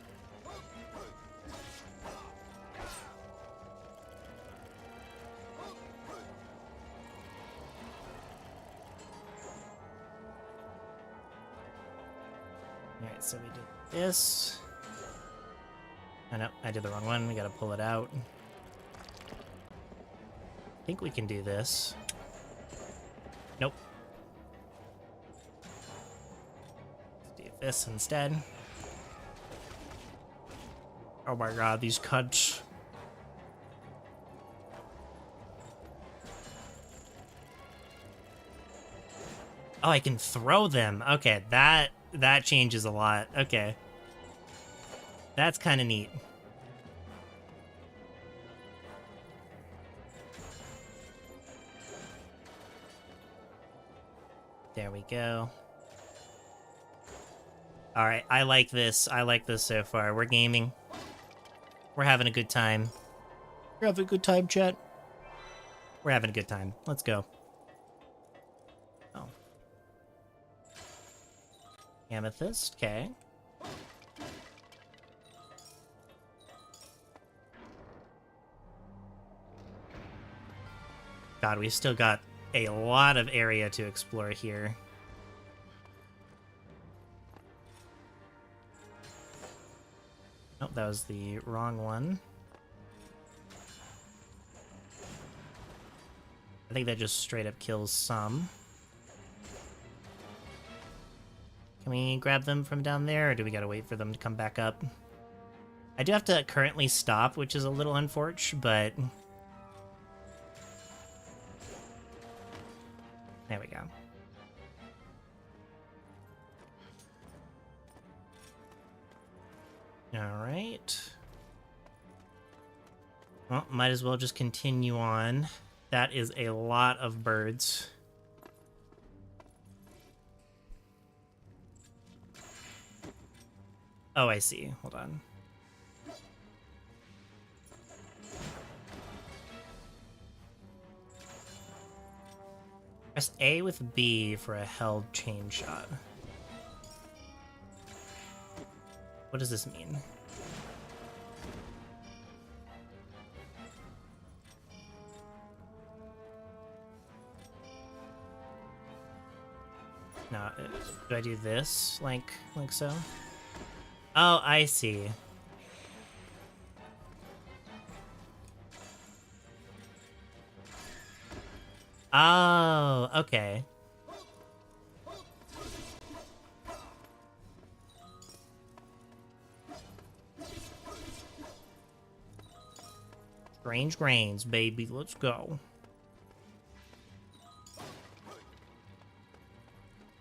Alright, so we did this. Oh no, I did the wrong one. We gotta pull it out. I think we can do this. Nope. Let's do this instead. Oh my god, these cuts. Oh, I can throw them. Okay, that changes a lot. Okay. That's kind of neat. There we go. All right, I like this. I like this so far. We're gaming. We're having a good time. We're having a good time, chat. We're having a good time. Let's go. Oh. Amethyst, okay. God, we've still got a lot of area to explore here. Oh, that was the wrong one. I think that just straight up kills some. Can we grab them from down there, or do we gotta wait for them to come back up? I do have to currently stop, which is a little unfortunate, but... There we go. Alright. Well, might as well just continue on. That is a lot of birds. Oh, I see. Hold on. Press A with B for a held chain shot. What does this mean? No, do I do this like so? Oh, I see. Oh, okay. Strange grains, baby. Let's go.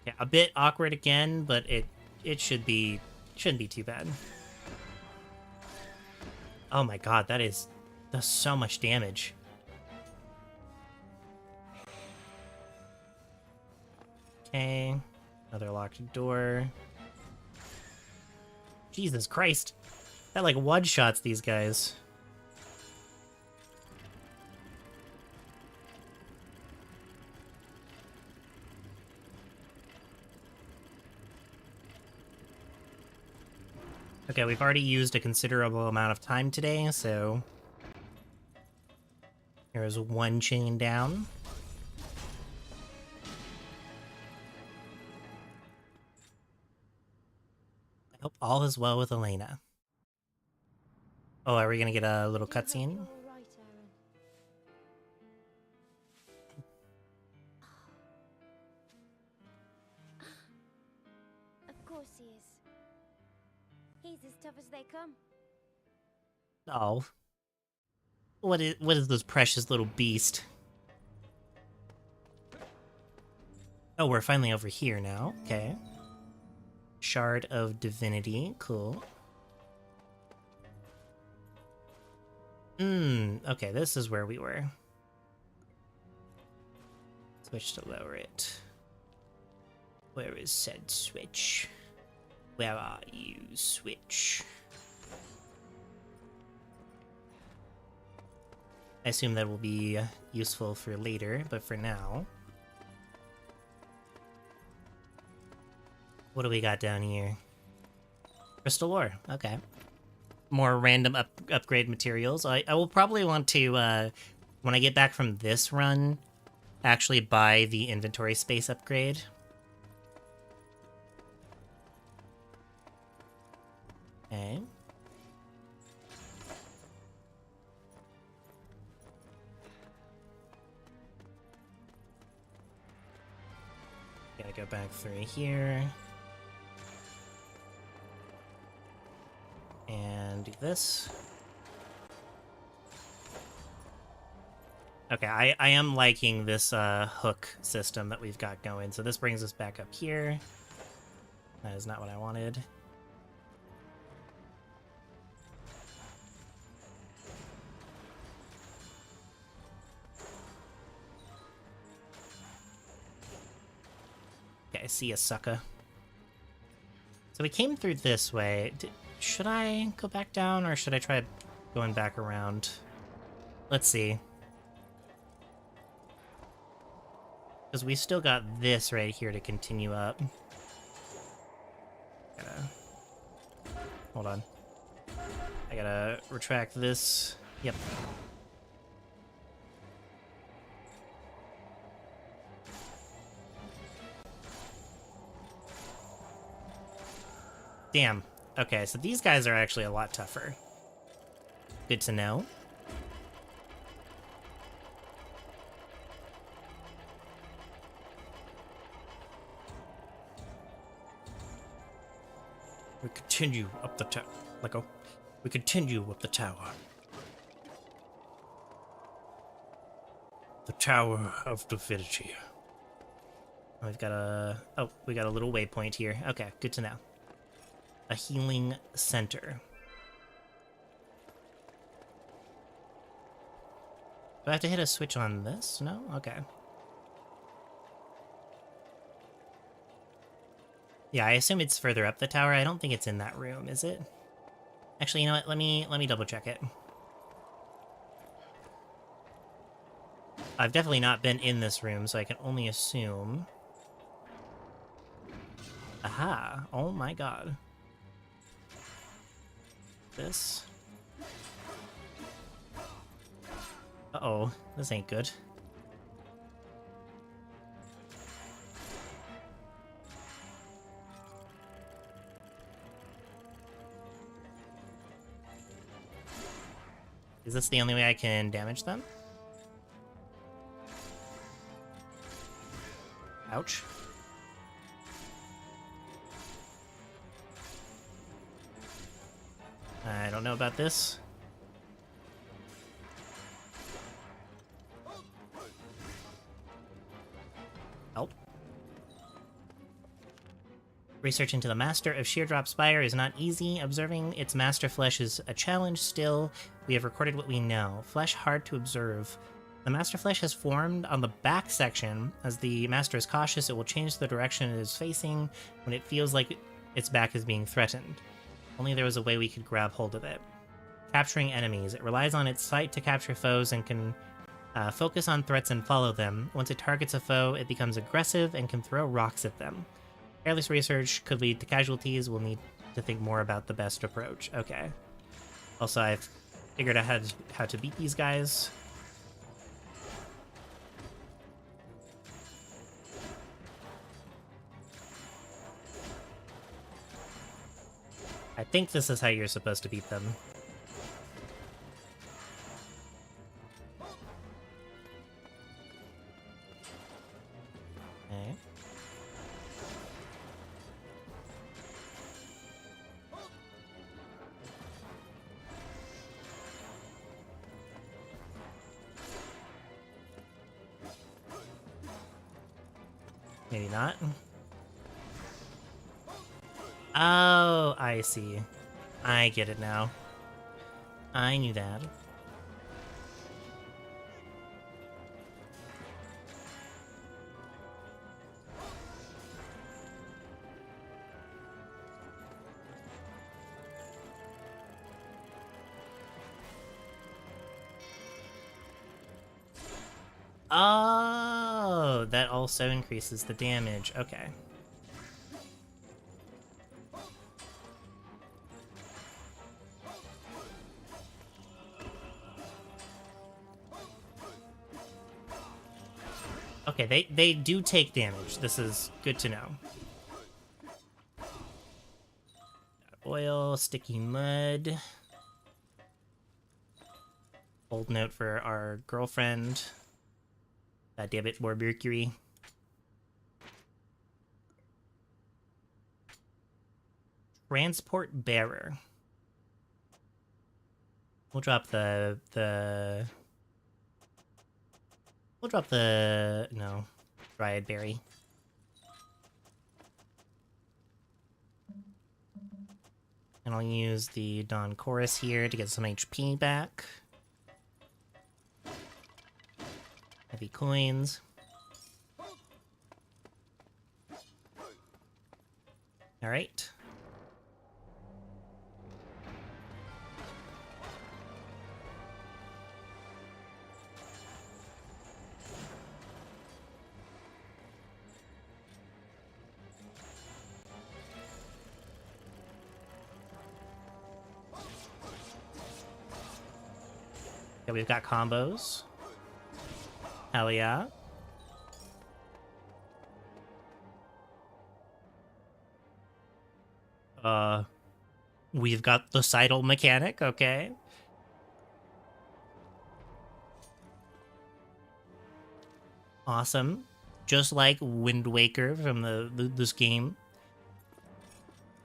Yeah, a bit awkward again, but it shouldn't be too bad. Oh my god, does so much damage. Okay, another locked door. Jesus Christ. That like one-shots these guys. Okay, we've already used a considerable amount of time today, so... Here's one chain down. I hope all is well with Elena. Oh, are we gonna get a little You hope cutscene? you're all right, Aaron. Of course he is. He's as tough as they come. Oh. What is this precious little beast? Oh, we're finally over here now. Okay. Shard of Divinity. Cool. Okay, this is where we were. Switch to lower it. Where is said switch? Where are you, switch? I assume that will be useful for later, but for now... What do we got down here? Crystal ore. Okay. More random upgrade materials. I will probably want to, when I get back from this run, actually buy the inventory space upgrade. Okay. Gotta go back through here. And do this. Okay, I am liking this hook system that we've got going. So this brings us back up here. That is not what I wanted. Okay, I see a sucker. So we came through this way. Should I go back down, or should I try going back around? Let's see. Because we still got this right here to continue up. Hold on. I gotta retract this. Yep. Damn. Okay, so these guys are actually a lot tougher. Good to know. We continue up the tower. Let go. We continue up the tower. The Tower of Divinity. We've got a... Oh, we got a little waypoint here. Okay, good to know. A healing center. Do I have to hit a switch on this? No? Okay. Yeah, I assume it's further up the tower. I don't think it's in that room, is it? Actually, you know what? Let me double check it. I've definitely not been in this room, so I can only assume. Aha! Oh my god. This. Uh-oh, this ain't good. Is this the only way I can damage them? Ouch. I don't know about this. Help. Research into the Master of Sheardrop Spire is not easy. Observing its master flesh is a challenge still. We have recorded what we know. Flesh hard to observe. The master flesh has formed on the back section. As the master is cautious, it will change the direction it is facing when it feels like its back is being threatened. Only there was a way we could grab hold of it. Capturing enemies. It relies on its sight to capture foes and can focus on threats and follow them. Once it targets a foe, it becomes aggressive and can throw rocks at them. Careless research could lead to casualties. We'll need to think more about the best approach. Okay. Also, I've figured out how to beat these guys. I think this is how you're supposed to beat them. Maybe not. Oh, I see. I get it now. I knew that. Oh, that also increases the damage. Okay. Okay, they do take damage. This is good to know. Oil, sticky mud. Old note for our girlfriend. God damn it, more mercury. Transport bearer. We'll drop the no, dryad berry. And I'll use the Dawn Chorus here to get some HP back. Heavy coins. Alright. Okay, we've got combos. Hell yeah. We've got the Seidel mechanic, okay. Awesome. Just like Wind Waker from this game.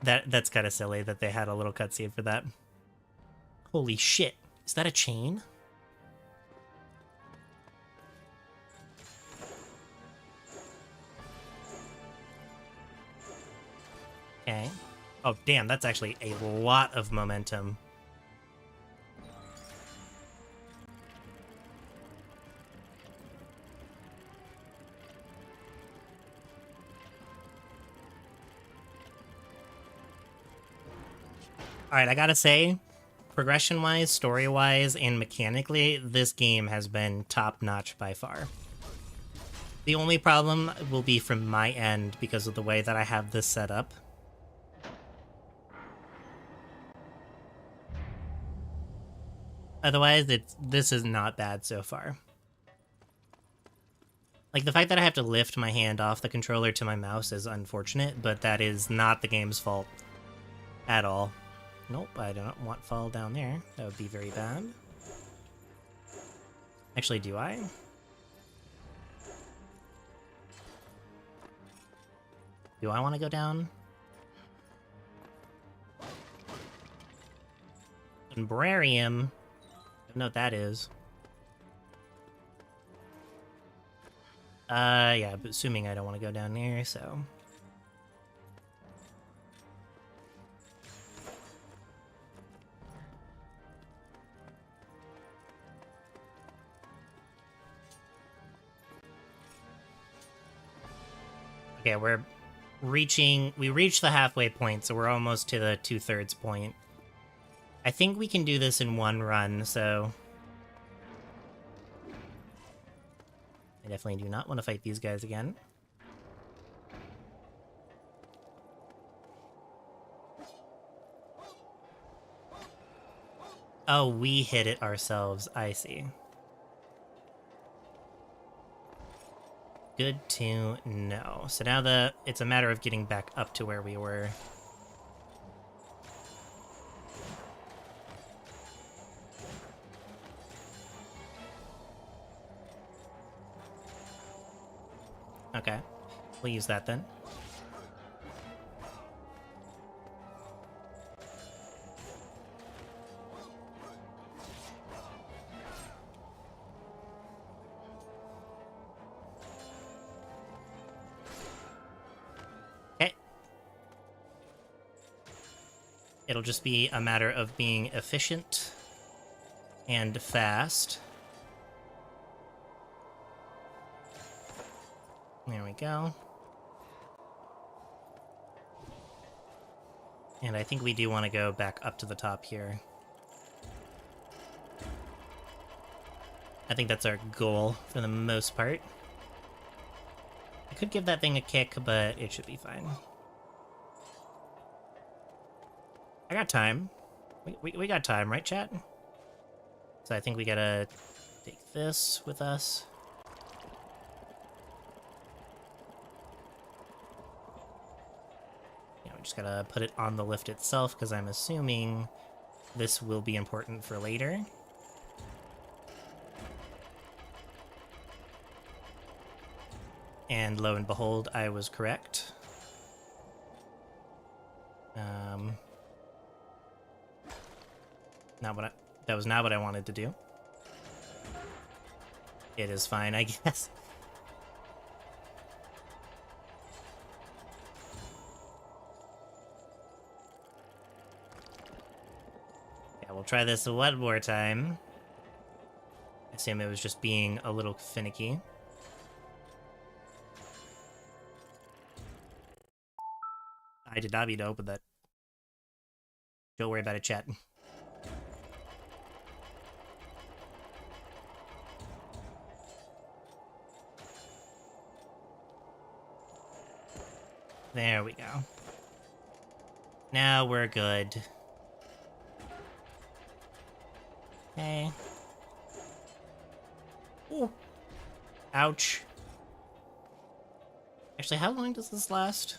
That's kind of silly that they had a little cutscene for that. Holy shit. Is that a chain? Okay. Oh, damn, that's actually a lot of momentum. Alright, I gotta say, progression-wise, story-wise, and mechanically, this game has been top-notch by far. The only problem will be from my end because of the way that I have this set up. Otherwise, this is not bad so far. Like, the fact that I have to lift my hand off the controller to my mouse is unfortunate, but that is not the game's fault at all. Nope, I don't want fall down there. That would be very bad. Actually, do I? Do I want to go down? Umbrarium. Don't know what that is. Yeah, but assuming I don't want to go down there, so... Okay, we reached the halfway point, so we're almost to the 2/3 point. I think we can do this in one run, so... I definitely do not want to fight these guys again. Oh, we hit it ourselves. I see. Good to know. So now it's a matter of getting back up to where we were. Okay, we'll use that then. It'll just be a matter of being efficient and fast. There we go. And I think we do want to go back up to the top here. I think that's our goal for the most part. I could give that thing a kick, but it should be fine. I got time. We got time, right, chat? So I think we gotta take this with us. Yeah, we just gotta put it on the lift itself, because I'm assuming this will be important for later. And lo and behold, I was correct. That was not what I wanted to do. It is fine, I guess. Yeah, we'll try this one more time. I assume it was just being a little finicky. I did not mean to open that. Don't worry about it, chat. There we go. Now we're good. Okay. Ooh. Ouch. Actually, how long does this last?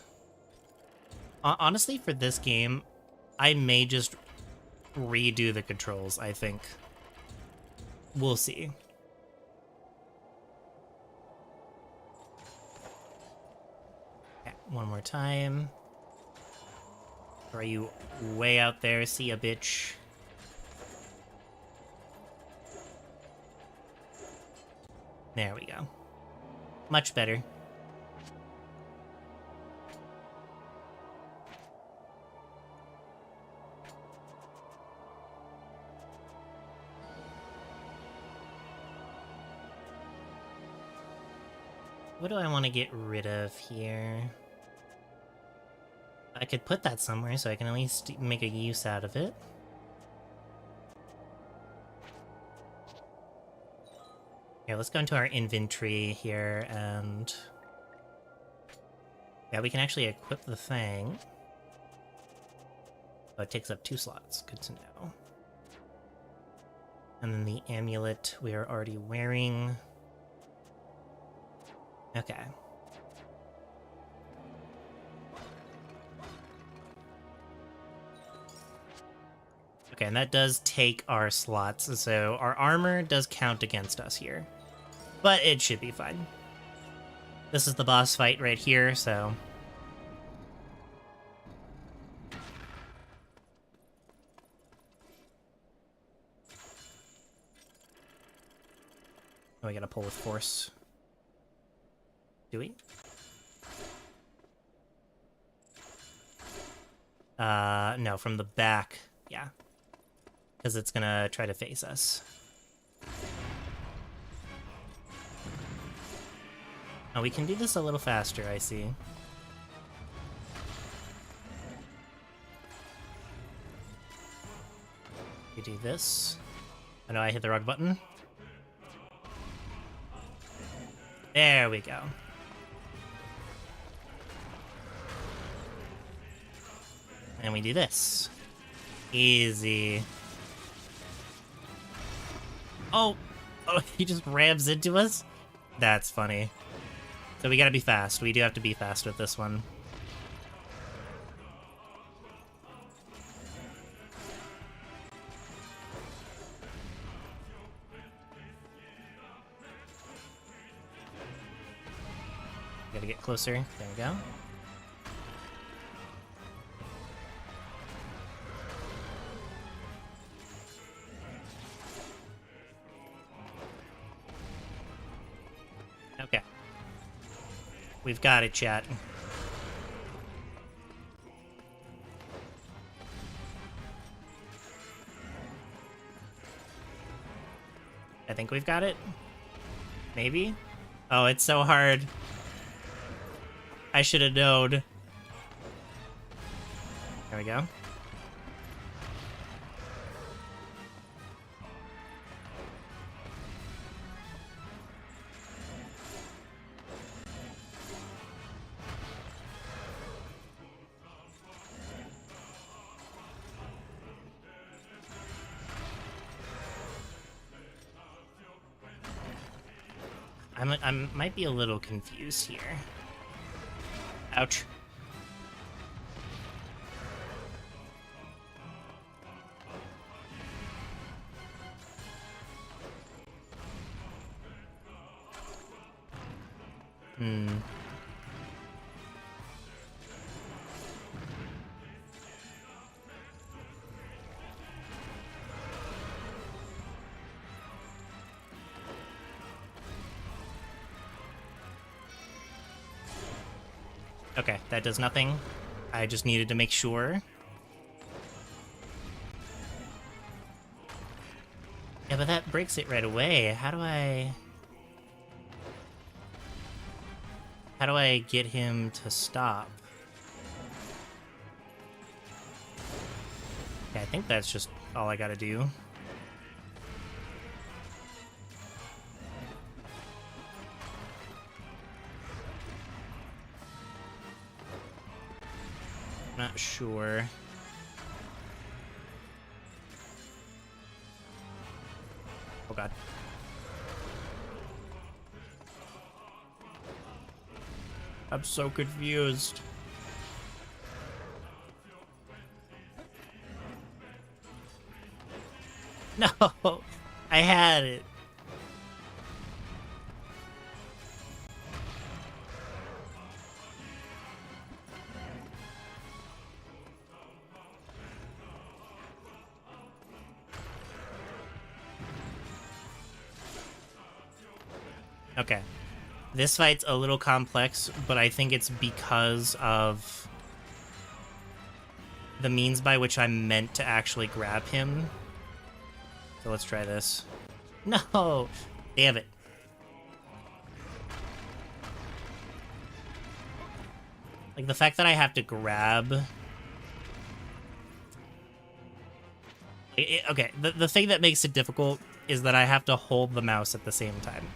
Honestly, for this game, I may just redo the controls, I think. We'll see. Okay, one more time. Are you way out there? See ya, bitch. There we go. Much better. What do I want to get rid of here? I could put that somewhere so I can at least make a use out of it. Here, let's go into our inventory here and... yeah, we can actually equip the thing. Oh, it takes up 2 slots. Good to know. And then the amulet we are already wearing. Okay. Okay, and that does take our slots, so our armor does count against us here. But it should be fine. This is the boss fight right here, so... oh, we gotta pull with force. Do we? No, from the back. Yeah. Because it's gonna try to face us. Oh, we can do this a little faster, I see. We do this. I know I hit the wrong button. There we go. And we do this. Easy. Oh! Oh, he just rams into us? That's funny. So we gotta be fast. We do have to be fast with this one. Gotta get closer. There we go. Okay. We've got it, chat. I think we've got it. Maybe? Oh, it's so hard. I should have known. There we go. I might be a little confused here. Ouch. Okay, that does nothing. I just needed to make sure. Yeah, but that breaks it right away. How do I get him to stop? Yeah, I think that's just all I gotta do. Not sure. Oh god. I'm so confused. No, I had it. Okay. This fight's a little complex, but I think it's because of the means by which I'm meant to actually grab him. So let's try this. No! Damn it. Like, the fact that I have to grab... Okay, the thing that makes it difficult is that I have to hold the mouse at the same time.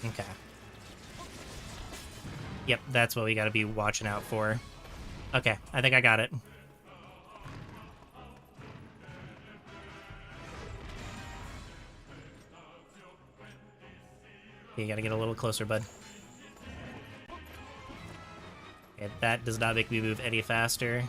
Okay. Yep, that's what we gotta be watching out for. Okay, I think I got it. You gotta get a little closer, bud. Okay, that does not make me move any faster.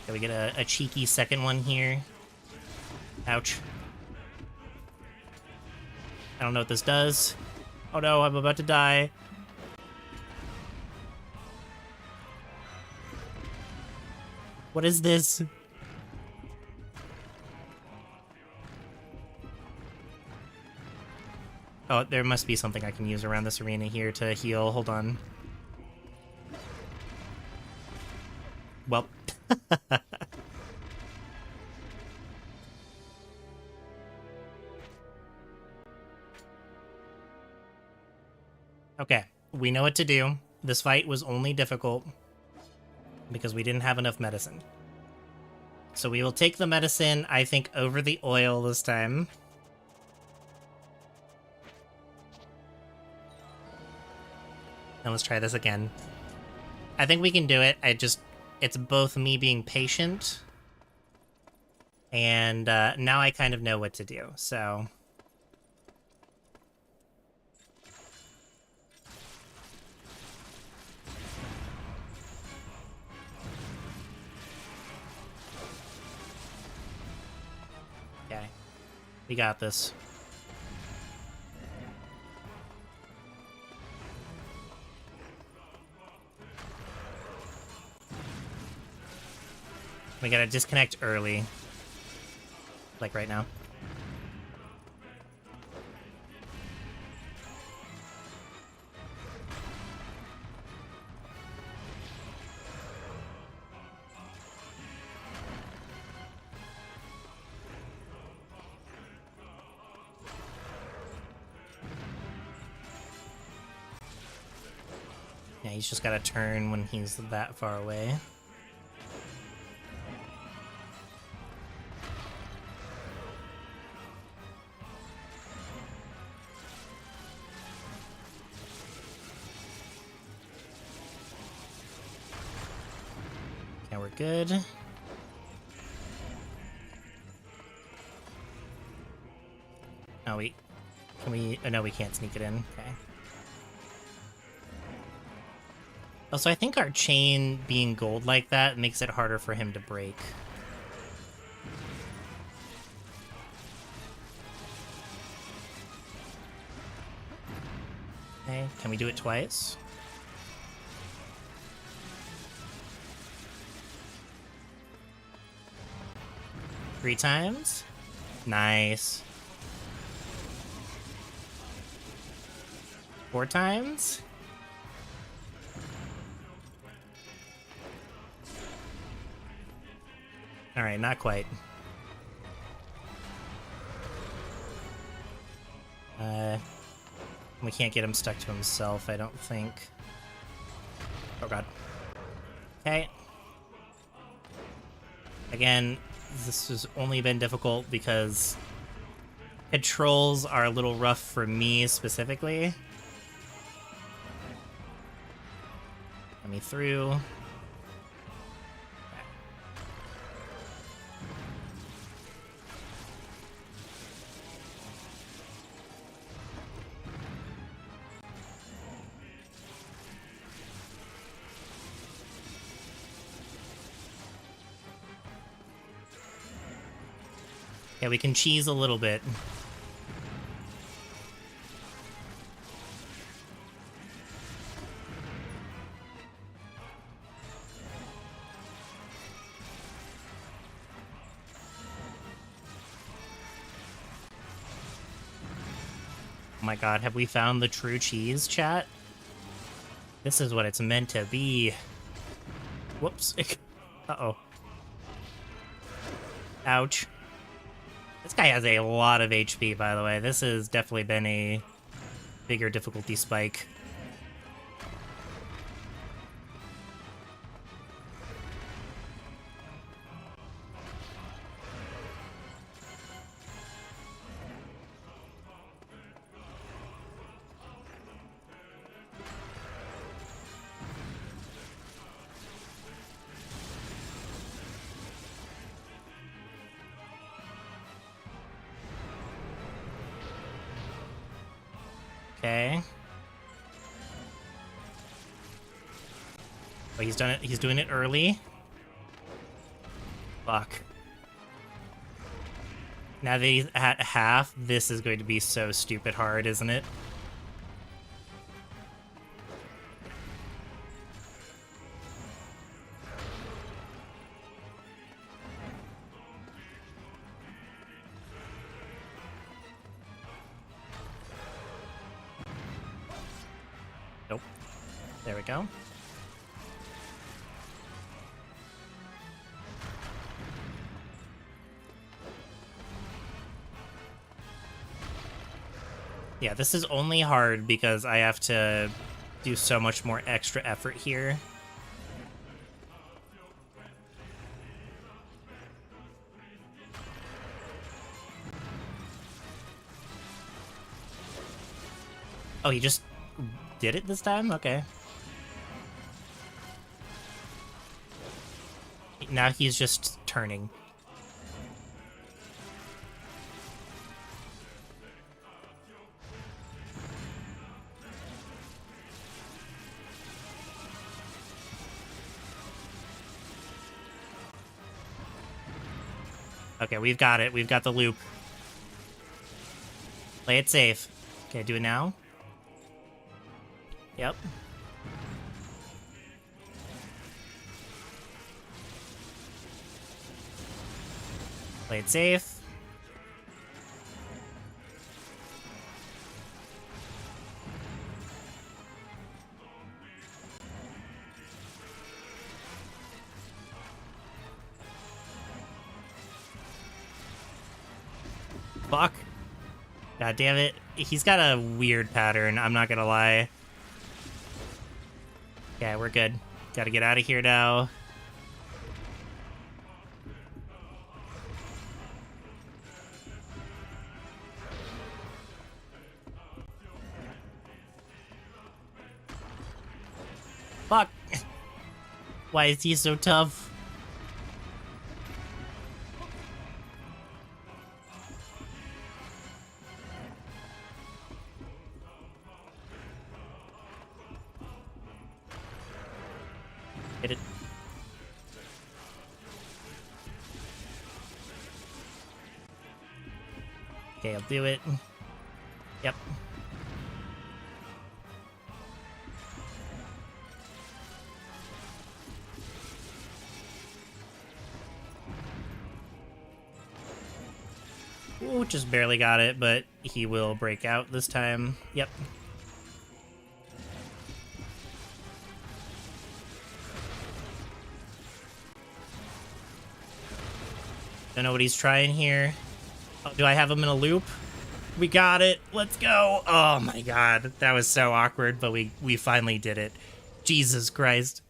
Can we get a cheeky second one here? Ouch. I don't know what this does. Oh no, I'm about to die. What is this? Oh, there must be something I can use around this arena here to heal. Hold on. Well. Okay, we know what to do. This fight was only difficult because we didn't have enough medicine. So we will take the medicine, I think, over the oil this time. And let's try this again. I think we can do it. It's both me being patient and now I kind of know what to do, so... Okay, we got this. We gotta disconnect early. Like right now. Yeah, he's just gotta turn when he's that far away. Okay, we're good. Oh, can we, oh no, we can't sneak it in, okay. Also, I think our chain being gold like that makes it harder for him to break. Okay, can we do it twice? Three times? Nice. 4 times? Alright, not quite. We can't get him stuck to himself, I don't think. Oh god. Okay. Again, this has only been difficult because controls are a little rough for me specifically. Let me through. Yeah, we can cheese a little bit. Oh my god, have we found the true cheese, chat? This is what it's meant to be. Whoops. Uh-oh. Ouch. This guy has a lot of HP, by the way. This has definitely been a bigger difficulty spike. Okay. Oh, he's done it. He's doing it early. Fuck. Now that he's at half, this is going to be so stupid hard, isn't it? Nope. There we go. Yeah, this is only hard because I have to do so much more extra effort here. Oh, he just did it this time? Okay. Now he's just turning. Okay, we've got it. We've got the loop. Play it safe. Okay, do it now. Yep. Play it safe. Fuck. God damn it. He's got a weird pattern, I'm not gonna lie. Yeah, we're good. Gotta get out of here now. Fuck. Why is he so tough? Hit it. Okay, I'll do it. Yep. Ooh, just barely got it, but he will break out this time. Yep. Don't know what he's trying here. Oh, do I have him in a loop? We got it. Let's go. Oh my god. That was so awkward, but we finally did it. Jesus Christ.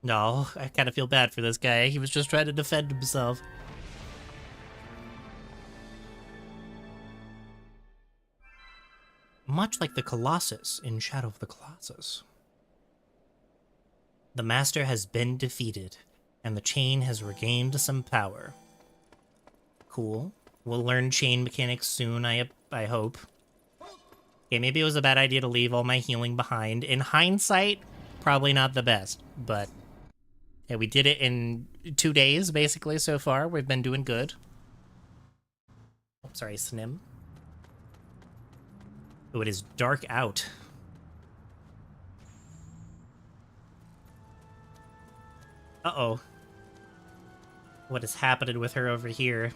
No, I kind of feel bad for this guy. He was just trying to defend himself. Much like the Colossus in Shadow of the Colossus. The Master has been defeated, and the chain has regained some power. Cool. We'll learn chain mechanics soon, I hope. Okay, maybe it was a bad idea to leave all my healing behind. In hindsight, probably not the best, but... yeah, we did it in 2 days, basically, so far. We've been doing good. Oh, sorry, Snim. Oh, it is dark out. Uh-oh. What is happening with her over here?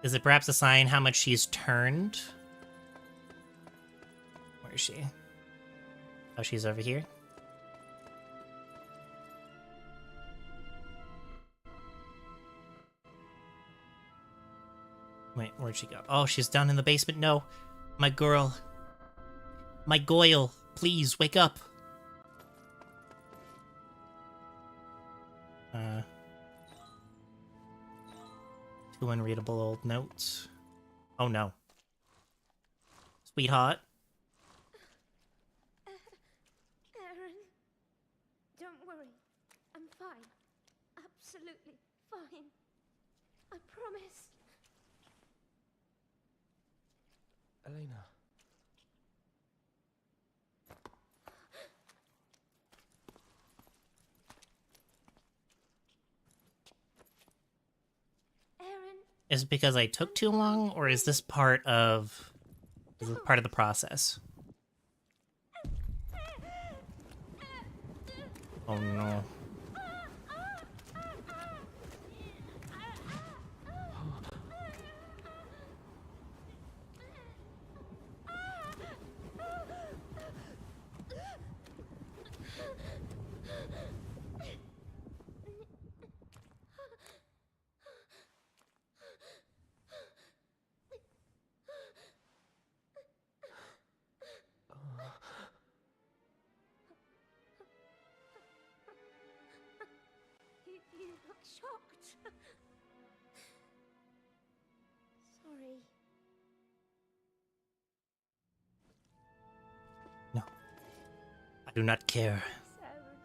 Is it perhaps a sign how much she's turned? Where is she? Oh, she's over here. Wait, where'd she go? Oh, she's down in the basement. No. My girl. My Goyle. Please, wake up. Two unreadable old notes. Oh, no. Sweetheart. Aaron, don't worry. I'm fine. Absolutely fine. I promise. Elena. Aaron. Is it because I took too long, or is this part of... is it part of the process? Oh no. You look shocked. Sorry. No. I do not care. Aaron.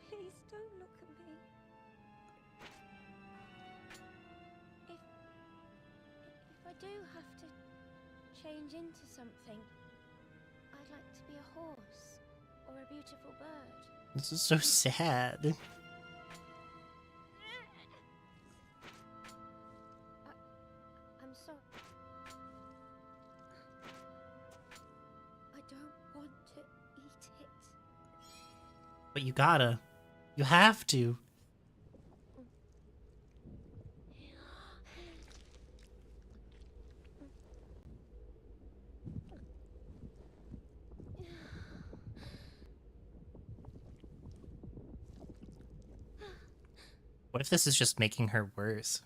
Please don't look at me. If I do have to change into something, I'd like to be a horse or a beautiful bird. This is so sad. sorry. I don't want to eat it. But you gotta. You have to. What if this is just making her worse?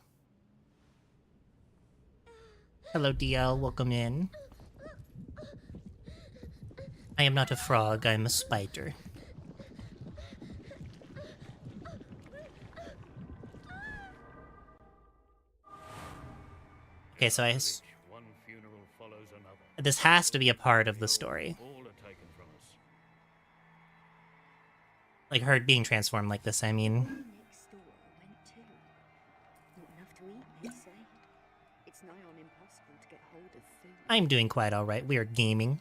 Hello, DL. Welcome in. I am not a frog. I am a spider. Okay, so One funeral follows another. this has to be a part of the story. All are taken from us. Like her being transformed like this, I mean. Next door went too. Not enough to eat, they say. It's nigh on impossible to get hold of food. I'm doing quite alright. We are gaming.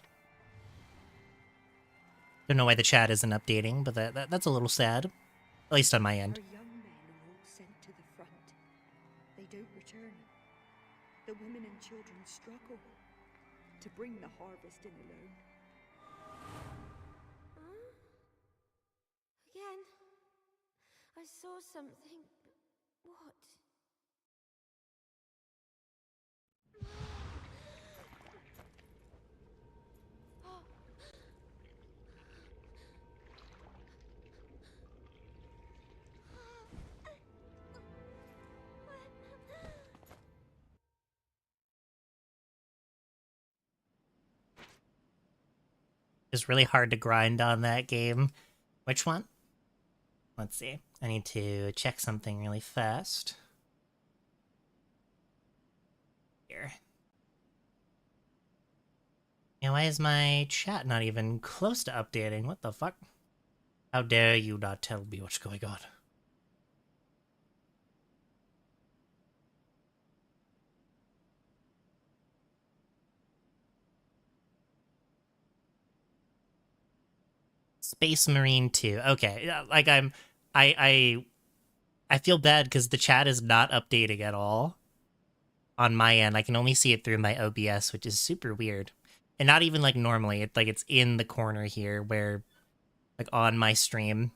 Don't know why the chat isn't updating, but that's a little sad. At least on my end. Our young men are all sent to the front. They don't return. The women and children struggle to bring the harvest in alone. Again. I saw something. What? It's really hard to grind on that game. Which one? Let's see. I need to check something really fast. Here. Yeah, why is my chat not even close to updating? What the fuck? How dare you not tell me what's going on? Space Marine 2. Okay, like I feel bad because the chat is not updating at all on my end. I can only see it through my OBS, which is super weird. And not even like normally. It's in the corner here where, like on my stream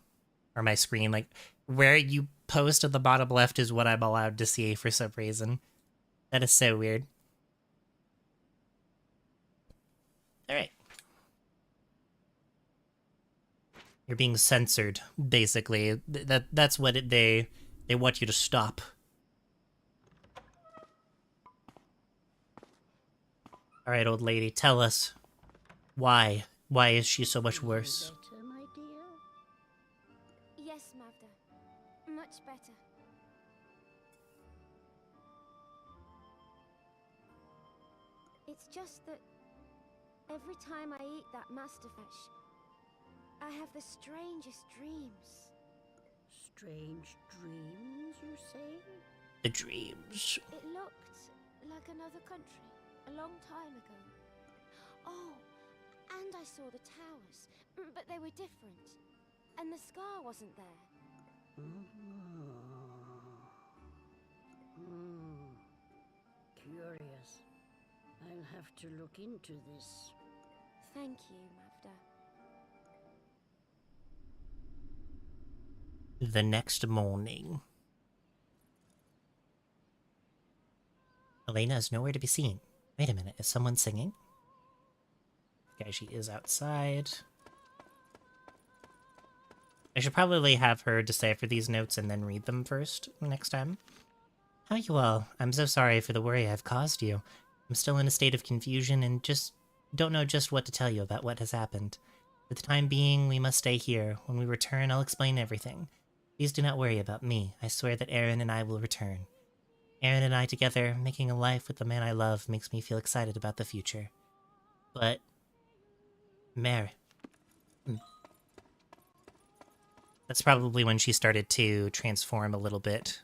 or my screen, like where you post at the bottom left is what I'm allowed to see for some reason. That is so weird. All right. You're being censored, basically. That's what they want you to stop. All right, old lady, tell us why. Why is she so much worse? Better, my dear? Yes, Mavda. Much better. It's just that every time I eat that masterfish, I have the strangest dreams. Strange dreams, you say? The dreams. It looked like another country, a long time ago. Oh, and I saw the towers, but they were different. And the scar wasn't there. Curious. I'll have to look into this. Thank you, Mavda. The next morning. Elena is nowhere to be seen. Wait a minute, is someone singing? Okay, she is outside. I should probably have her decipher these notes and then read them first next time. How are you all? I'm so sorry for the worry I've caused you. I'm still in a state of confusion and just don't know just what to tell you about what has happened. For the time being, we must stay here. When we return, I'll explain everything. Please do not worry about me. I swear that Aaron and I will return. Aaron and I together, making a life with the man I love, makes me feel excited about the future. But... Mare. That's probably when she started to transform a little bit.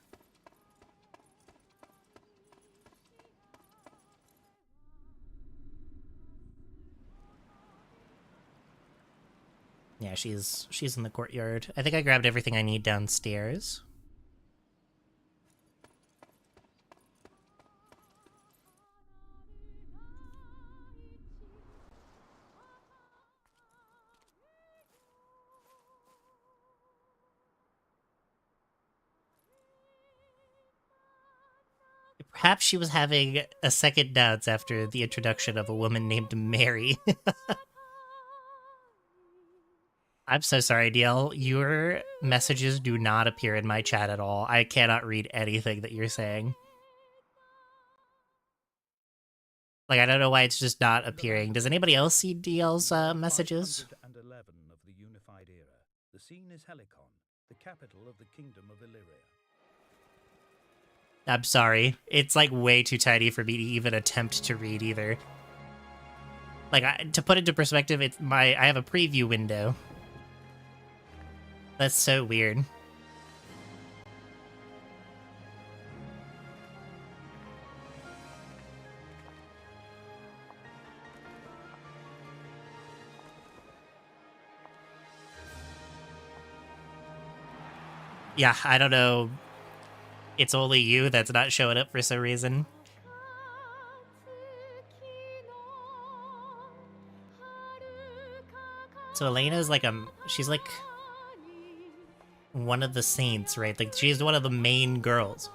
Yeah, she's in the courtyard. I think I grabbed everything I need downstairs. Perhaps she was having a second doubts after the introduction of a woman named Mary. I'm so sorry, DL. Your messages do not appear in my chat at all. I cannot read anything that you're saying. Like, I don't know why it's just not appearing. Does anybody else see DL's messages? 511 of the Unified Era. The scene is Helicon, the capital of the Kingdom of Illyria. I'm sorry. It's like way too tiny for me to even attempt to read either. Like, to put into perspective, I have a preview window. That's so weird. Yeah, I don't know. It's only you that's not showing up for some reason. So Elena's like she's like one of the saints, right? Like she's one of the main girls.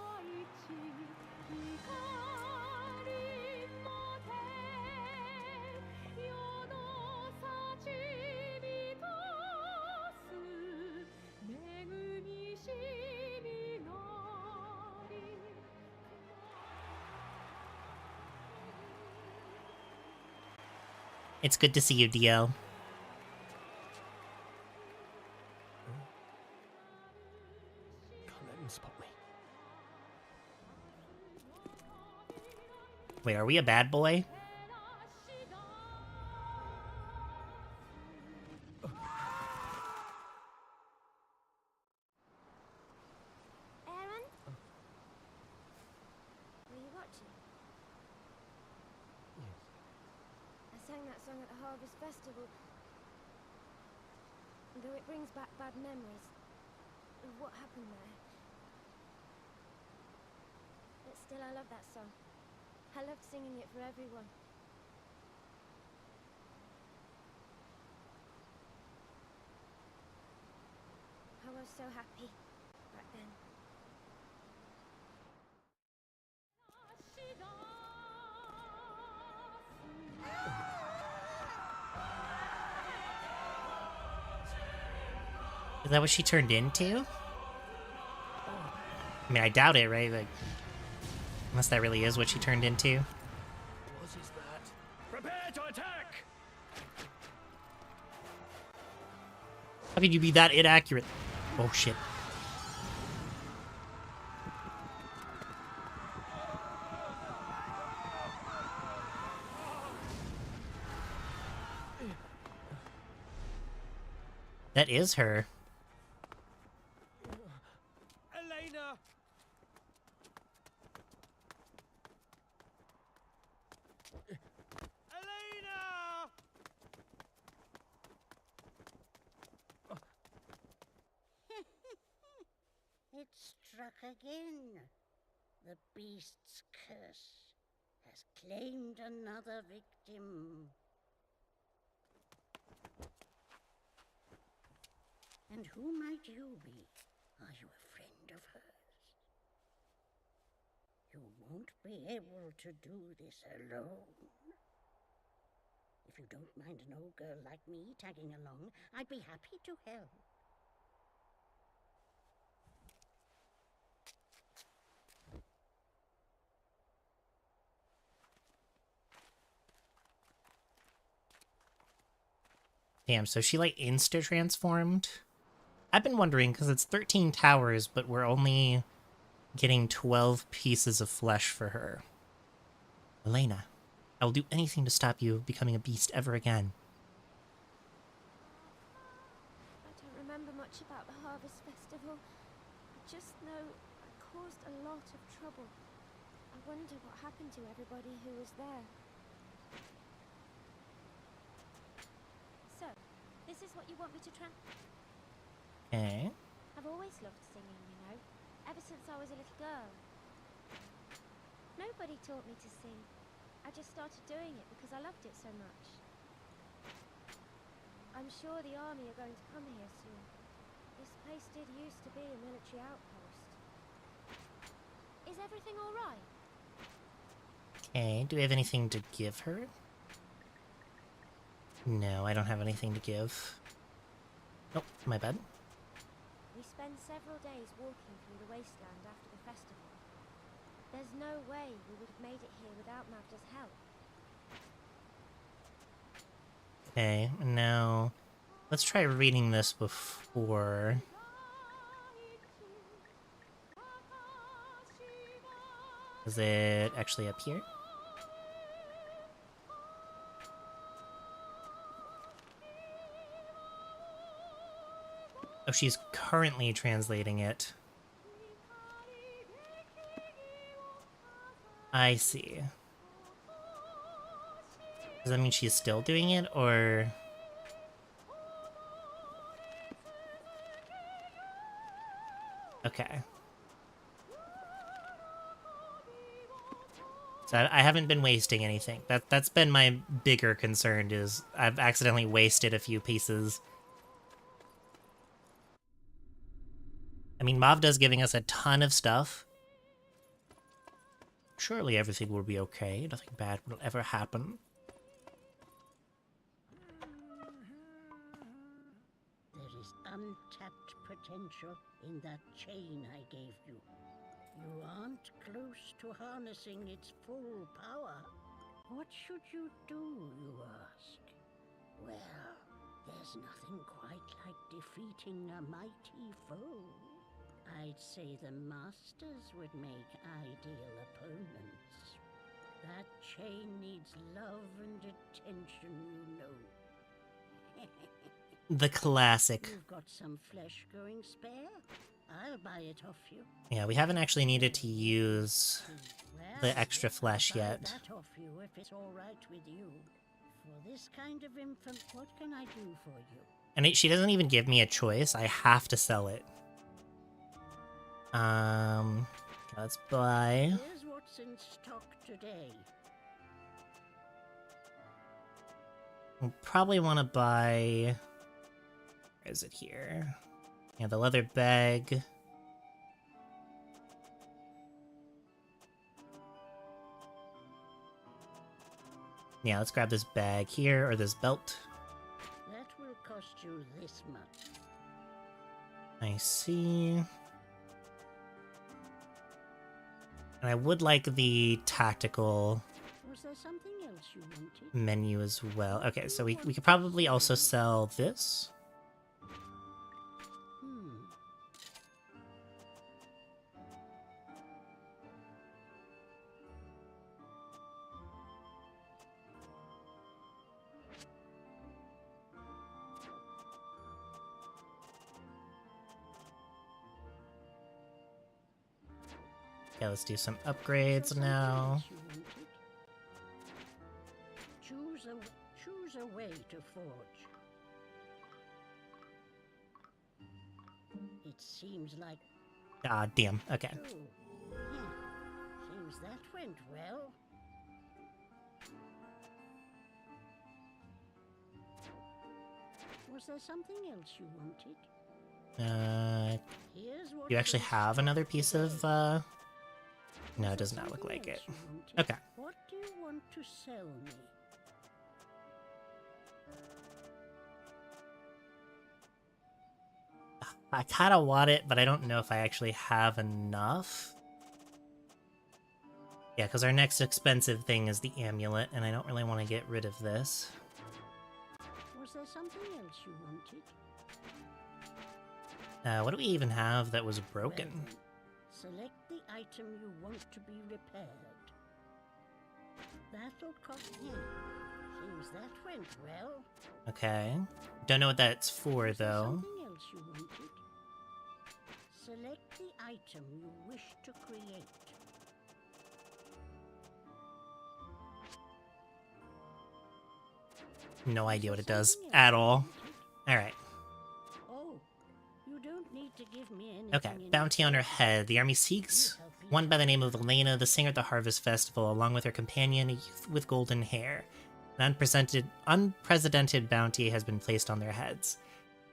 It's good to see you, DL. Can't let them spot me. Wait, are we a bad boy? Aaron? Were you watching? Yes. I sang that song at the Harvest Festival. Though it brings back bad memories of what happened there. But still, I love that song. I loved singing it for everyone. I was so happy back then. Is that what she turned into? I mean, I doubt it, right? Like, unless that really is what she turned into. What is that? Prepare to attack! How could you be that inaccurate? Oh, shit. That is her. Elena! Elena! It struck again. The beast's curse has claimed another victim. And who might you be? Are you a friend of hers? You won't be able to do this alone. If you don't mind an old girl like me tagging along, I'd be happy to help. Damn, so she like insta-transformed? I've been wondering, because it's 13 towers, but we're only getting 12 pieces of flesh for her. Elena, I will do anything to stop you becoming a beast ever again. I don't remember much about the Harvest Festival. I just know I caused a lot of trouble. I wonder what happened to everybody who was there. So, this is what you want me to try? Okay. I've always loved singing, you know, ever since I was a little girl. Nobody taught me to sing. I just started doing it because I loved it so much. I'm sure the army are going to come here soon. This place did used to be a military outpost. Is everything all right? Okay, do we have anything to give her? No, I don't have anything to give. Oh, my bad. We spend several days walking through the wasteland after the festival. There's no way we would have made it here without Mavda's help. Okay, now let's try reading this before. Is it actually up here? Oh, she's currently translating it. I see. Does that mean she's still doing it, or...? Okay. So I haven't been wasting anything. That's been my bigger concern, is I've accidentally wasted a few pieces. I mean, Mavda's giving us a ton of stuff. Surely everything will be okay. Nothing bad will ever happen. There is untapped potential in that chain I gave you. You aren't close to harnessing its full power. What should you do, you ask? Well, there's nothing quite like defeating a mighty foe. I'd say the masters would make ideal opponents. That chain needs love and attention, you know. The classic. You've got some flesh going spare? I'll buy it off you. Yeah, we haven't actually needed to use Well, the extra flesh I'll buy yet. that off you if it's all right with you. For this kind of infant, what can I do for you? And she doesn't even give me a choice. I have to sell it. Let's buy. Here's what's in stock today. We'll probably want to buy... Where is it here? Yeah, the leather bag. Yeah, let's grab this bag here, or this belt. That will cost you this much. I see. And I would like the tactical Was there something else you wanted? menu as well. Okay, so we could probably also sell this. Okay, let's do some upgrades now. Choose a way to forge. It seems like... Ah, damn. Okay. Oh, yeah. Seems that went well. Was there something else you wanted? Here's what You actually is have another stock piece today. of, No, it does not look like it. Okay. What do you want to sell me? I kind of want it, but I don't know if I actually have enough. Yeah, because our next expensive thing is the amulet, and I don't really want to get rid of this. Was there something else you wanted? What do we even have that was broken? Well then, select the item you want to be repaired. That'll cost him. Seems that went well. Okay. Don't know what that's for, Was there though. something else you wanted? Select the item you wish to create. No idea what it does Something else at you all. wanted? Alright. Oh, you don't need to give me anything. Okay. in Bounty on her exchange. head. The army seeks You help me one by out. the name of Elena, the singer at the Harvest Festival, along with her companion, a youth with golden hair. An unprecedented bounty has been placed on their heads.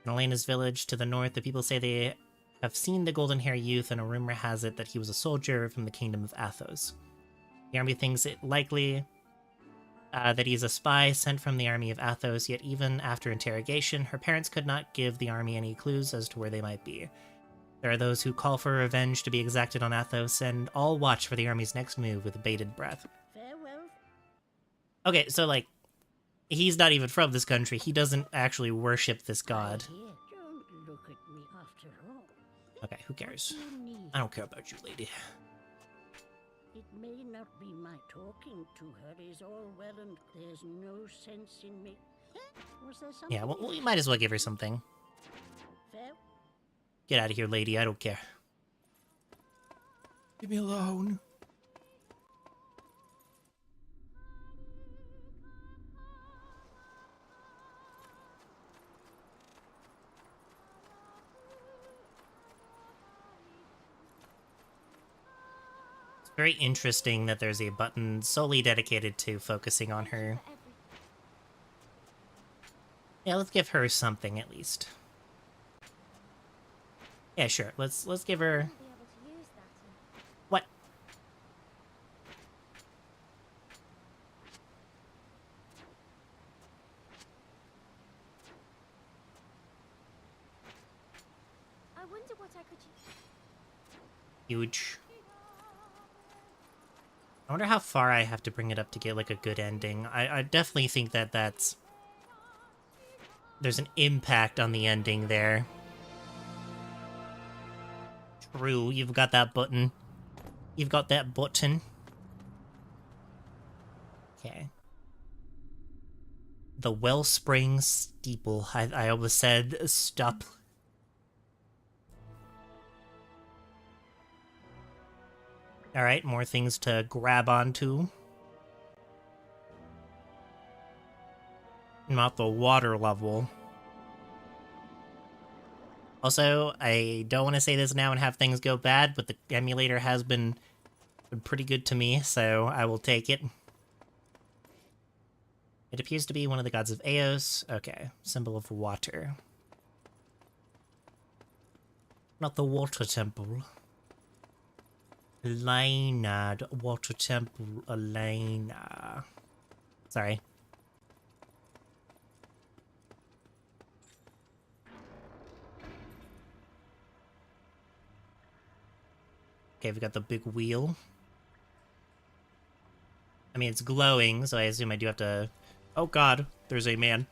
In Elena's village to the north, the people say they have seen the golden hair youth, and a rumor has it that he was a soldier from the kingdom of Athos. The army thinks it likely that he's a spy sent from the army of Athos, yet even after interrogation, her parents could not give the army any clues as to where they might be. There are those who call for revenge to be exacted on Athos, and all watch for the army's next move with bated breath. Farewell. Okay, so, like, he's not even from this country. He doesn't actually worship this god. Here, don't look at me after all. Okay, who cares? You need. I don't care about you, lady. It may not be my talking to her is all well, and there's no sense in me. Was there something? Yeah, well, we might as well give her something. Fair. Get out of here, lady. I don't care. Leave me alone. It's very interesting that there's a button solely dedicated to focusing on her. Yeah, let's give her something at least. Yeah, sure. Let's give her. What? I wonder what I could use. Huge. I wonder how far I have to bring it up to get like a good ending. I definitely think that there's an impact on the ending there. True, you've got that button. You've got that button. Okay. The Wellspring Steeple. I almost said stop. Alright, more things to grab onto. Not the water level. Also, I don't want to say this now and have things go bad, but the emulator has been pretty good to me, so I will take it. It appears to be one of the gods of Eos. Okay, symbol of water. Not the water temple. Elena, the water temple, Elena. Sorry. Okay, we've got the big wheel. I mean, it's glowing, so I assume I do have to... Oh god, there's a man.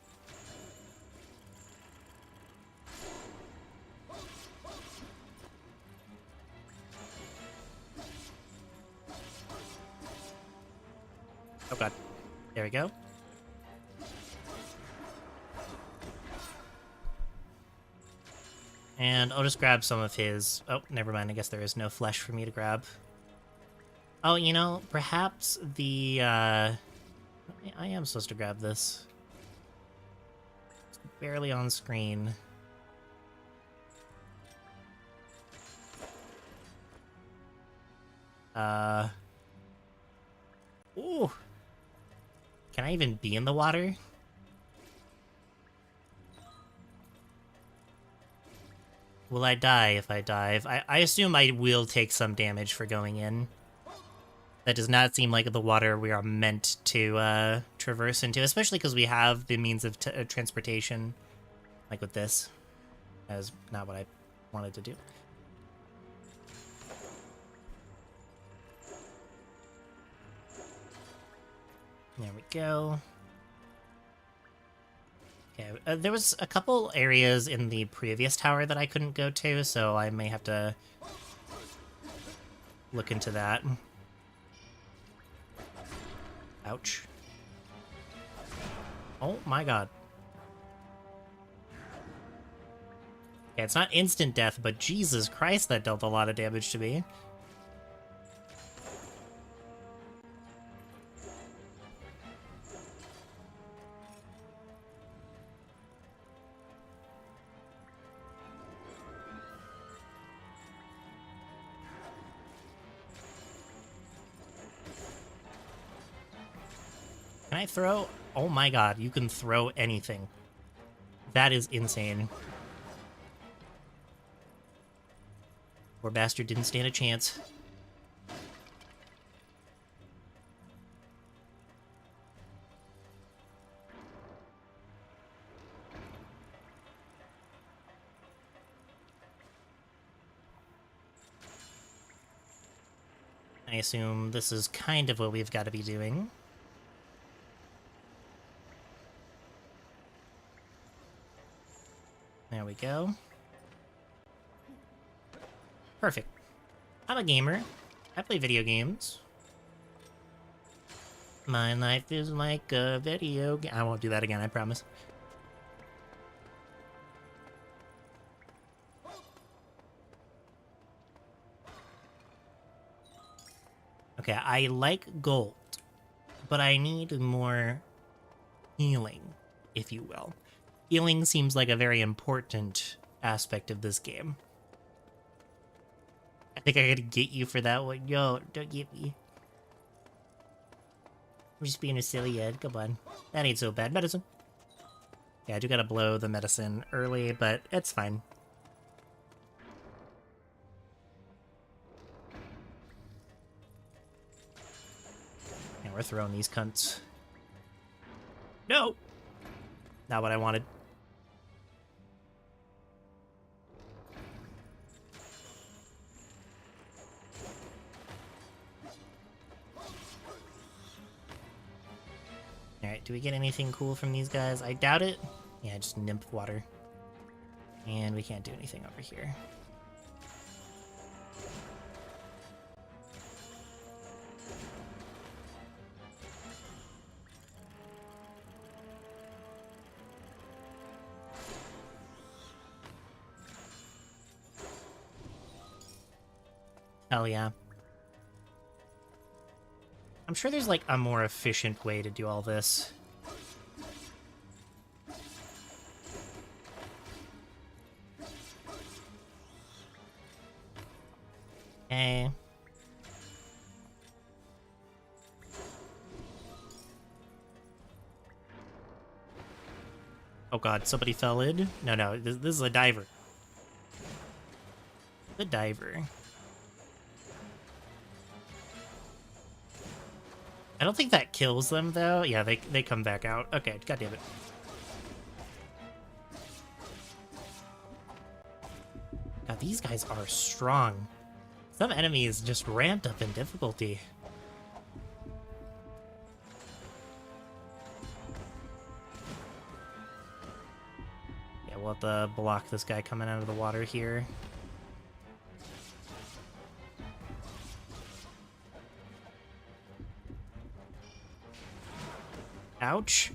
Oh god. There we go. And I'll just grab some of his... Oh, never mind. I guess there is no flesh for me to grab. Oh, you know, perhaps the... I am supposed to grab this. It's barely on screen. Ooh! Can I even be in the water? Will I die if I dive? I assume I will take some damage for going in. That does not seem like the water we are meant to traverse into, especially because we have the means of transportation, like with this. That is not what I wanted to do. There we go. Okay, there was a couple areas in the previous tower that I couldn't go to, so I may have to look into that. Ouch. Oh my god. Okay, it's not instant death, but Jesus Christ, that dealt a lot of damage to me. Can I throw? Oh my god, you can throw anything. That is insane. Poor bastard didn't stand a chance. I assume this is kind of what we've got to be doing. There we go. Perfect. I'm a gamer. I play video games. My life is like a video game. I won't do that again, I promise. Okay, I like gold, but I need more healing, if you will. Healing seems like a very important aspect of this game. I think I gotta get you for that one. Yo, don't get me. I'm just being a silly head. Come on. That ain't so bad. Medicine. Yeah, I do gotta blow the medicine early, but it's fine. And we're throwing these cunts. No! Not what I wanted. Alright, do we get anything cool from these guys? I doubt it. Yeah, just nymph water. And we can't do anything over here. Hell yeah. I'm sure there's like a more efficient way to do all this. Okay. Oh god, somebody fell in? No, this is a diver. The diver. I don't think that kills them, though. Yeah, they come back out. Okay, goddammit. God, these guys are strong. Some enemies just ramped up in difficulty. Yeah, we'll have to block this guy coming out of the water here. Ouch.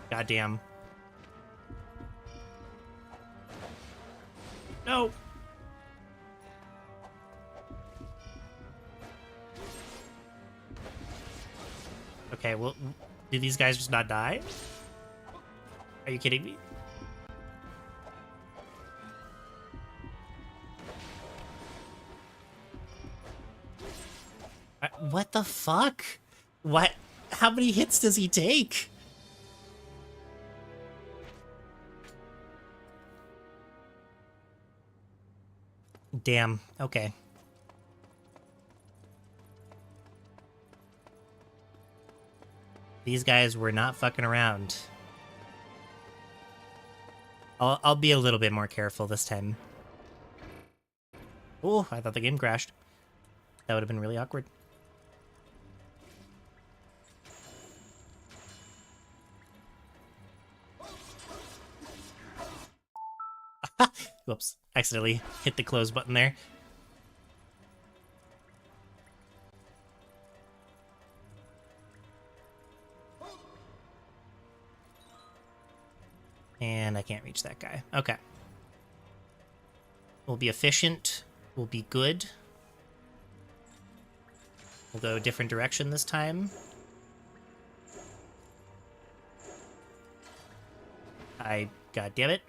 Goddamn. No. Okay, well, do these guys just not die? Are you kidding me? What the fuck? What? How many hits does he take? Damn. Okay. These guys were not fucking around. I'll be a little bit more careful this time. Oh, I thought the game crashed. That would have been really awkward. Whoops. Accidentally hit the close button there. And I can't reach that guy. Okay. We'll be efficient. We'll be good. We'll go a different direction this time. God damn it.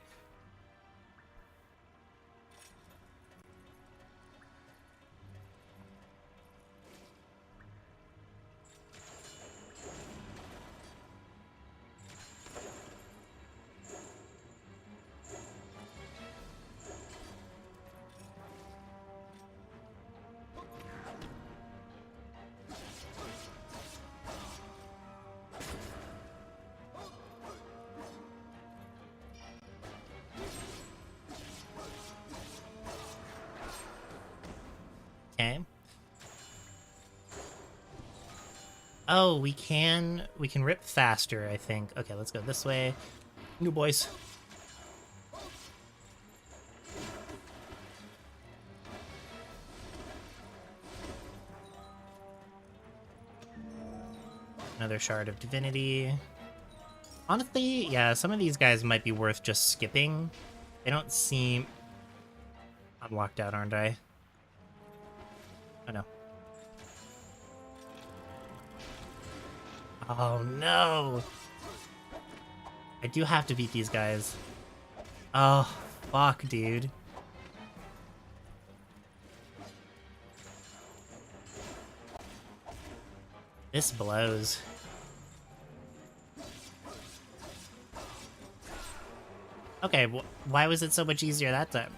Okay. Oh, we can rip faster, I think. Okay, let's go this way. New boys. Another shard of divinity. Honestly, yeah, some of these guys might be worth just skipping. They don't seem... I'm locked out, aren't I? Oh, no. Oh, no! I do have to beat these guys. Oh, fuck, dude. This blows. Okay, why was it so much easier that time?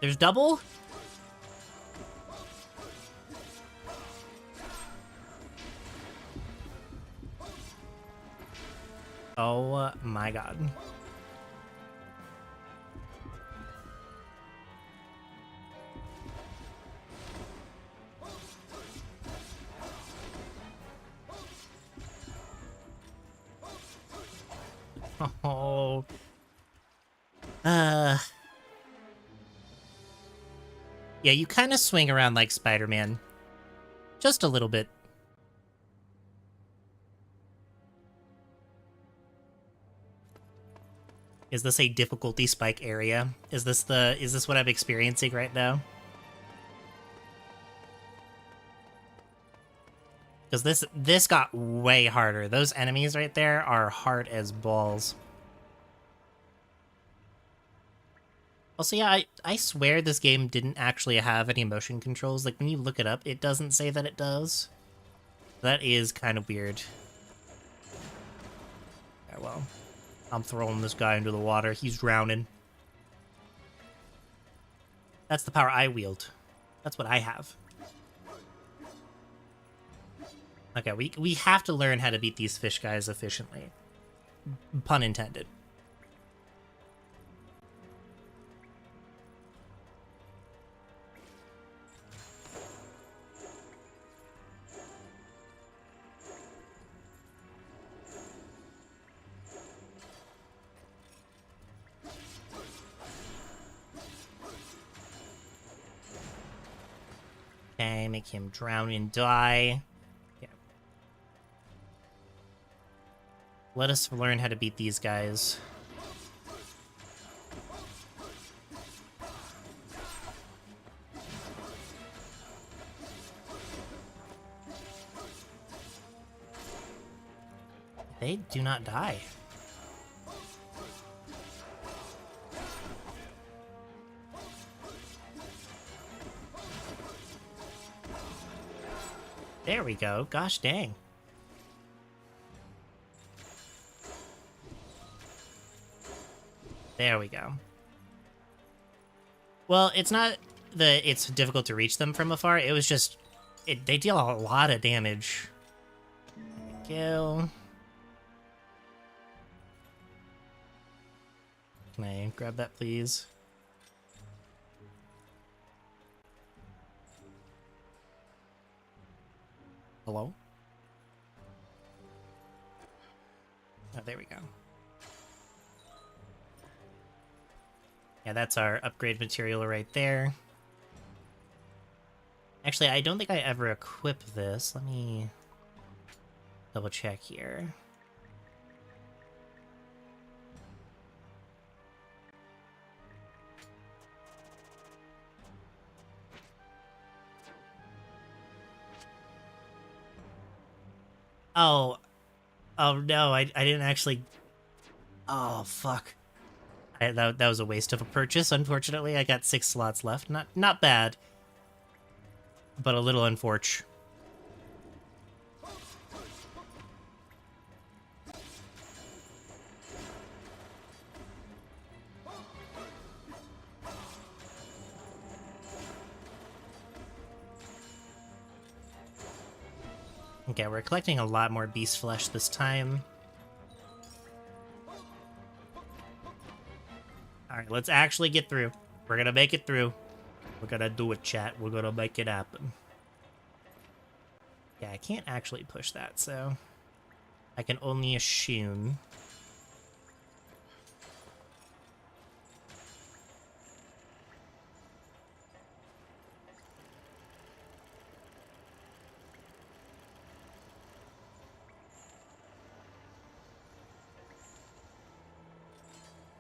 There's double? Oh my god. Oh. Yeah, you kind of swing around like Spider-Man. Just a little bit. Is this a difficulty spike area? Is this what I'm experiencing right now? Because this got way harder. Those enemies right there are hard as balls. Also, yeah, I swear this game didn't actually have any motion controls. Like, when you look it up, it doesn't say that it does. That is kind of weird. Okay, well, I'm throwing this guy into the water. He's drowning. That's the power I wield. That's what I have. Okay, we have to learn how to beat these fish guys efficiently. Pun intended. Okay, make him drown and die. Yeah. Let us learn how to beat these guys. They do not die. There we go. Gosh dang. There we go. Well, it's not that it's difficult to reach them from afar. It was just... they deal a lot of damage. There we go. Can I grab that, please? Hello? Oh, there we go. Yeah, that's our upgrade material right there. Actually, I don't think I ever equip this. Let me double check here. Oh. Oh no, I didn't actually... Oh, fuck. That was a waste of a purchase, unfortunately. I got 6 slots left. Not bad. But a little unfortunate. Okay, we're collecting a lot more beast flesh this time. Alright, let's actually get through. We're gonna make it through. We're gonna do it, chat. We're gonna make it happen. Yeah, I can't actually push that, so I can only assume.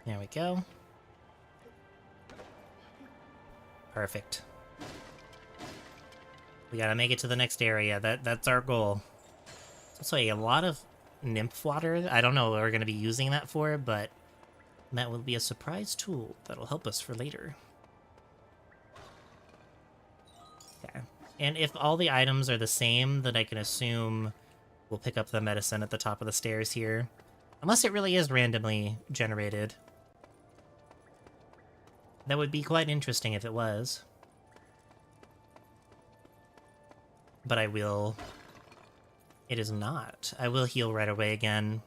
There we go. Perfect. We gotta make it to the next area. That's our goal. So a lot of nymph water. I don't know what we're gonna be using that for, but that will be a surprise tool that'll help us for later. Okay. And if all the items are the same, then I can assume we'll pick up the medicine at the top of the stairs here. Unless it really is randomly generated. That would be quite interesting if it was. But I will... It is not. I will heal right away again.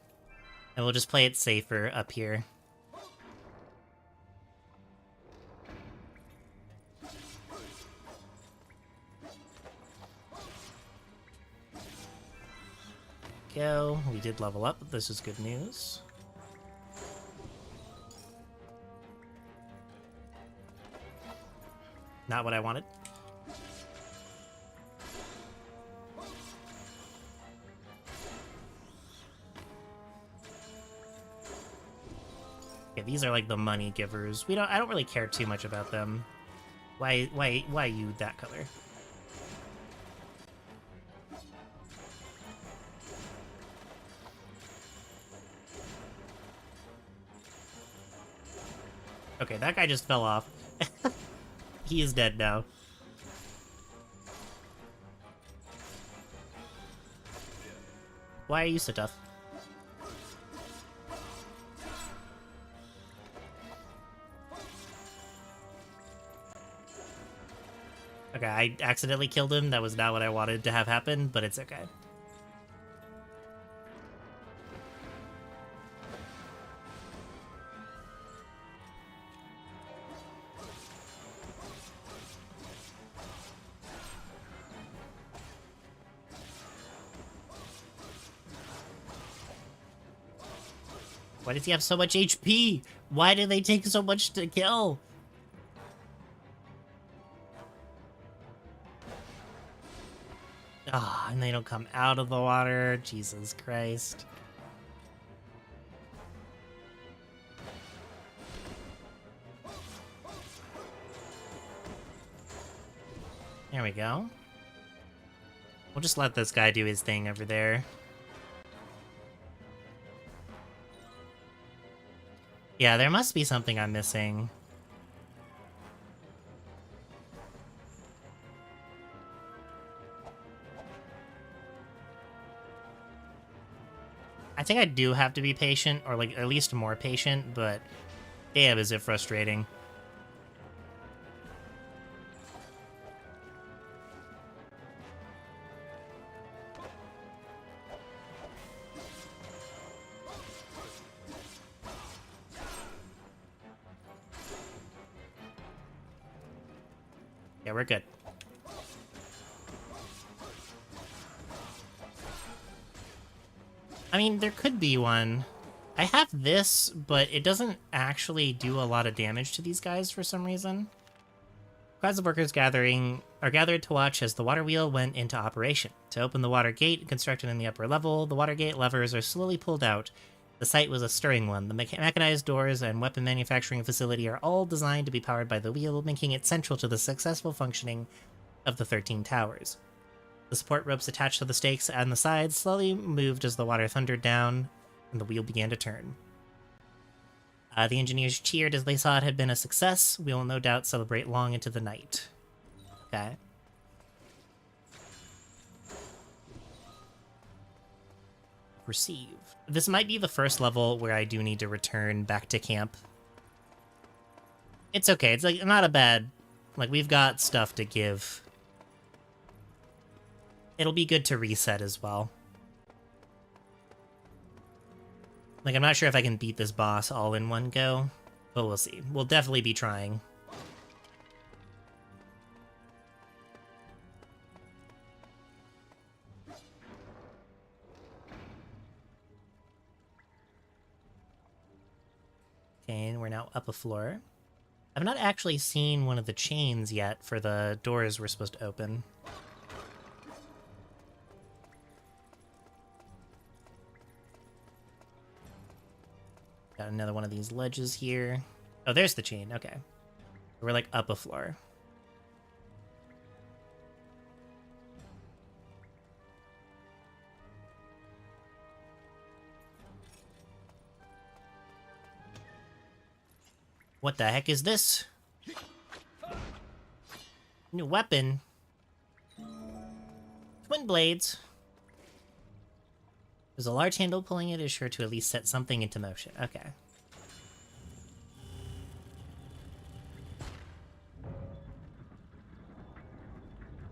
And we'll just play it safer up here. Go. We did level up. This is good news. Not what I wanted. Yeah, these are like the money givers. I don't really care too much about them. Why you that color? Okay, that guy just fell off. He is dead now. Why are you so tough? Okay, I accidentally killed him. That was not what I wanted to have happen, but it's okay. Why does he have so much HP? Why do they take so much to kill? Ah, and they don't come out of the water. Jesus Christ. There we go. We'll just let this guy do his thing over there. Yeah, there must be something I'm missing. I think I do have to be patient, or like at least more patient, but damn, is it frustrating. Yeah, we're good. I mean, there could be one. I have this, but it doesn't actually do a lot of damage to these guys for some reason. Crowds of workers gathered to watch as the water wheel went into operation. To open the water gate constructed in the upper level, the water gate levers are slowly pulled out. The site was a stirring one. The mechanized doors and weapon manufacturing facility are all designed to be powered by the wheel, making it central to the successful functioning of the 13 towers. The support ropes attached to the stakes and the sides slowly moved as the water thundered down and the wheel began to turn. The engineers cheered as they saw it had been a success. We will no doubt celebrate long into the night. Okay. Receive. This might be the first level where I do need to return back to camp. It's okay. It's like not a bad... Like, we've got stuff to give. It'll be good to reset as well. Like, I'm not sure if I can beat this boss all in one go. But we'll see. We'll definitely be trying. Okay, and we're now up a floor. I've not actually seen one of the chains yet for the doors we're supposed to open. Got another one of these ledges here. Oh, there's the chain. Okay. We're like up a floor. What the heck is this? New weapon. Twin blades. There's a large handle pulling it is sure to at least set something into motion. Okay.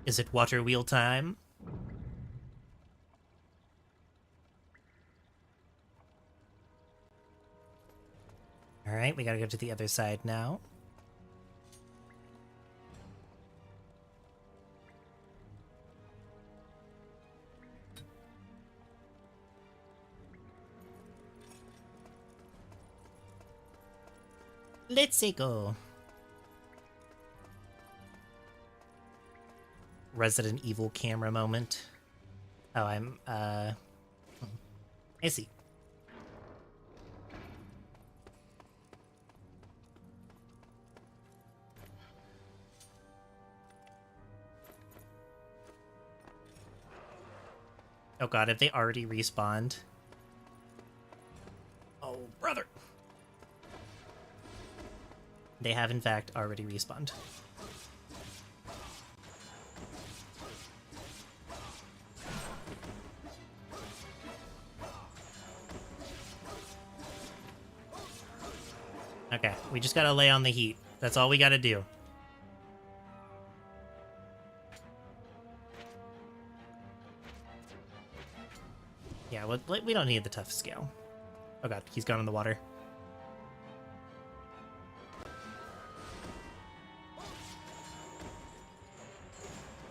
Is it water wheel time? Alright, we gotta go to the other side now. Let's go. Resident Evil camera moment. Oh, I see. Oh god, have they already respawned? Oh, brother! They have, in fact, already respawned. Okay, we just gotta lay on the heat. That's all we gotta do. Yeah, we don't need the tough scale. Oh god, he's gone in the water.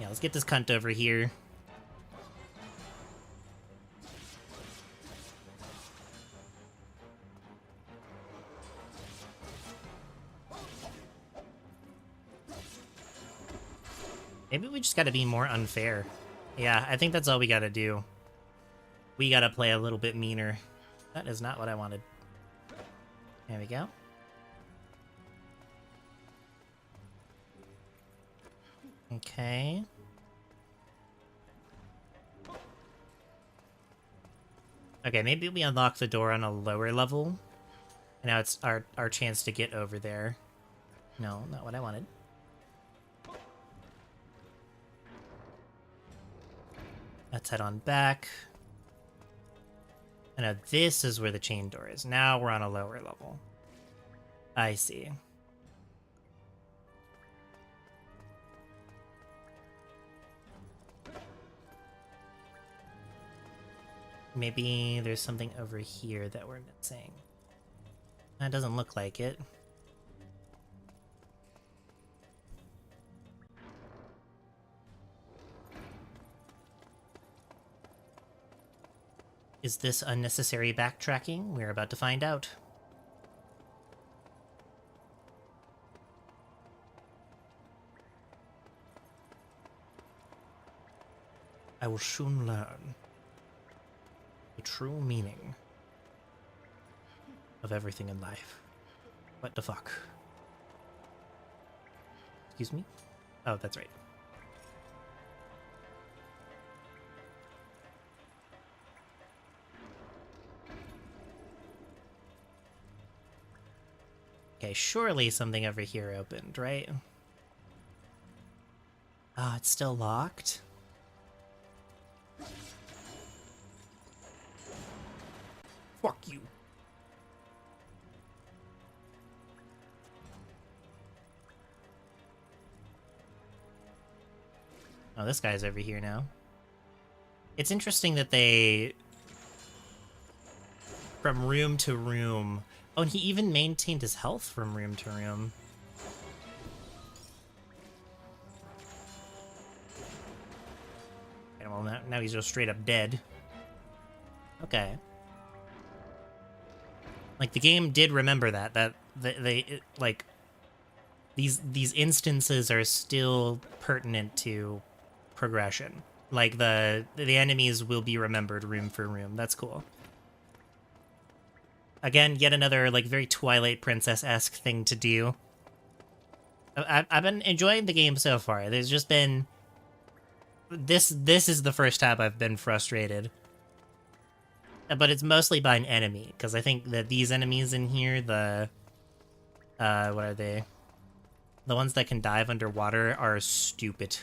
Yeah, let's get this cunt over here. Maybe we just gotta be more unfair. Yeah, I think that's all we gotta do. We gotta play a little bit meaner. That is not what I wanted. There we go. Okay. Okay, maybe we unlock the door on a lower level. And now it's our chance to get over there. No, not what I wanted. Let's head on back. And now this is where the chain door is. Now we're on a lower level. I see. Maybe there's something over here that we're missing. That doesn't look like it. Is this unnecessary backtracking? We're about to find out. I will soon learn the true meaning of everything in life. What the fuck? Excuse me? Oh, that's right. Okay, surely something over here opened, right? Ah, it's still locked? Fuck you. Oh, this guy's over here now. It's interesting that they, from room to room, Oh, and he even maintained his health from room to room. Okay, well, now he's just straight up dead. Okay. Like, the game did remember that like, these instances are still pertinent to progression. Like, the enemies will be remembered room for room. That's cool. Again, yet another, like, very Twilight Princess-esque thing to do. I've been enjoying the game so far. There's just been... This is the first time I've been frustrated. But it's mostly by an enemy, because I think that these enemies in here, the... what are they? The ones that can dive underwater are stupid.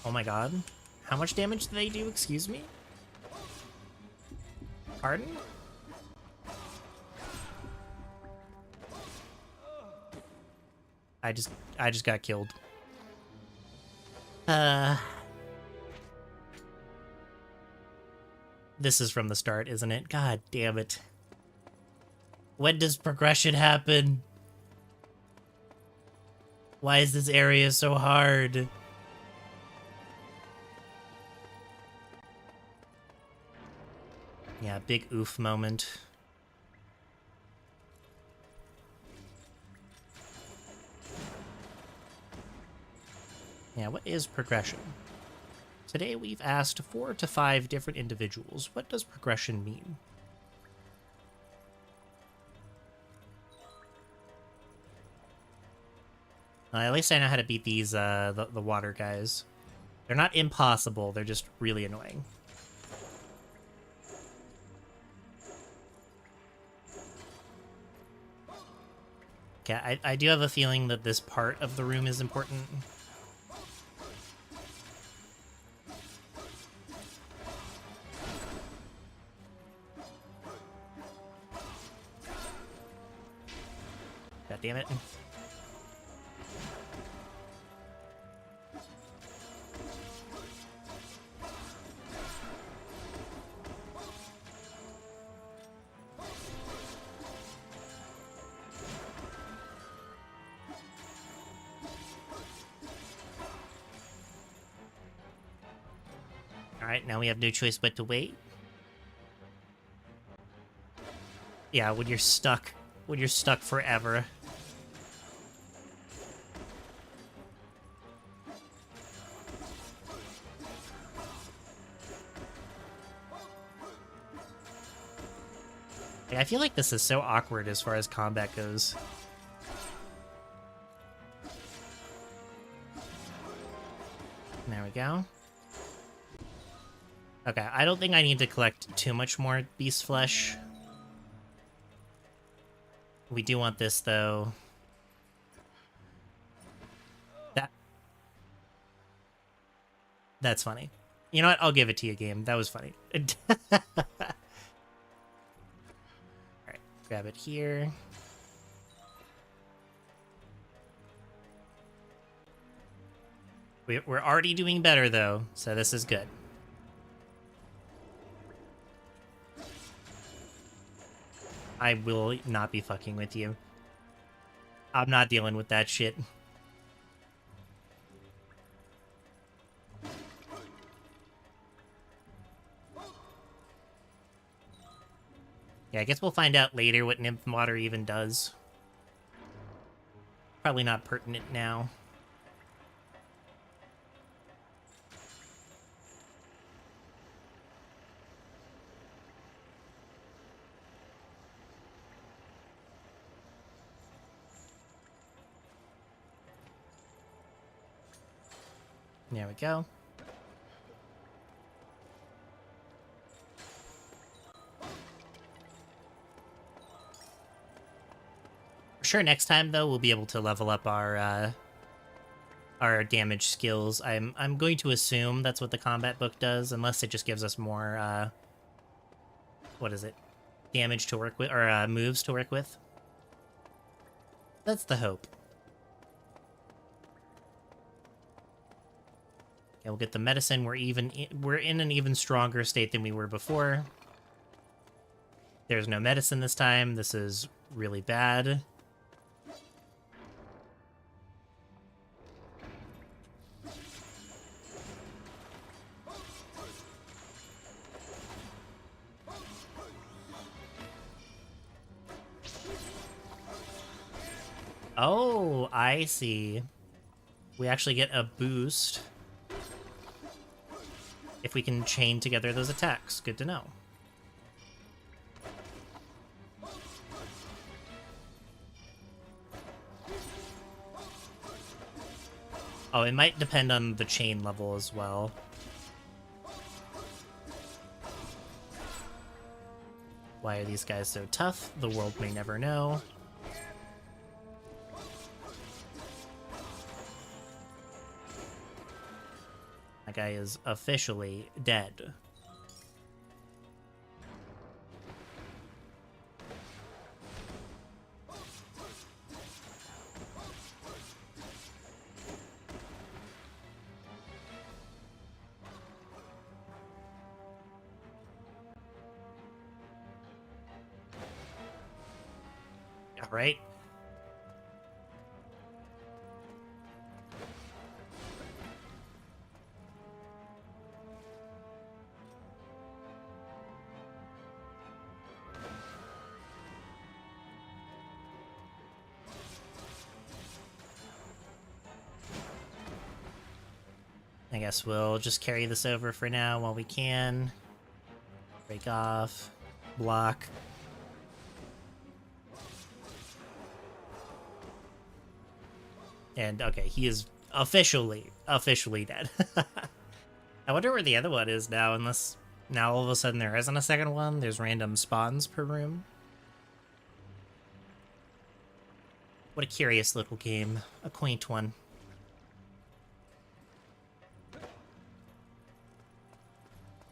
Oh my god. How much damage do they do, excuse me? Pardon? I just got killed. This is from the start, isn't it? God damn it. When does progression happen? Why is this area so hard? Yeah, big oof moment. Yeah, what is progression? Today we've asked 4 to 5 different individuals, what does progression mean? At least I know how to beat these, the water guys. They're not impossible, they're just really annoying. Okay, I do have a feeling that this part of the room is important. God damn it. Alright, now we have no choice but to wait. Yeah, when you're stuck forever. I feel like this is so awkward as far as combat goes. There we go. Okay, I don't think I need to collect too much more beast flesh. We do want this, though. That's funny. You know what? I'll give it to you, game. That was funny. Alright, grab it here. We're already doing better, though, so this is good. I will not be fucking with you. I'm not dealing with that shit. Yeah, I guess we'll find out later what nymph water even does. Probably not pertinent now. There we go. For sure, next time though, we'll be able to level up our damage skills. I'm going to assume that's what the combat book does, unless it just gives us more what is it? Damage to work with, or moves to work with. That's the hope. Yeah, we'll get the medicine. We're in an even stronger state than we were before. There's no medicine this time. This is really bad. Oh, I see. We actually get a boost if we can chain together those attacks. Good to know. Oh, it might depend on the chain level as well. Why are these guys so tough? The world may never know. That guy is officially dead. All right. I guess we'll just carry this over for now while we can. Break off. Block. And, okay, he is officially dead. I wonder where the other one is now, unless now all of a sudden there isn't a second one. There's random spawns per room. What a curious little game. A quaint one.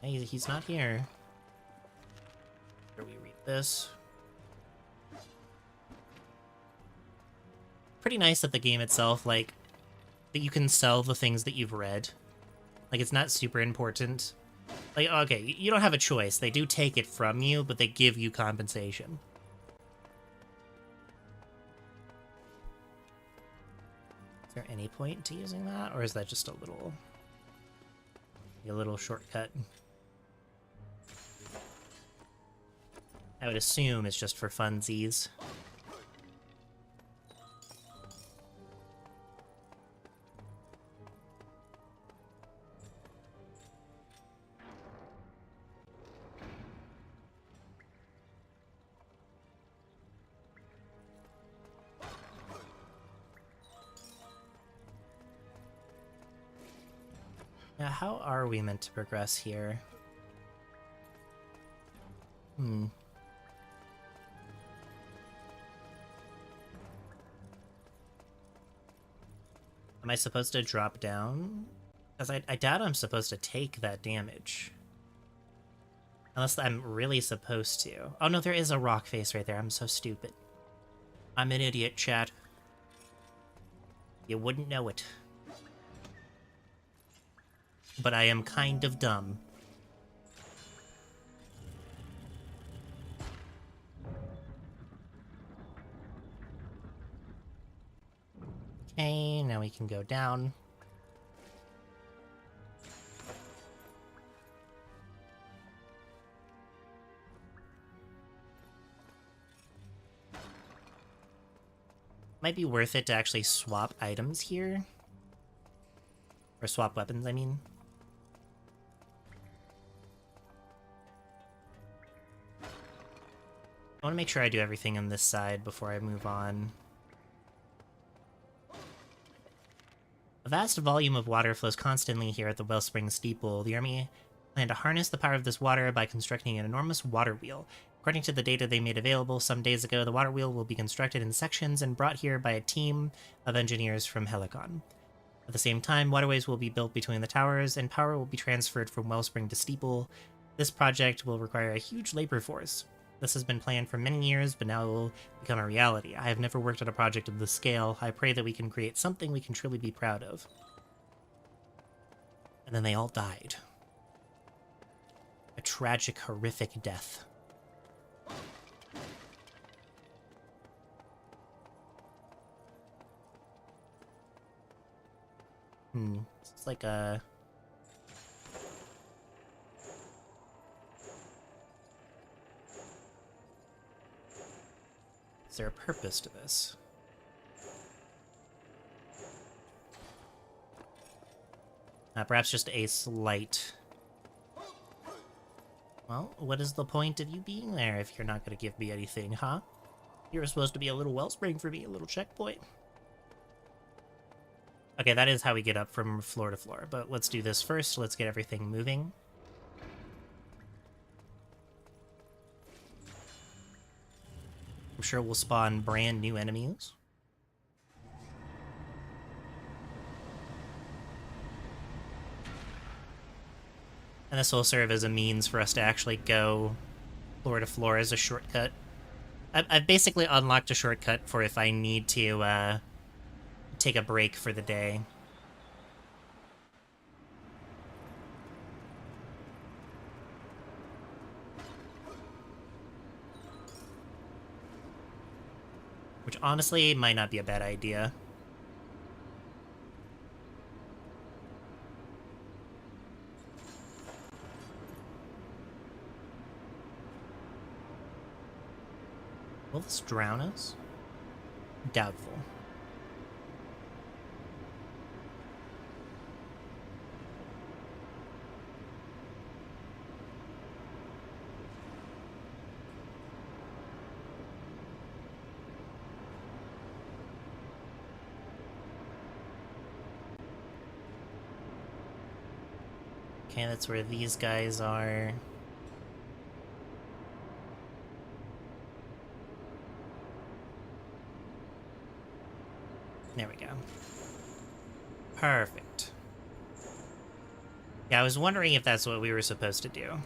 Hey, he's not here. Here we read this. Pretty nice that the game itself, like, that you can sell the things that you've read. Like, it's not super important. Like, okay, you don't have a choice. They do take it from you, but they give you compensation. Is there any point to using that, or is that just a little shortcut? I would assume it's just for funsies. Now, how are we meant to progress here? Am I supposed to drop down? Because I doubt I'm supposed to take that damage. Unless I'm really supposed to. Oh no, there is a rock face right there. I'm so stupid. I'm an idiot, chat. You wouldn't know it. But I am kind of dumb. Okay, now we can go down. Might be worth it to actually swap items here. Or swap weapons, I mean. I want to make sure I do everything on this side before I move on. A vast volume of water flows constantly here at the Wellspring Steeple. The army plan to harness the power of this water by constructing an enormous water wheel. According to the data they made available some days ago, the water wheel will be constructed in sections and brought here by a team of engineers from Helicon. At the same time, waterways will be built between the towers, and power will be transferred from Wellspring to Steeple. This project will require a huge labor force. This has been planned for many years, but now it will become a reality. I have never worked on a project of this scale. I pray that we can create something we can truly be proud of. And then they all died. A tragic, horrific death. It's like a... Is there a purpose to this? Perhaps just a slight... Well, what is the point of you being there if you're not going to give me anything, huh? You're supposed to be a little wellspring for me, a little checkpoint. Okay, that is how we get up from floor to floor, but let's do this first. Let's get everything moving. I'm sure we'll spawn brand new enemies. And this will serve as a means for us to actually go floor to floor as a shortcut. I've basically unlocked a shortcut for if I need to take a break for the day. Which honestly might not be a bad idea. Will this drown us? Doubtful. Okay, that's where these guys are. There we go. Perfect. Yeah, I was wondering if that's what we were supposed to do.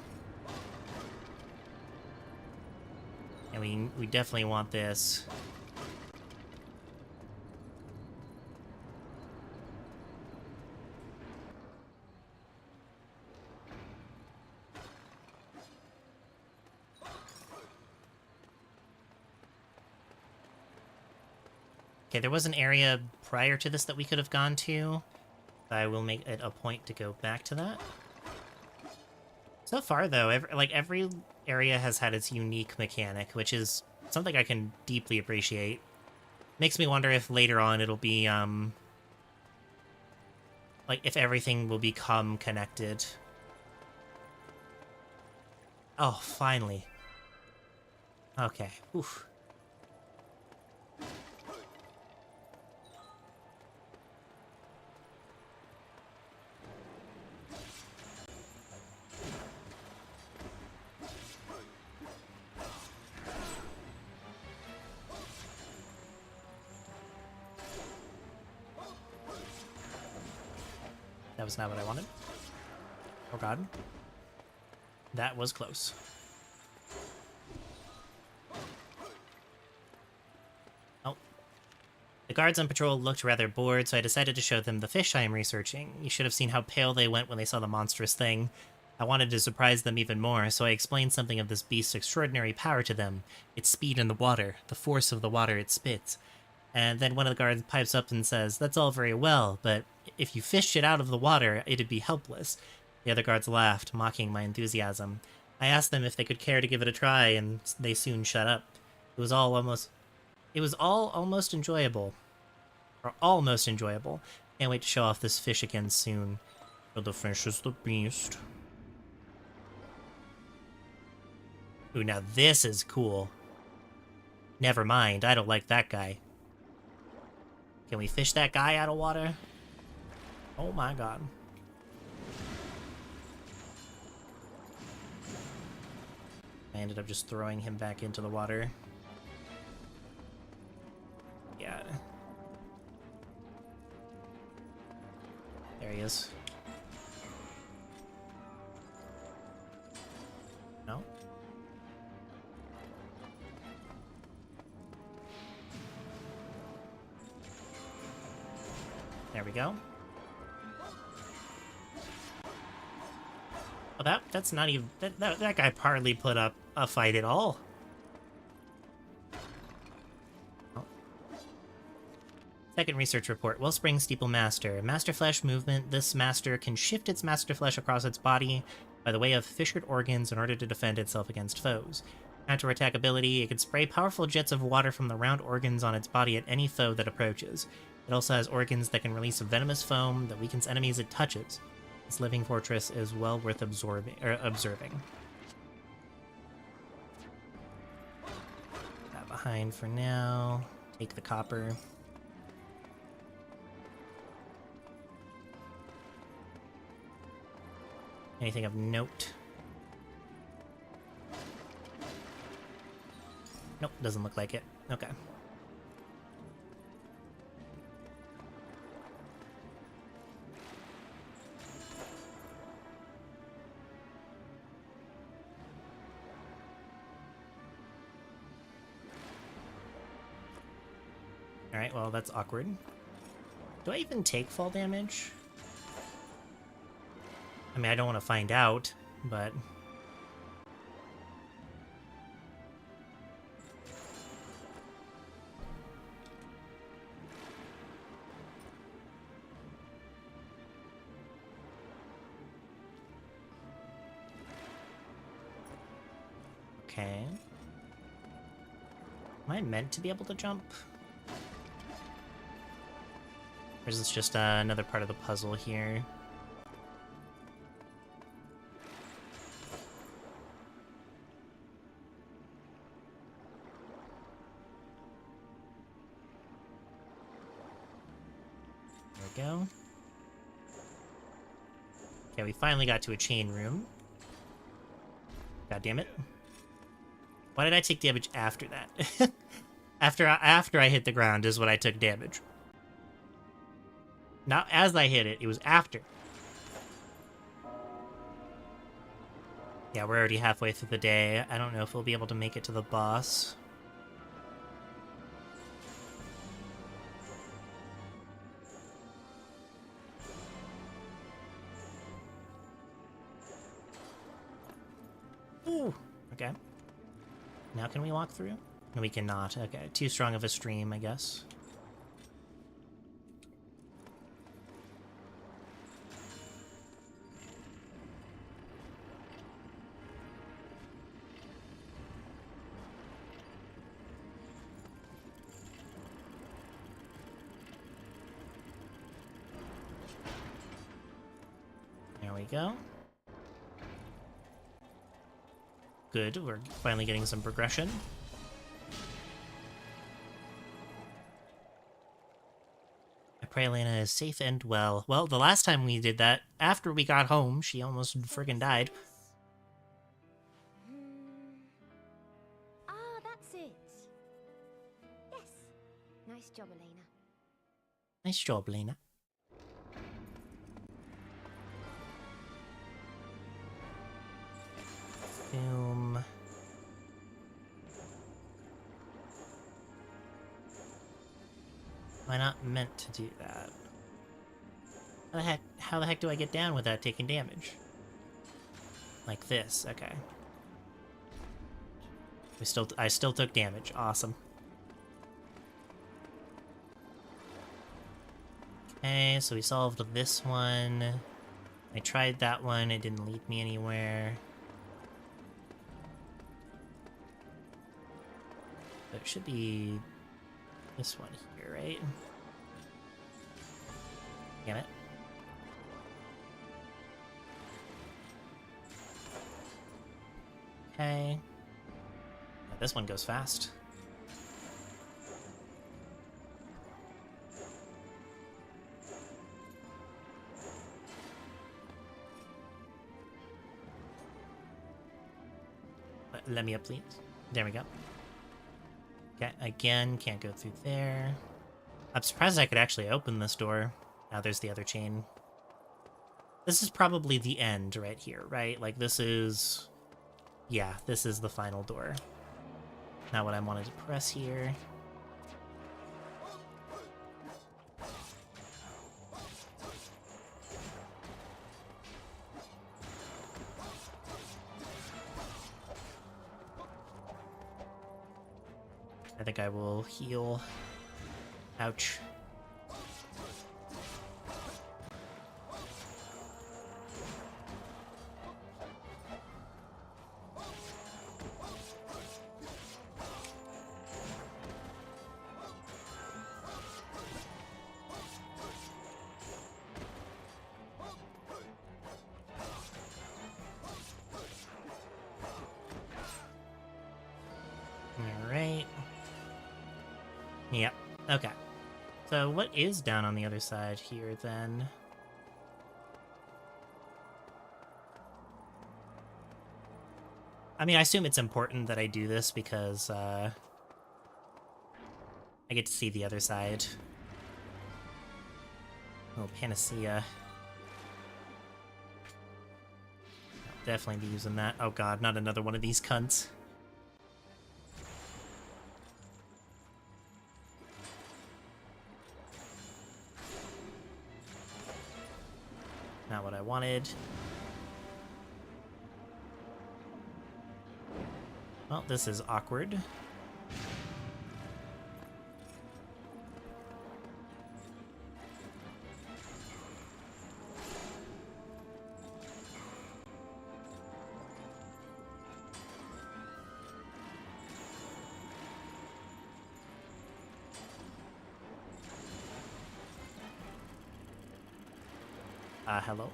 And we definitely want this. Okay, there was an area prior to this that we could have gone to. I will make it a point to go back to that. So far, though, every area has had its unique mechanic, which is something I can deeply appreciate. Makes me wonder if later on it'll be, like, if everything will become connected. Oh, finally. Okay, oof. That was not what I wanted. Oh god. That was close. Oh. The guards on patrol looked rather bored, so I decided to show them the fish I am researching. You should have seen how pale they went when they saw the monstrous thing. I wanted to surprise them even more, so I explained something of this beast's extraordinary power to them. Its speed in the water, the force of the water it spits. And then one of the guards pipes up and says, "That's all very well, but if you fished it out of the water, it'd be helpless." The other guards laughed, mocking my enthusiasm. I asked them if they could care to give it a try, and they soon shut up. It was all almost enjoyable. Or almost enjoyable. Can't wait to show off this fish again soon. For the fish is the beast. Ooh, now this is cool. Never mind, I don't like that guy. Can we fish that guy out of water? Oh my god. I ended up just throwing him back into the water. Yeah. There he is. No? There we go. Oh, that's not even... That guy hardly put up a fight at all. Oh. Second research report. Wellspring Steeple Master. Master Flesh movement. This master can shift its master flesh across its body by the way of fissured organs in order to defend itself against foes. Counterattack ability. It can spray powerful jets of water from the round organs on its body at any foe that approaches. It also has organs that can release a venomous foam that weakens enemies it touches. This living fortress is well worth observing. That behind for now. Take the copper. Anything of note? Nope, doesn't look like it. Okay. Alright, well, that's awkward. Do I even take fall damage? I mean, I don't want to find out, but... Okay. Am I meant to be able to jump? Or is this just another part of the puzzle here? There we go. Okay, we finally got to a chain room. God damn it. Why did I take damage after that? after I hit the ground is when I took damage. Not as I hit it, it was after. Yeah, we're already halfway through the day. I don't know if we'll be able to make it to the boss. Ooh, okay. Now can we walk through? No, we cannot. Okay, too strong of a stream, I guess. There we go. Good, we're finally getting some progression. I pray Lena is safe and well. Well, the last time we did that, after we got home, she almost friggin' died. Ah, that's it. Yes. Nice job, Elena. Nice job, Lena. Boom. Am I not meant to do that? How the heck do I get down without taking damage? Like this, okay. I still took damage, awesome. Okay, so we solved this one. I tried that one, it didn't lead me anywhere. But it should be this one here, right? Damn it. Okay. This one goes fast. Let me up, please. There we go. Okay, again, can't go through there. I'm surprised I could actually open this door. Now there's the other chain. This is probably the end right here, right? Like, this is... Yeah, this is the final door. Now what I wanted to press here. I think I will heal. Ouch. Okay. So what is down on the other side here, then? I mean, I assume it's important that I do this because, I get to see the other side. Oh, Panacea. I'll definitely be using that. Oh god, not another one of these cunts. Not what I wanted. Well, this is awkward. Hello?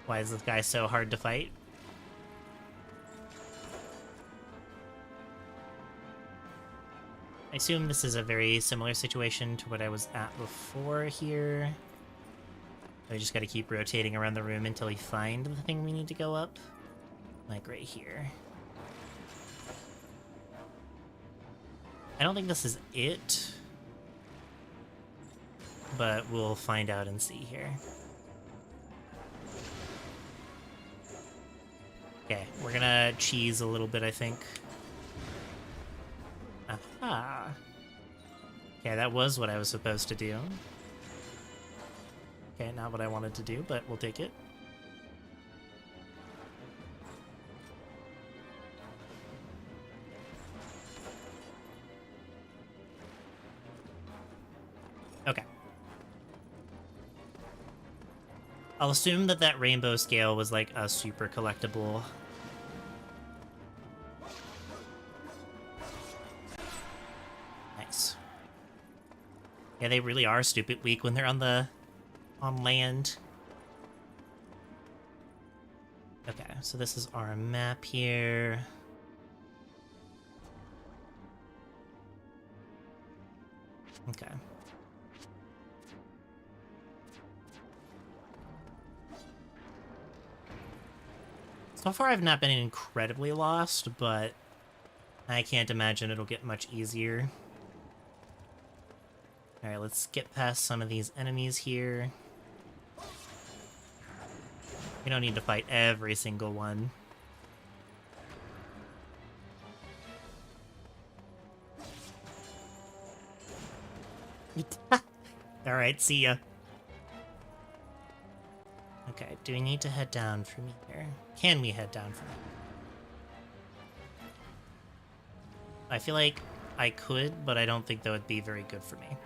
Why is this guy so hard to fight? I assume this is a very similar situation to what I was at before here. I just gotta keep rotating around the room until we find the thing we need to go up. Like right here. I don't think this is it, but we'll find out and see here. Okay, we're gonna cheese a little bit, I think. Aha! Okay, that was what I was supposed to do. Okay, not what I wanted to do, but we'll take it. Okay. I'll assume that that rainbow scale was like a super collectible. Nice. Yeah, they really are stupid weak when they're on land. Okay, so this is our map here. Okay. So far I've not been incredibly lost, but I can't imagine it'll get much easier. Alright, let's get past some of these enemies here. We don't need to fight every single one. Alright, see ya. Okay, do we need to head down from here? Can we head down from here? I feel like I could, but I don't think that would be very good for me.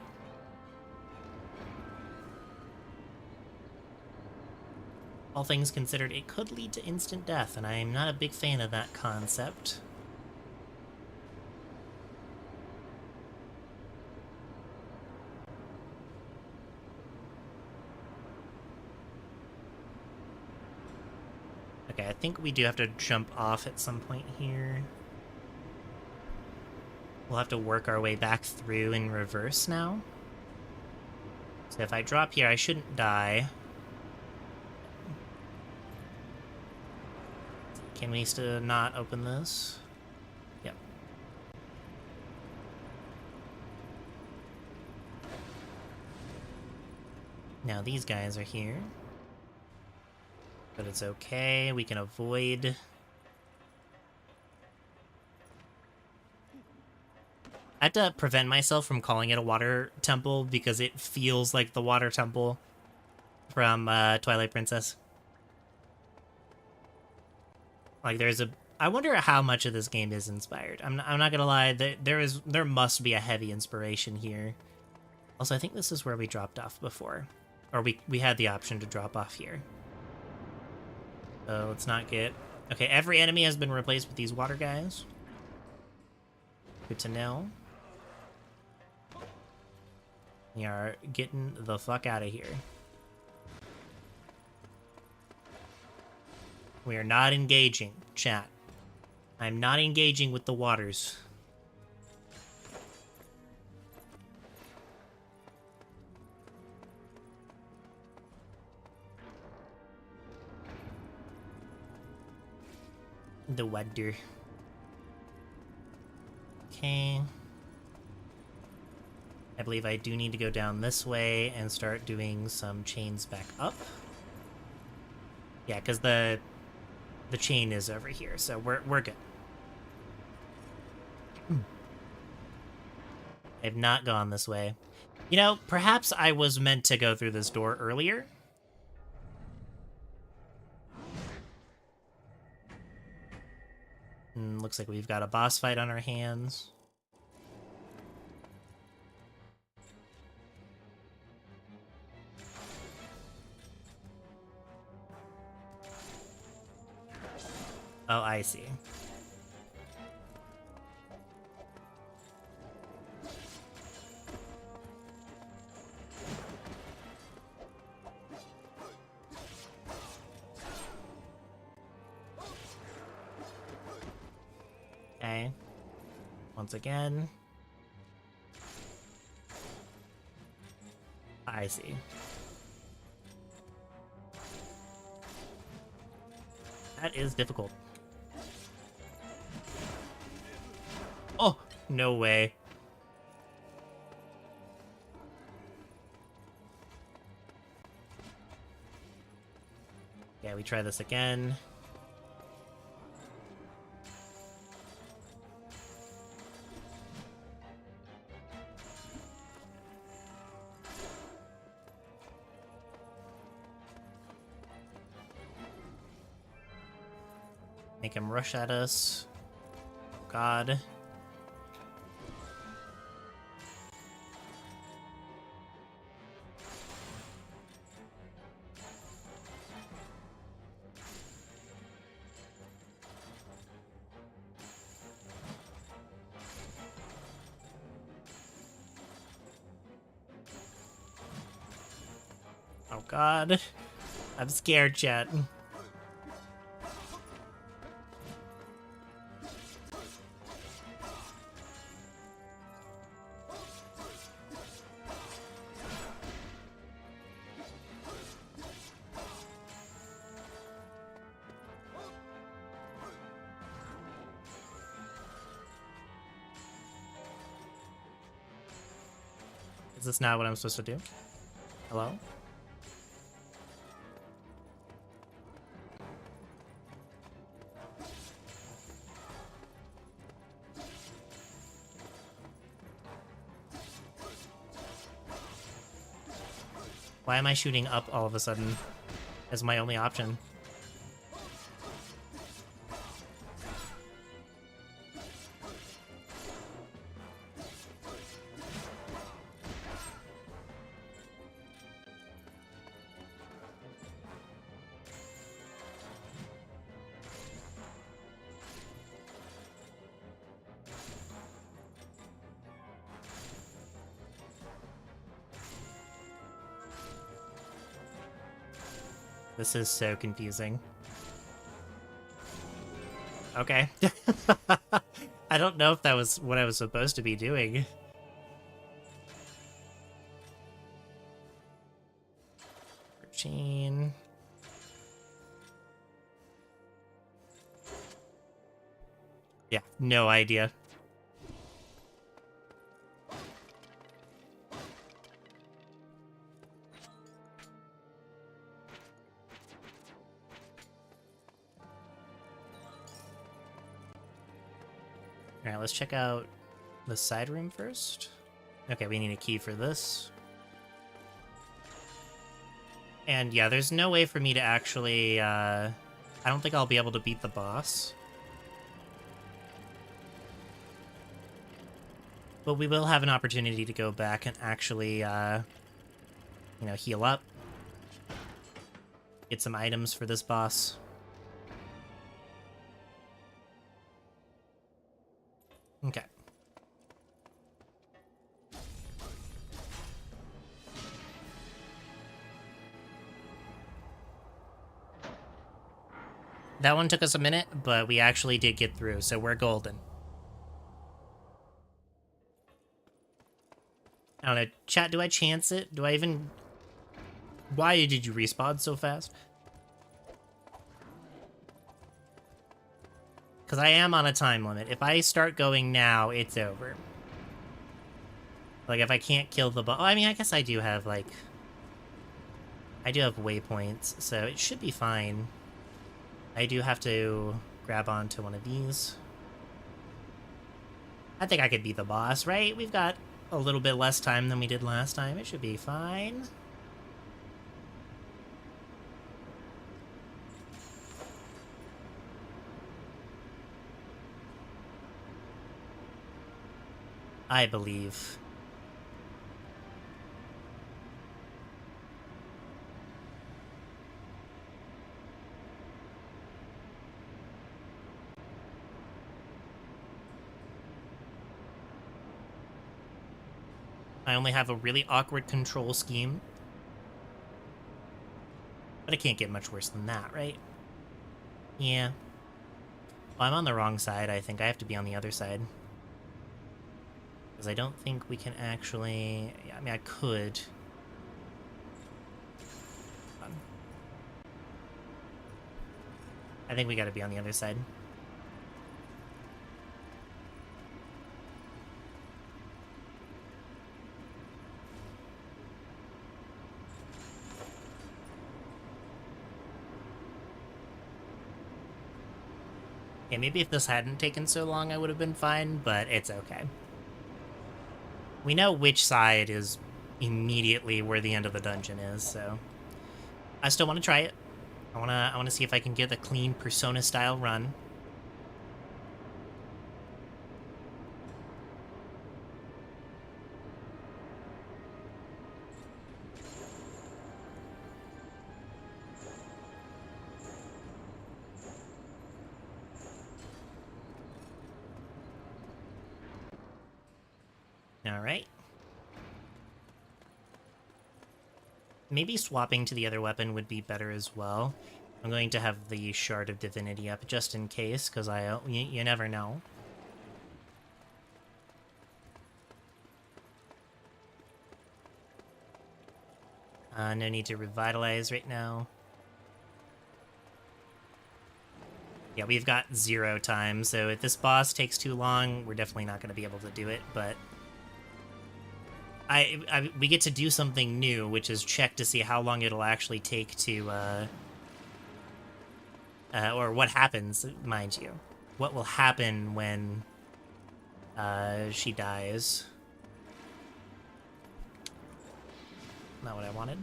All things considered, it could lead to instant death, and I'm not a big fan of that concept. Okay, I think we do have to jump off at some point here. We'll have to work our way back through in reverse now. So if I drop here, I shouldn't die. Can we still not open this? Yep. Now these guys are here. But it's okay, we can avoid. I had to prevent myself from calling it a water temple because it feels like the water temple from Twilight Princess. Like there's a, I wonder how much of this game is inspired. I'm not gonna lie, there must be a heavy inspiration here. Also, I think this is where we dropped off before, or we had the option to drop off here. So let's not get... Okay, every enemy has been replaced with these water guys. Good to know. We are getting the fuck out of here. We are not engaging, chat. I'm not engaging with the waters. The water. Okay. I believe I do need to go down this way and start doing some chains back up. Yeah, because the chain is over here, so we're good. I've not gone this way. You know, perhaps I was meant to go through this door earlier. Looks like we've got a boss fight on our hands. Oh, I see. Okay. Once again. I see. That is difficult. Oh, no way. Yeah, we try this again. Make him rush at us. God. Oh God. I'm scared, chat. Is this not what I'm supposed to do? Hello? Why am I shooting up all of a sudden as my only option? This is so confusing. Okay. I don't know if that was what I was supposed to be doing. Chain. Yeah, no idea. Alright, let's check out the side room first. Okay, we need a key for this. And yeah, there's no way for me to actually, I don't think I'll be able to beat the boss. But we will have an opportunity to go back and actually, you know, heal up. Get some items for this boss. Okay. That one took us a minute, but we actually did get through, so we're golden. I don't know. Chat, do I chance it? Do I even... Why did you respawn so fast? Because I am on a time limit. If I start going now, it's over. Like, if I can't kill the boss... Oh, I mean, I guess I do have, like... I do have waypoints, so it should be fine. I do have to grab onto one of these. I think I could be the boss, right? We've got a little bit less time than we did last time. It should be fine. I believe. I only have a really awkward control scheme. But it can't get much worse than that, right? Yeah. Well, I'm on the wrong side, I think. I have to be on the other side. Because I don't think we can actually... I mean, I could. I think we gotta be on the other side. Yeah, maybe if this hadn't taken so long, I would have been fine, but it's okay. We know which side is immediately where the end of the dungeon is, so... I still want to try it. I wanna see if I can get a clean Persona-style run. Alright. Maybe swapping to the other weapon would be better as well. I'm going to have the Shard of Divinity up just in case, because you never know. No need to revitalize right now. Yeah, we've got 0 time, so if this boss takes too long, we're definitely not going to be able to do it, but... we get to do something new, which is check to see how long it'll actually take to, or what happens, mind you. What will happen when, she dies. Not what I wanted.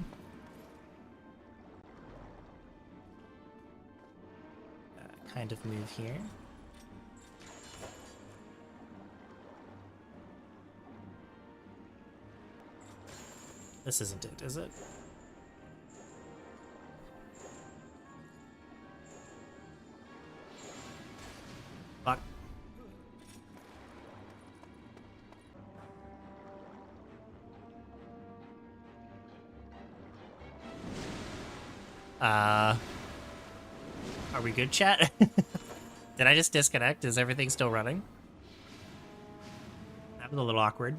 Kind of move here. This isn't it, is it? Fuck. Are we good, chat? Did I just disconnect? Is everything still running? That was a little awkward.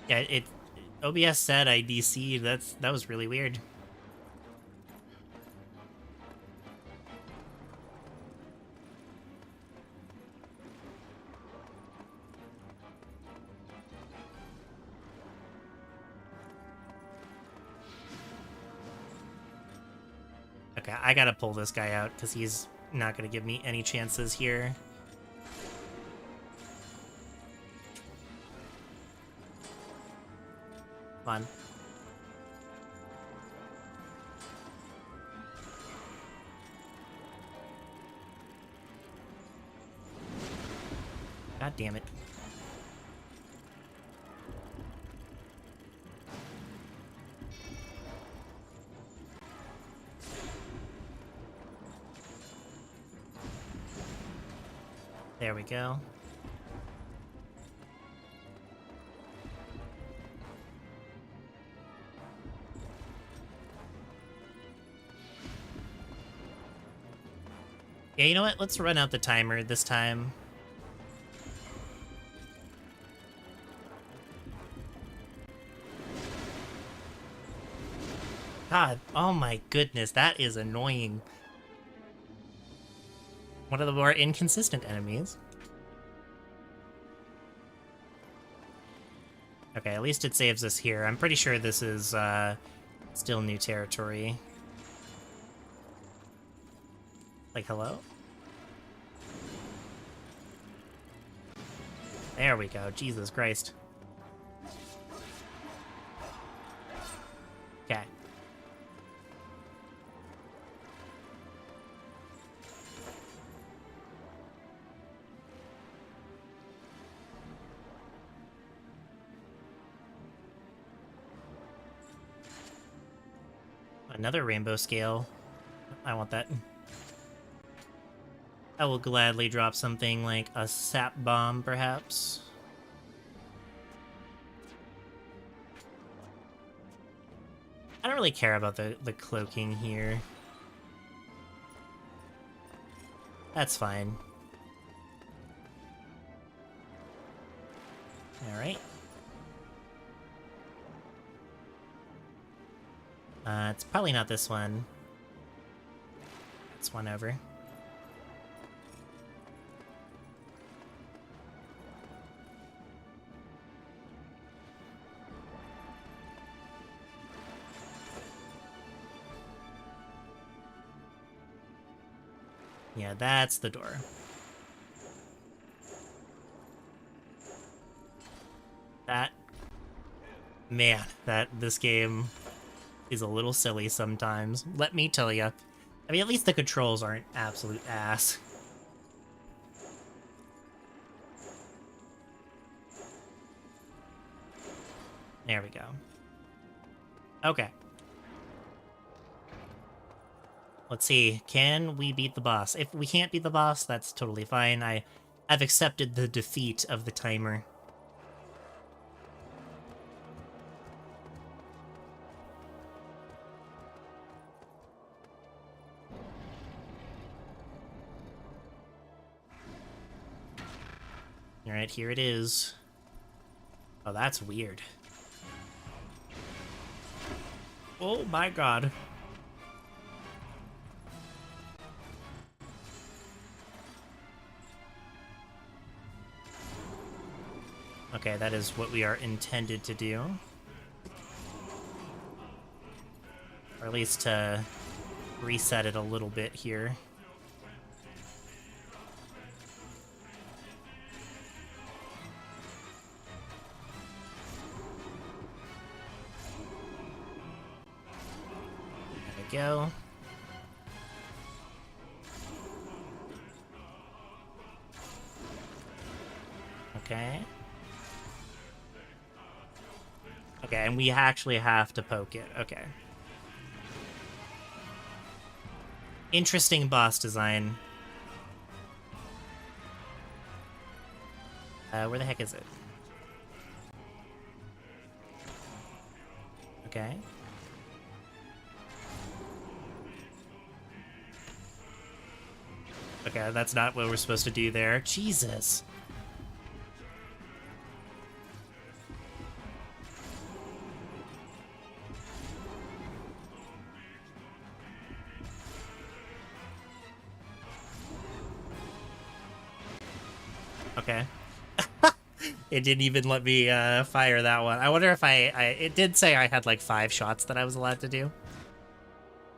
Yeah, OBS said I DC'd. That was really weird. Okay, I gotta pull this guy out because he's not gonna give me any chances here. Come on. God damn it. There we go. Yeah, you know what? Let's run out the timer this time. God, oh my goodness, that is annoying. One of the more inconsistent enemies. Okay, at least it saves us here. I'm pretty sure this is still new territory. Like, hello? There we go. Jesus Christ. Okay. Another rainbow scale. I want that. I will gladly drop something like a sap bomb, perhaps. I don't really care about the cloaking here. That's fine. Alright. It's probably not this one. It's one over. Yeah, that's the door. That... Man, this game is a little silly sometimes. Let me tell ya. I mean, at least the controls aren't absolute ass. There we go. Okay. Let's see, can we beat the boss? If we can't beat the boss, that's totally fine. I've accepted the defeat of the timer. Alright, here it is. Oh, that's weird. Oh my god. Okay, that is what we are intended to do. Or at least to reset it a little bit here. There we go. Okay. Okay, and we actually have to poke it. Okay. Interesting boss design. Where the heck is it? Okay. Okay, that's not what we're supposed to do there. Jesus. Okay. It didn't even let me fire that one. I wonder if it did say I had like 5 shots that I was allowed to do.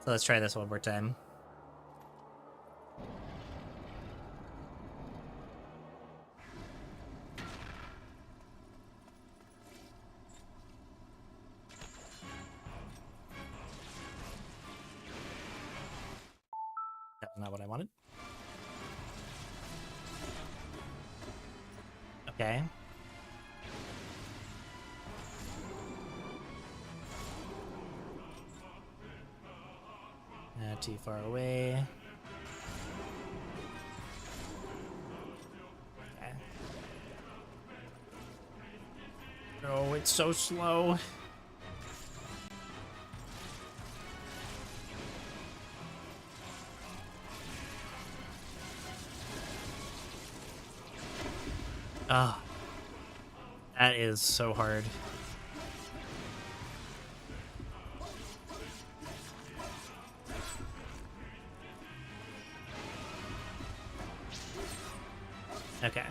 So let's try this one more time. That's not what I wanted. Okay. Not too far away. it's so slow. Oh, that is so hard. Okay.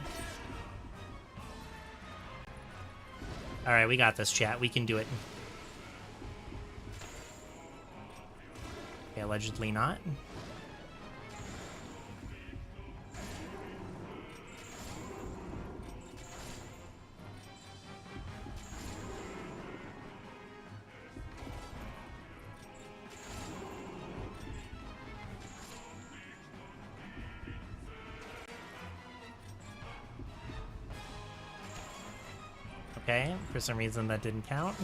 Alright, we got this, chat. We can do it. Okay, allegedly not. Okay, for some reason that didn't count.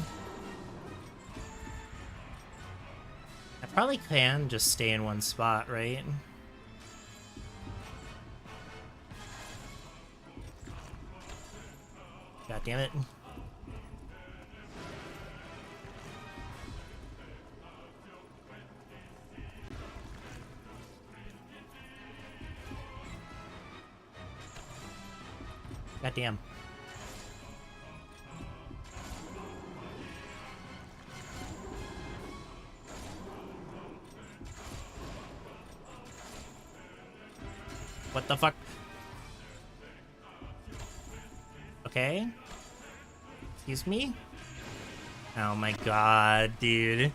I probably can just stay in one spot, right? God damn it. God damn. What the fuck? Okay. Excuse me? Oh my god, dude.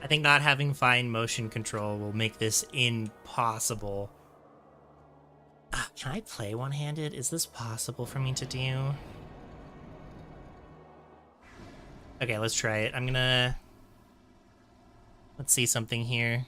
I think not having fine motion control will make this impossible. Can I play one-handed? Is this possible for me to do? Okay, let's try it. I'm gonna... Let's see something here.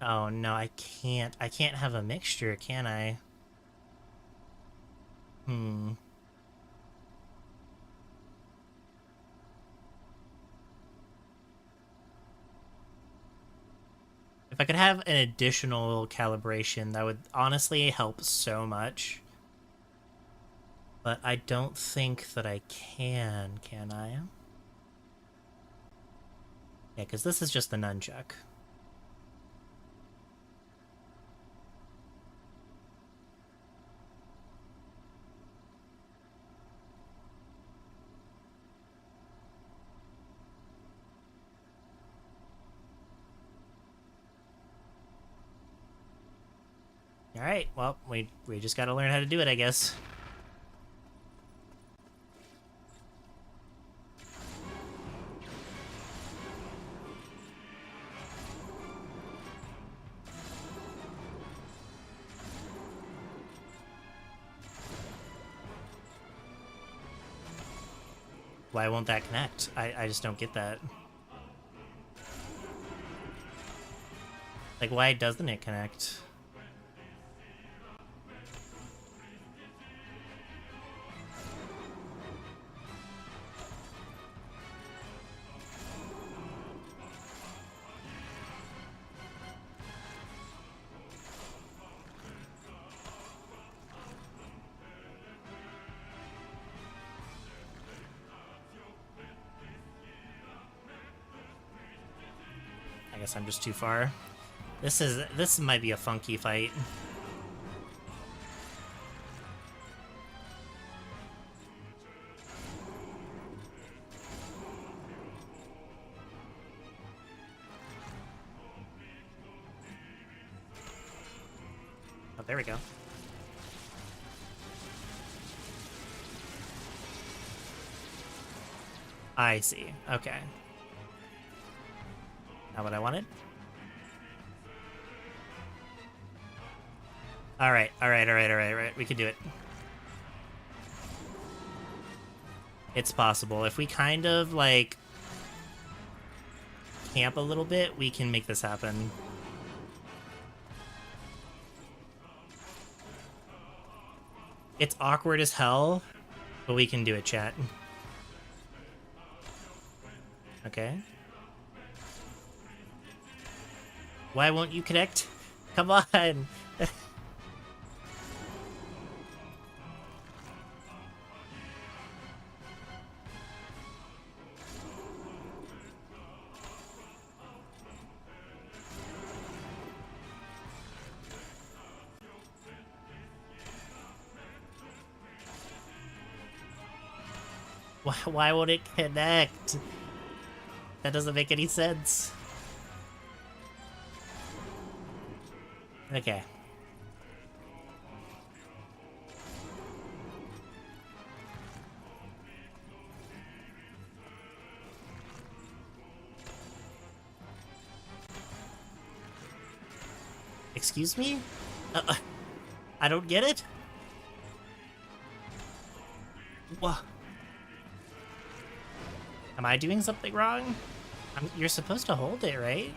Oh no, I can't. I can't have a mixture, can I? Hmm. If I could have an additional calibration, that would honestly help so much. But I don't think that I can I? Yeah, because this is just the nunchuck. Alright, well, we just gotta learn how to do it, I guess. Why won't that connect? I just don't get that. Like, why doesn't it connect? I guess I'm just too far. This might be a funky fight. Oh, there we go. I see. Okay. Not what I wanted. Alright. We can do it. It's possible. If we kind of, like, camp a little bit, we can make this happen. It's awkward as hell, but we can do it, chat. Okay. Why won't you connect? Come on! Why won't it connect? That doesn't make any sense. Okay. Excuse me? I don't get it? What? Am I doing something wrong? You're supposed to hold it, right?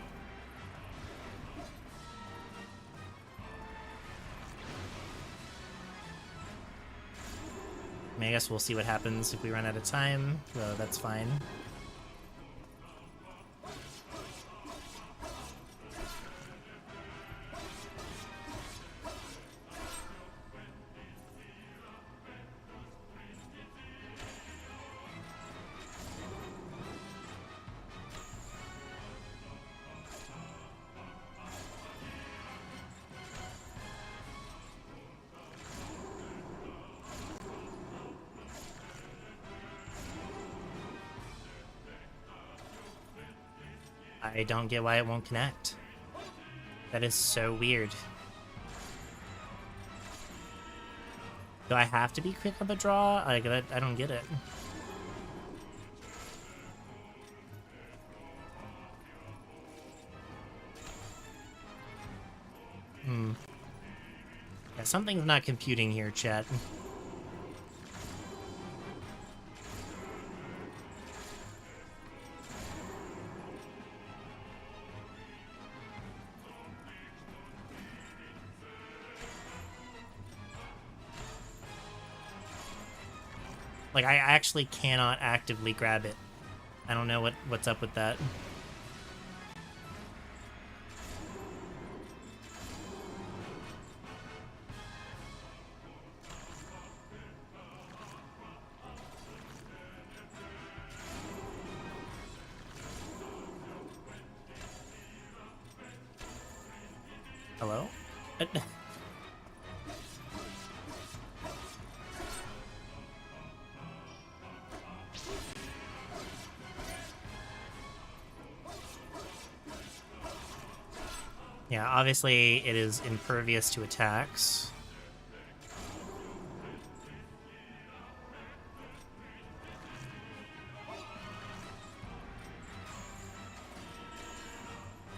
I mean, I guess we'll see what happens if we run out of time, so that's fine. I don't get why it won't connect. That is so weird. Do I have to be quick on the draw? I don't get it. Yeah, something's not computing here, chat. Like, I actually cannot actively grab it. I don't know what's up with that. Hello? Yeah, obviously it is impervious to attacks.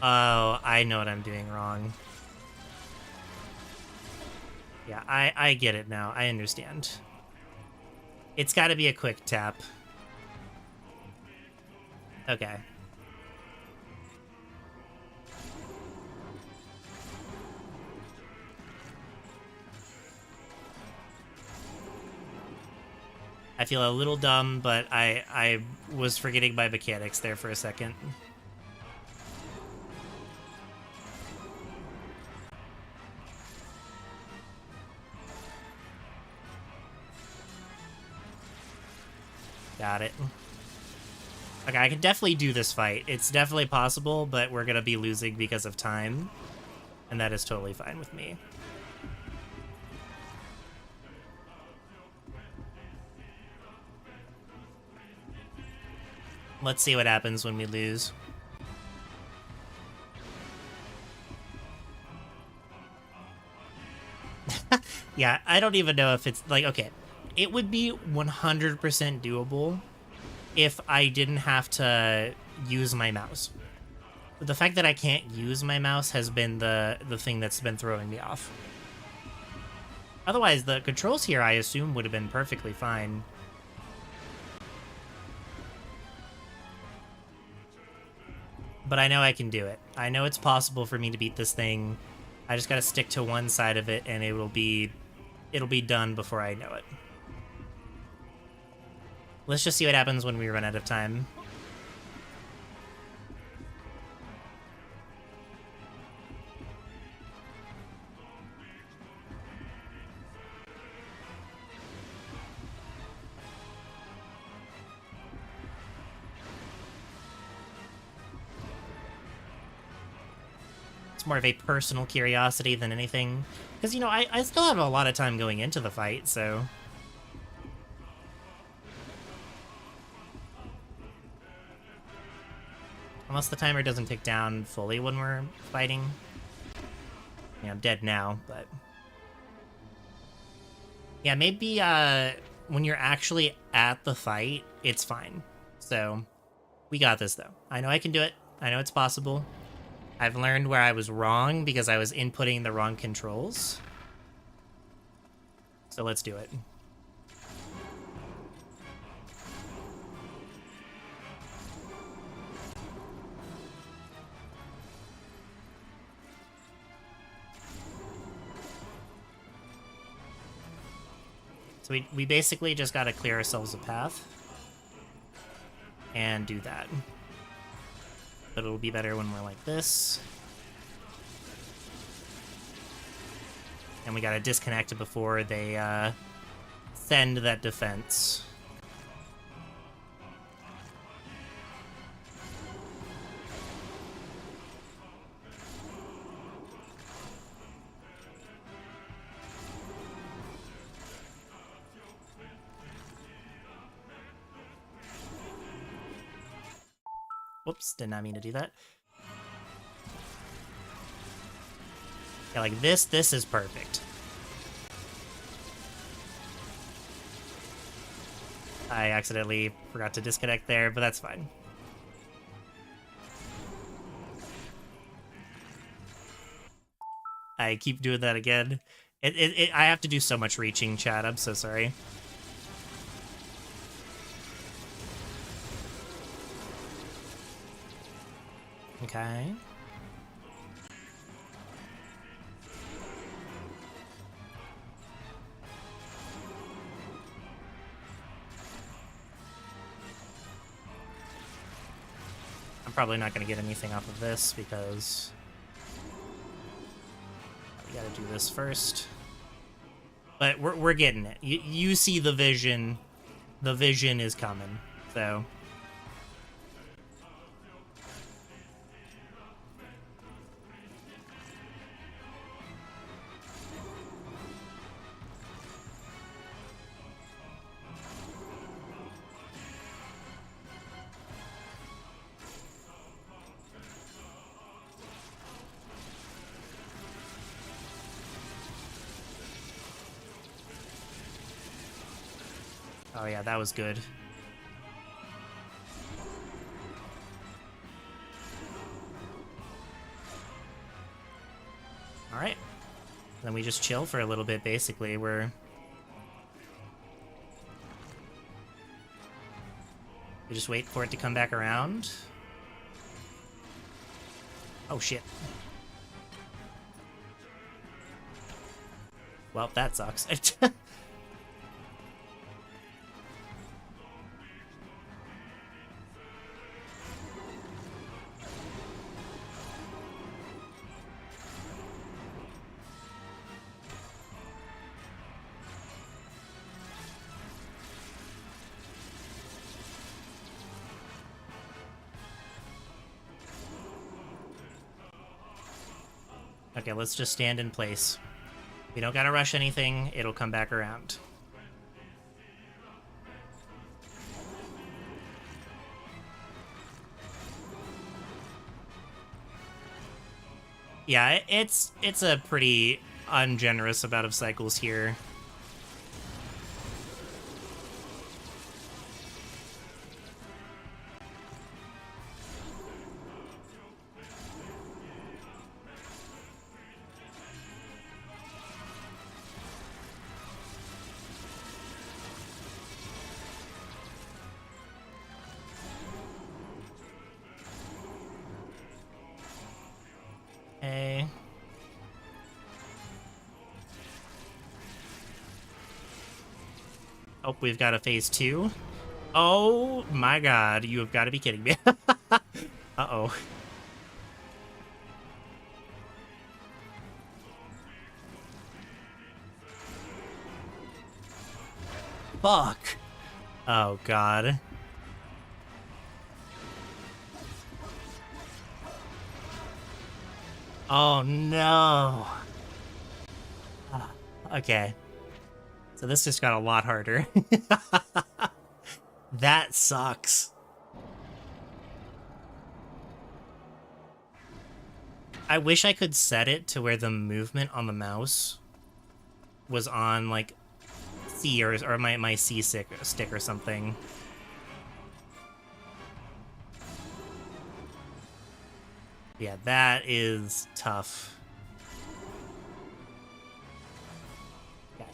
Oh, I know what I'm doing wrong. Yeah, I get it now. I understand. It's gotta be a quick tap. Okay. I feel a little dumb, but I was forgetting my mechanics there for a second. Got it. Okay, I can definitely do this fight. It's definitely possible, but we're gonna be losing because of time. And that is totally fine with me. Let's see what happens when we lose. Yeah, I don't even know if it's like, okay, it would be 100% doable if I didn't have to use my mouse. But the fact that I can't use my mouse has been the thing that's been throwing me off. Otherwise, the controls here, I assume, would have been perfectly fine. but I know I can do it. I know it's possible for me to beat this thing. I just gotta stick to one side of it, and it'll be done before I know it. Let's just see what happens when we run out of time. It's more of a personal curiosity than anything. Because, you know, I still have a lot of time going into the fight, so... Unless the timer doesn't tick down fully when we're fighting. Yeah, I'm dead now, but... Yeah, maybe when you're actually at the fight, it's fine. So, we got this, though. I know I can do it. I know it's possible. I've learned where I was wrong because I was inputting the wrong controls. So let's do it. So we basically just gotta clear ourselves a path and do that. But it'll be better when we're like this. And we gotta disconnect it before they send that defense. Whoops, did not mean to do that. Yeah, like this is perfect. I accidentally forgot to disconnect there, but that's fine. I keep doing that again. I have to do so much reaching, chat. I'm so sorry. Okay. I'm probably not going to get anything off of this because we got to do this first. But we're getting it. You see the vision. The vision is coming. So... Oh yeah, that was good. Alright. Then we just chill for a little bit, basically. We just wait for it to come back around. Oh shit. Well, that sucks. Okay, let's just stand in place. We don't gotta rush anything, it'll come back around. Yeah, it's a pretty ungenerous amount of cycles here. Oh, we've got a phase 2. Oh my god, you have got to be kidding me. Uh-oh. Fuck. Oh god. Oh no. Okay. So this just got a lot harder. That sucks. I wish I could set it to where the movement on the mouse was on, like, C or my C stick or something. Yeah, that is tough. Okay.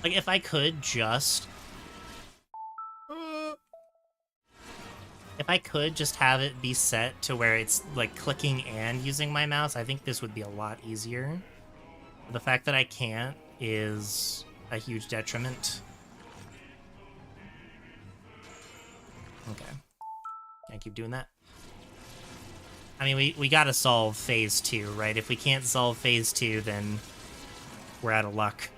Like, if I could just... If I could just have it be set to where it's, like, clicking and using my mouse, I think this would be a lot easier. The fact that I can't is a huge detriment. Okay. Can't keep doing that. I mean, we gotta solve phase 2, right? If we can't solve phase 2, then we're out of luck.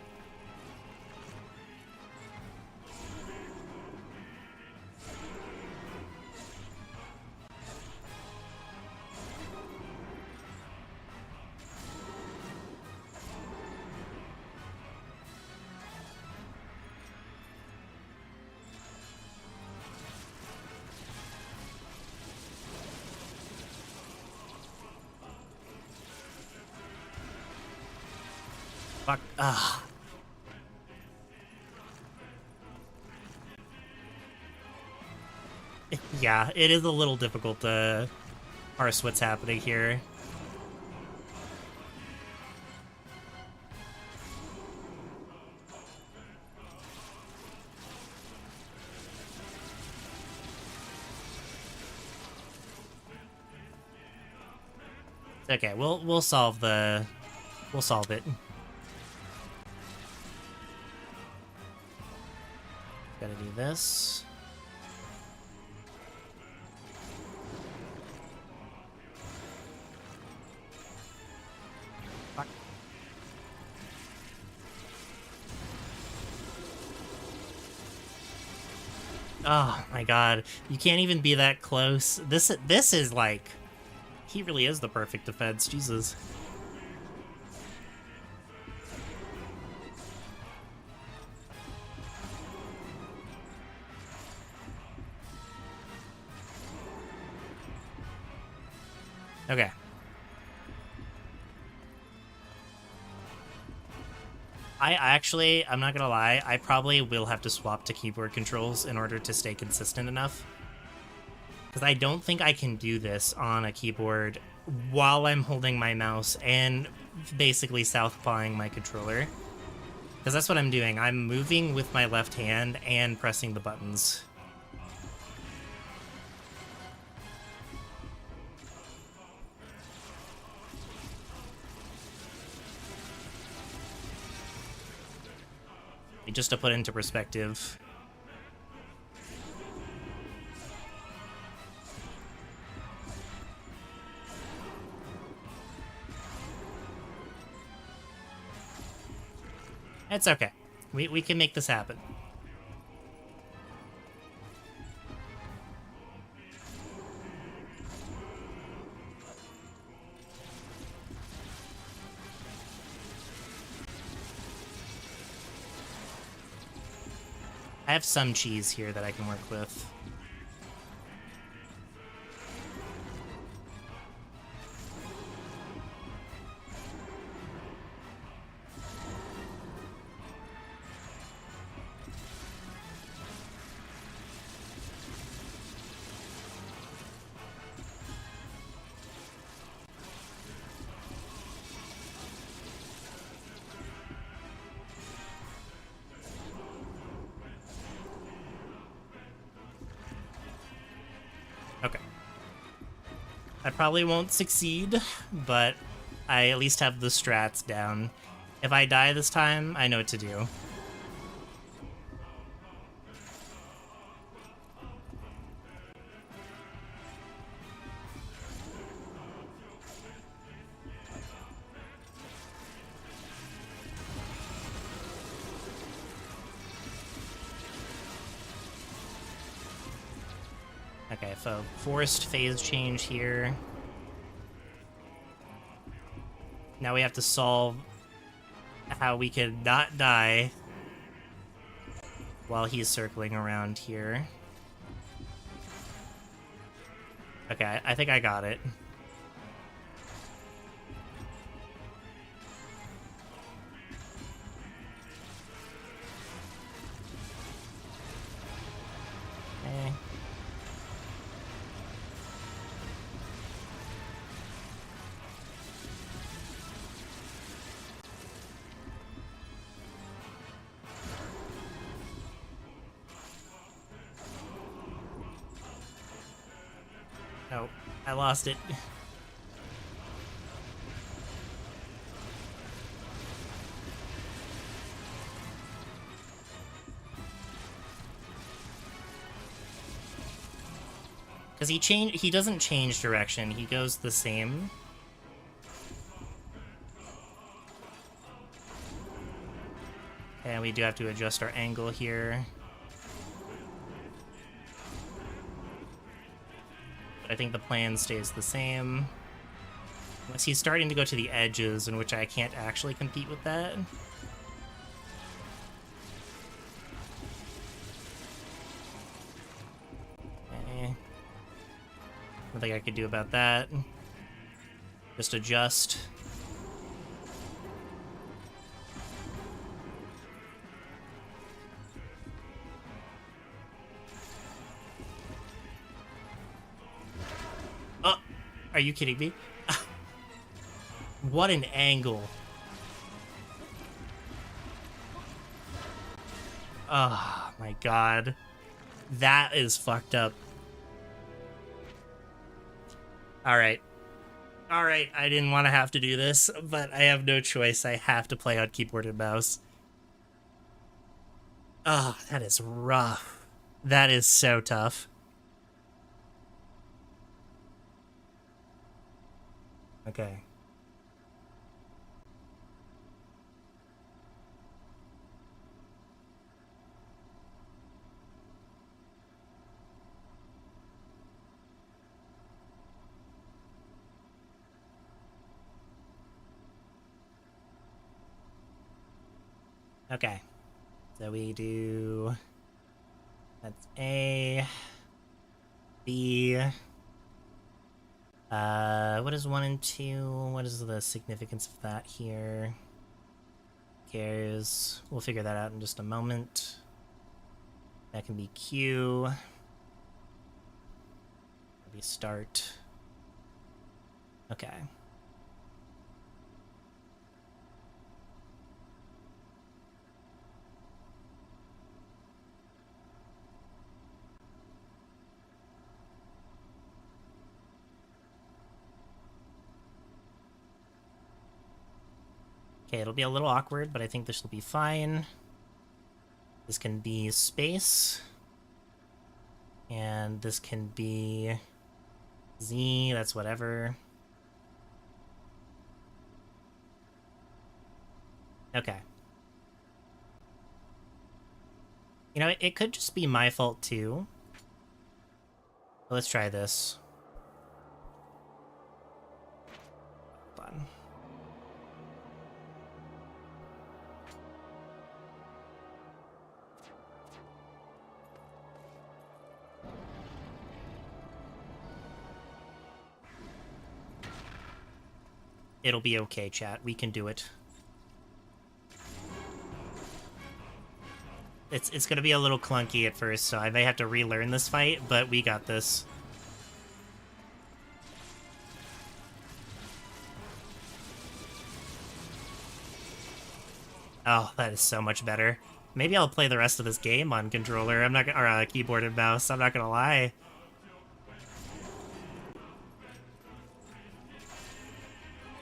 Fuck. Ugh. Yeah, it is a little difficult to parse what's happening here. Okay, we'll solve the... We'll solve it. Gotta do this. Fuck. Oh my god. You can't even be that close. This is like... He really is the perfect defense, Jesus. Okay. I'm not gonna lie, I probably will have to swap to keyboard controls in order to stay consistent enough. Because I don't think I can do this on a keyboard while I'm holding my mouse and basically southpawing my controller. Because that's what I'm doing. I'm moving with my left hand and pressing the buttons. Just to put into perspective. It's okay. We can make this happen. I have some cheese here that I can work with. I probably won't succeed, but I at least have the strats down. If I die this time, I know what to do. Okay, so forced phase change here. Now we have to solve how we could not die while he's circling around here. Okay, I think I got it. Okay. Oh, I lost it. Because he doesn't change direction, he goes the same. And we do have to adjust our angle here. But I think the plan stays the same. Unless he's starting to go to the edges, in which I can't actually compete with that. Okay. Nothing I could do about that. Just adjust. Oh! Are you kidding me? What an angle. Oh my god. That is fucked up. Alright. Alright, I didn't want to have to do this, but I have no choice. I have to play on keyboard and mouse. Oh, that is rough. That is so tough. Okay. Okay. So we do... That's A... B... what is 1 and 2? What is the significance of that here? Who cares? We'll figure that out in just a moment. That can be Q. Maybe start. Okay. Okay, it'll be a little awkward, but I think this will be fine. This can be space. And this can be Z, that's whatever. Okay. You know, it could just be my fault too. Let's try this. Hold on. It'll be okay, chat. We can do it. It's gonna be a little clunky at first, so I may have to relearn this fight, but we got this. Oh, that is so much better. Maybe I'll play the rest of this game on controller. I'm not gonna, or keyboard and mouse. I'm not gonna lie.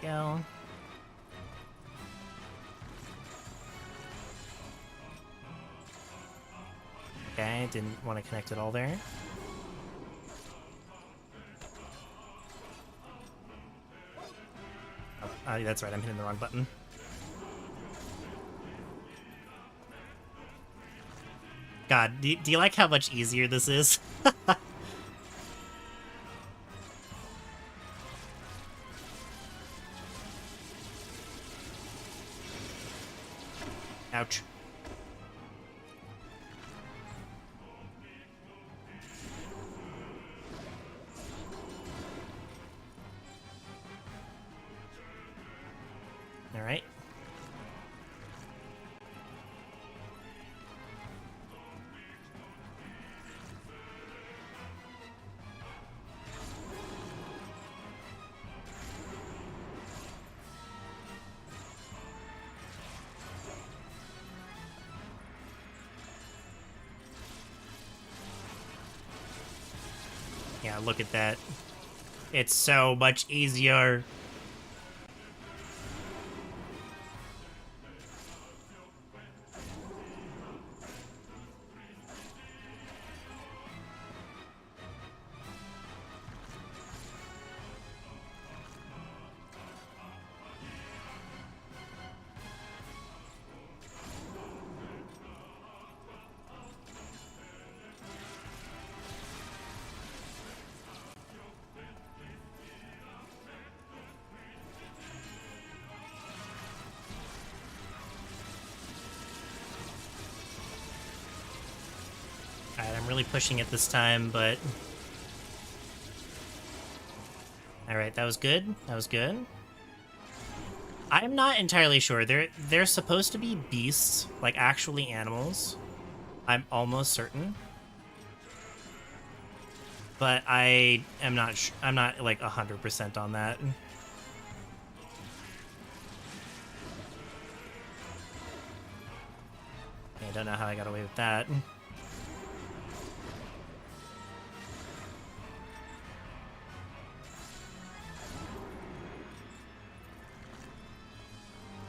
go. Okay, didn't want to connect it all there. Oh, that's right, I'm hitting the wrong button. God, do you like how much easier this is? Ouch. All right. Yeah, look at that. It's so much easier. Alright, I'm really pushing it this time, but... Alright, that was good. That was good. I'm not entirely sure. They're supposed to be beasts, like actually animals. I'm almost certain. But I am not I'm not like 100% on that. I don't know how I got away with that.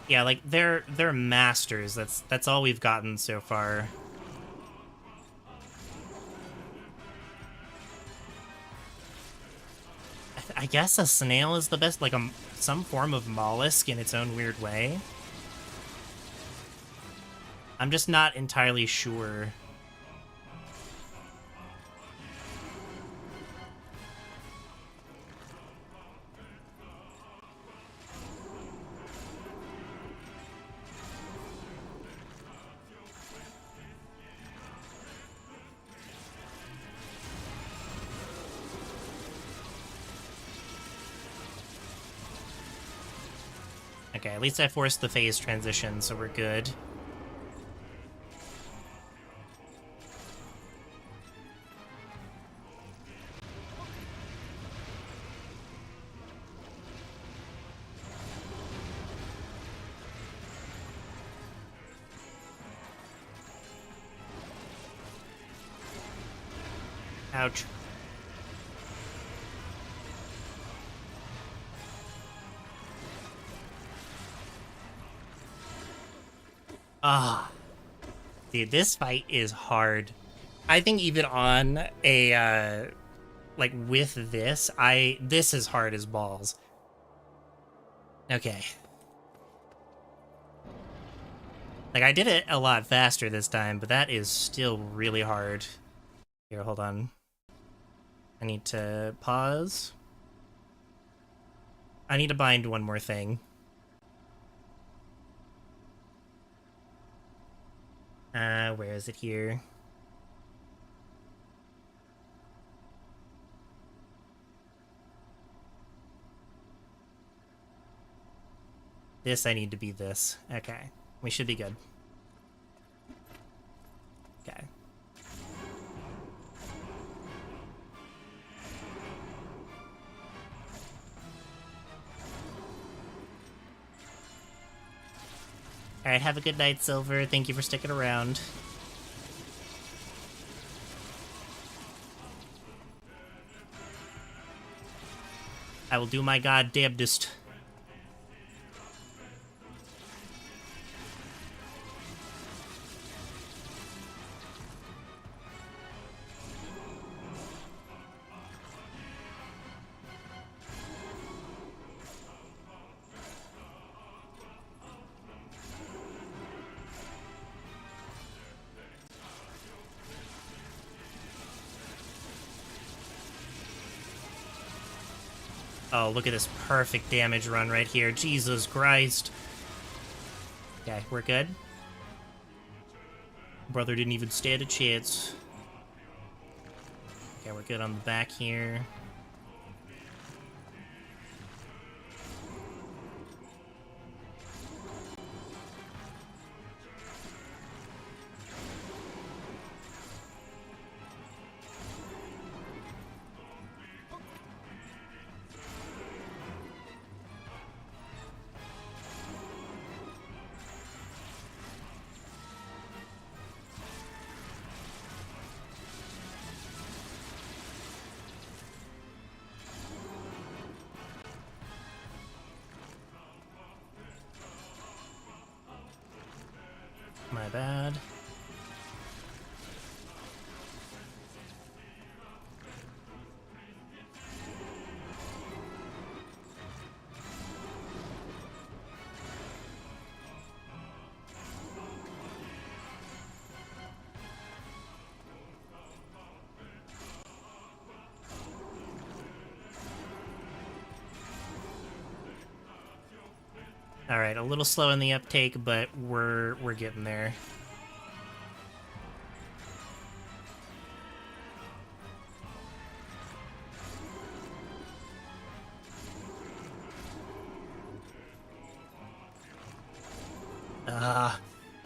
Yeah, like they're masters. That's all we've gotten so far. I guess a snail is the best, like some form of mollusk in its own weird way. I'm just not entirely sure. Okay, at least I forced the phase transition, so we're good. Ouch. Ah. Dude, this fight is hard. I think even on a, like, with this, this is hard as balls. Okay. Like, I did it a lot faster this time, but that is still really hard. Here, hold on. I need to pause. I need to bind one more thing. Where is it here? This, I need to be this. Okay. We should be good. Okay. Alright, have a good night, Silver. Thank you for sticking around. I will do my goddamnedest. Oh, look at this perfect damage run right here. Jesus Christ. Okay, we're good. Brother didn't even stand a chance. Okay, we're good on the back here. My bad. All right, a little slow in the uptake, but we're getting there.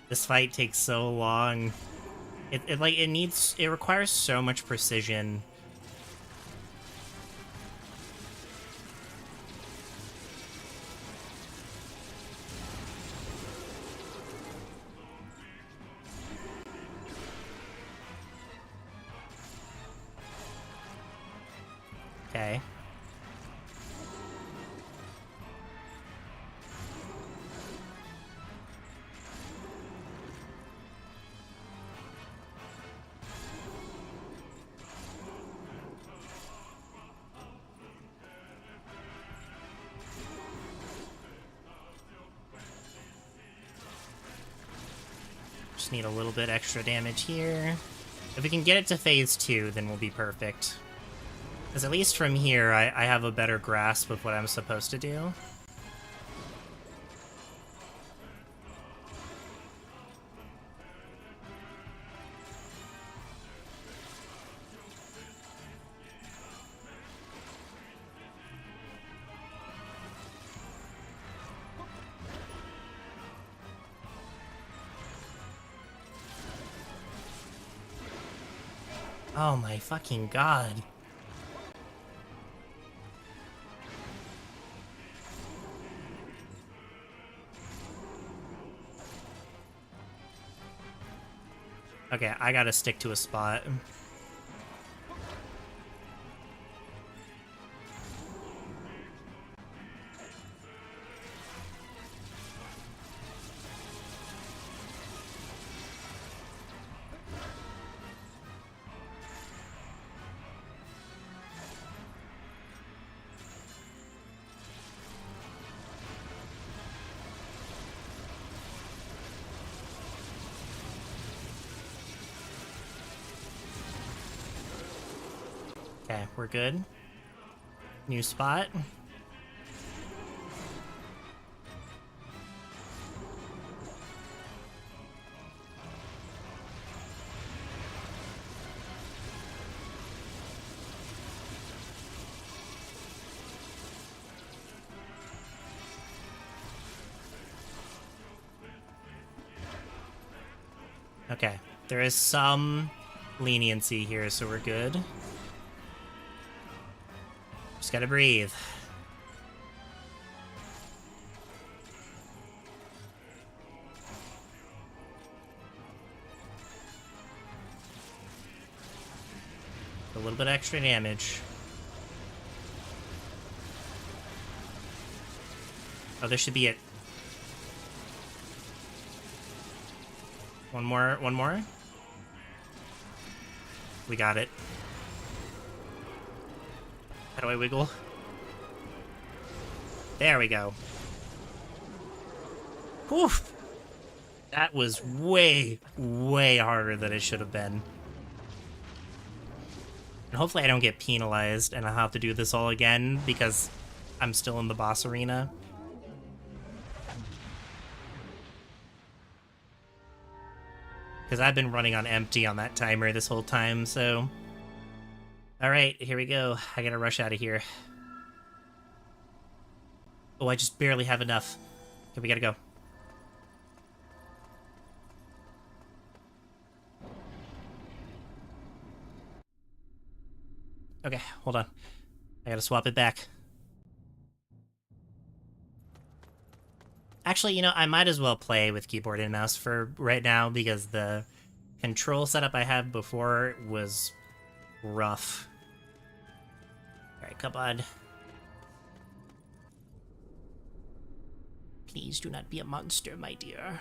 This fight takes so long. It requires so much precision. Okay. Just need a little bit extra damage here. If we can get it to phase 2, then we'll be perfect. Because at least from here, I have a better grasp of what I'm supposed to do. Oh my fucking god. Okay, I gotta stick to a spot. Okay, we're good. New spot. Okay, there is some leniency here, so we're good. Just gotta breathe. A little bit extra damage. Oh, there should be it. One more, one more. We got it. How do I wiggle? There we go. Whew! That was way, way harder than it should have been. And hopefully I don't get penalized and I'll have to do this all again, because I'm still in the boss arena. Because I've been running on empty on that timer this whole time, so... Alright, here we go. I gotta rush out of here. Oh, I just barely have enough. Okay, we gotta go. Okay, hold on. I gotta swap it back. Actually, you know, I might as well play with keyboard and mouse for right now because the control setup I had before was rough. Alright, come on. Please do not be a monster, my dear.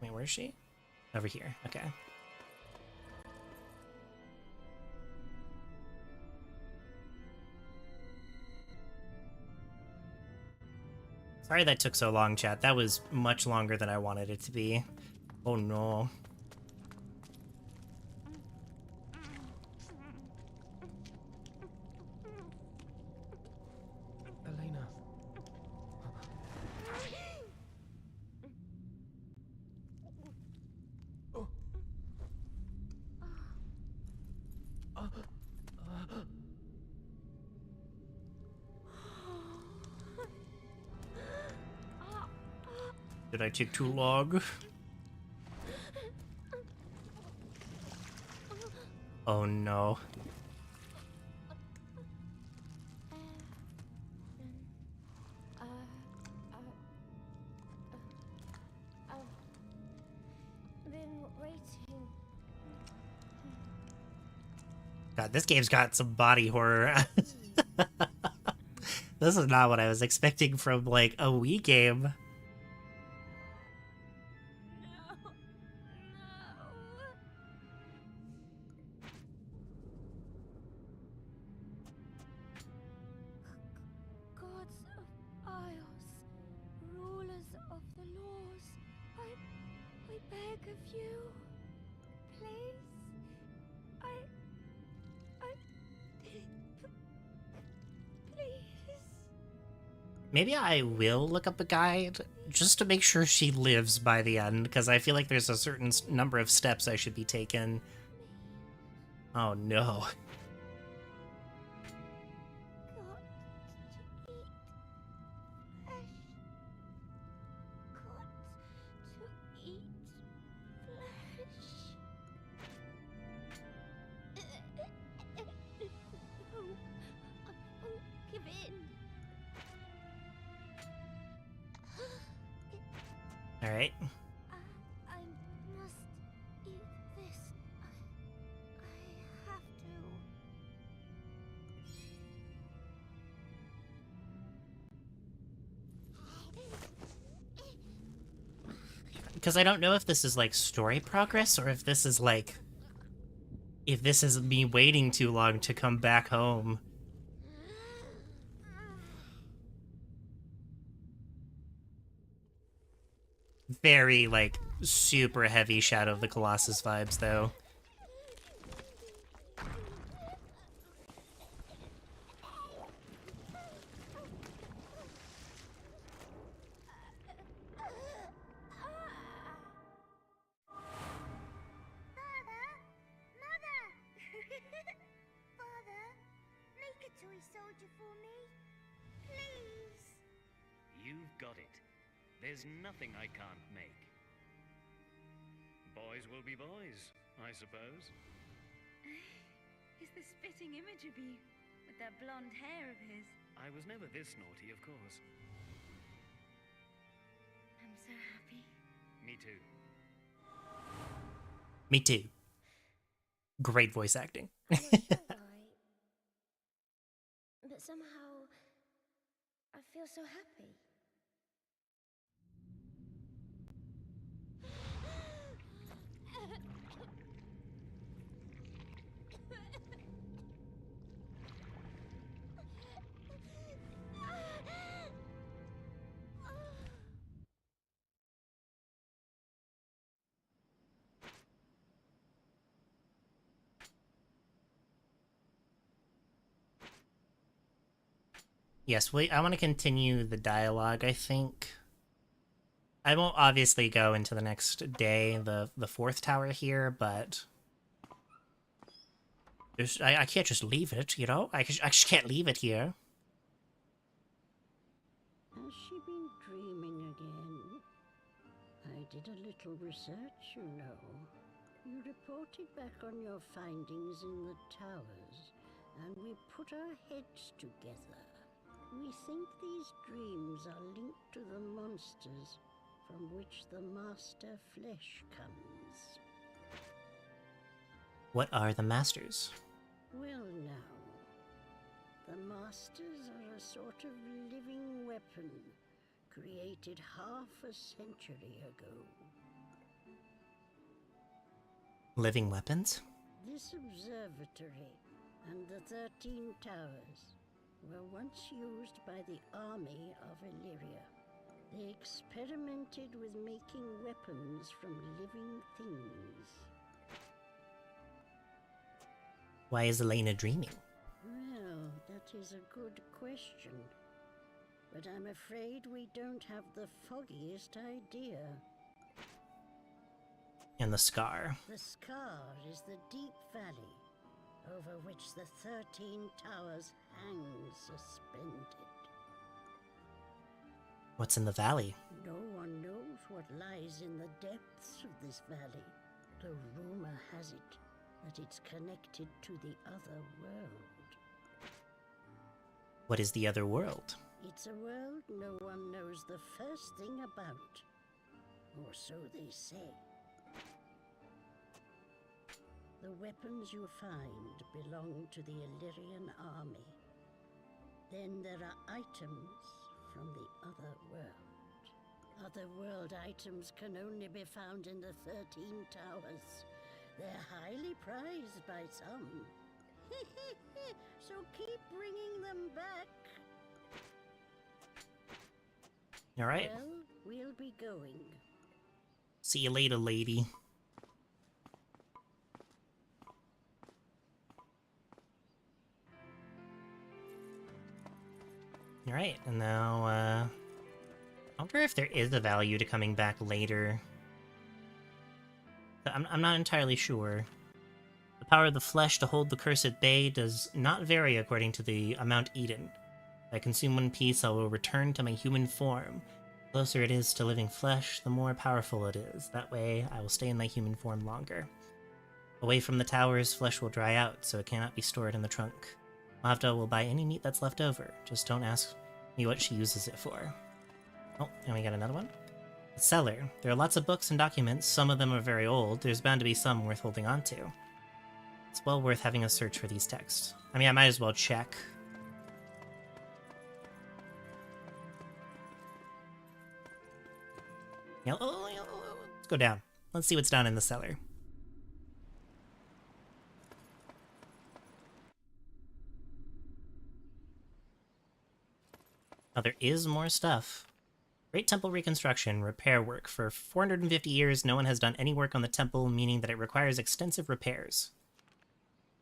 Wait, where is she? Over here, okay. Sorry that took so long, chat. That was much longer than I wanted it to be. Oh no. Elena. Oh. Did I take too long? Oh no. I've been waiting. God, this game's got some body horror. This is not what I was expecting from, like, a Wii game. Gods of Ios, rulers of the laws, I beg of you, please, please. Maybe I will look up a guide just to make sure she lives by the end, because I feel like there's a certain number of steps I should be taking. Oh no. Alright. I must eat this. I have to. Because I don't know if this is, like, story progress, or if this is, like... If this is me waiting too long to come back home. Very, like, super heavy Shadow of the Colossus vibes, though. You've got it. There's nothing I can't make. Boys will be boys, I suppose. He's the spitting image of you, with that blonde hair of his. I was never this naughty, of course. I'm so happy. Me too. Me too. Great voice acting. I'm not sure why, but somehow I feel so happy. Yes, I want to continue the dialogue, I think. I won't obviously go into the next day, the fourth tower here, but I can't just leave it, you know? I just can't leave it here. Has she been dreaming again? I did a little research, you know. You reported back on your findings in the towers, and we put our heads together. We think these dreams are linked to the monsters from which the master flesh comes. What are the masters? Well now, the masters are a sort of living weapon created half a century ago. Living weapons? This observatory and the 13 towers were once used by the army of Illyria. They experimented with making weapons from living things. Why is Elena dreaming? Well, that is a good question. But I'm afraid we don't have the foggiest idea. And the scar. The scar is the deep valley over which the 13 towers hang suspended. What's in the valley? No one knows what lies in the depths of this valley. The rumor has it that it's connected to the other world. What is the other world? It's a world no one knows the first thing about. Or so they say. The weapons you find belong to the Illyrian army. Then there are items from the other world. Otherworld items can only be found in the 13 towers. They're highly prized by some. So keep bringing them back. Alright. Well, we'll be going. See you later, lady. Alright, and now, I wonder if there is a value to coming back later. I'm not entirely sure. The power of the flesh to hold the curse at bay does not vary according to the amount eaten. If I consume one piece, I will return to my human form. The closer it is to living flesh, the more powerful it is. That way, I will stay in my human form longer. Away from the towers, flesh will dry out, so it cannot be stored in the trunk. Mavda will buy any meat that's left over. Just don't ask me what she uses it for. Oh, and we got another one. The cellar. There are lots of books and documents. Some of them are very old. There's bound to be some worth holding on to. It's well worth having a search for these texts. I mean, I might as well check. Yeah, let's go down. Let's see what's down in the cellar. Oh, there is more stuff. Great Temple reconstruction, repair work. For 450 years, no one has done any work on the temple, meaning that it requires extensive repairs.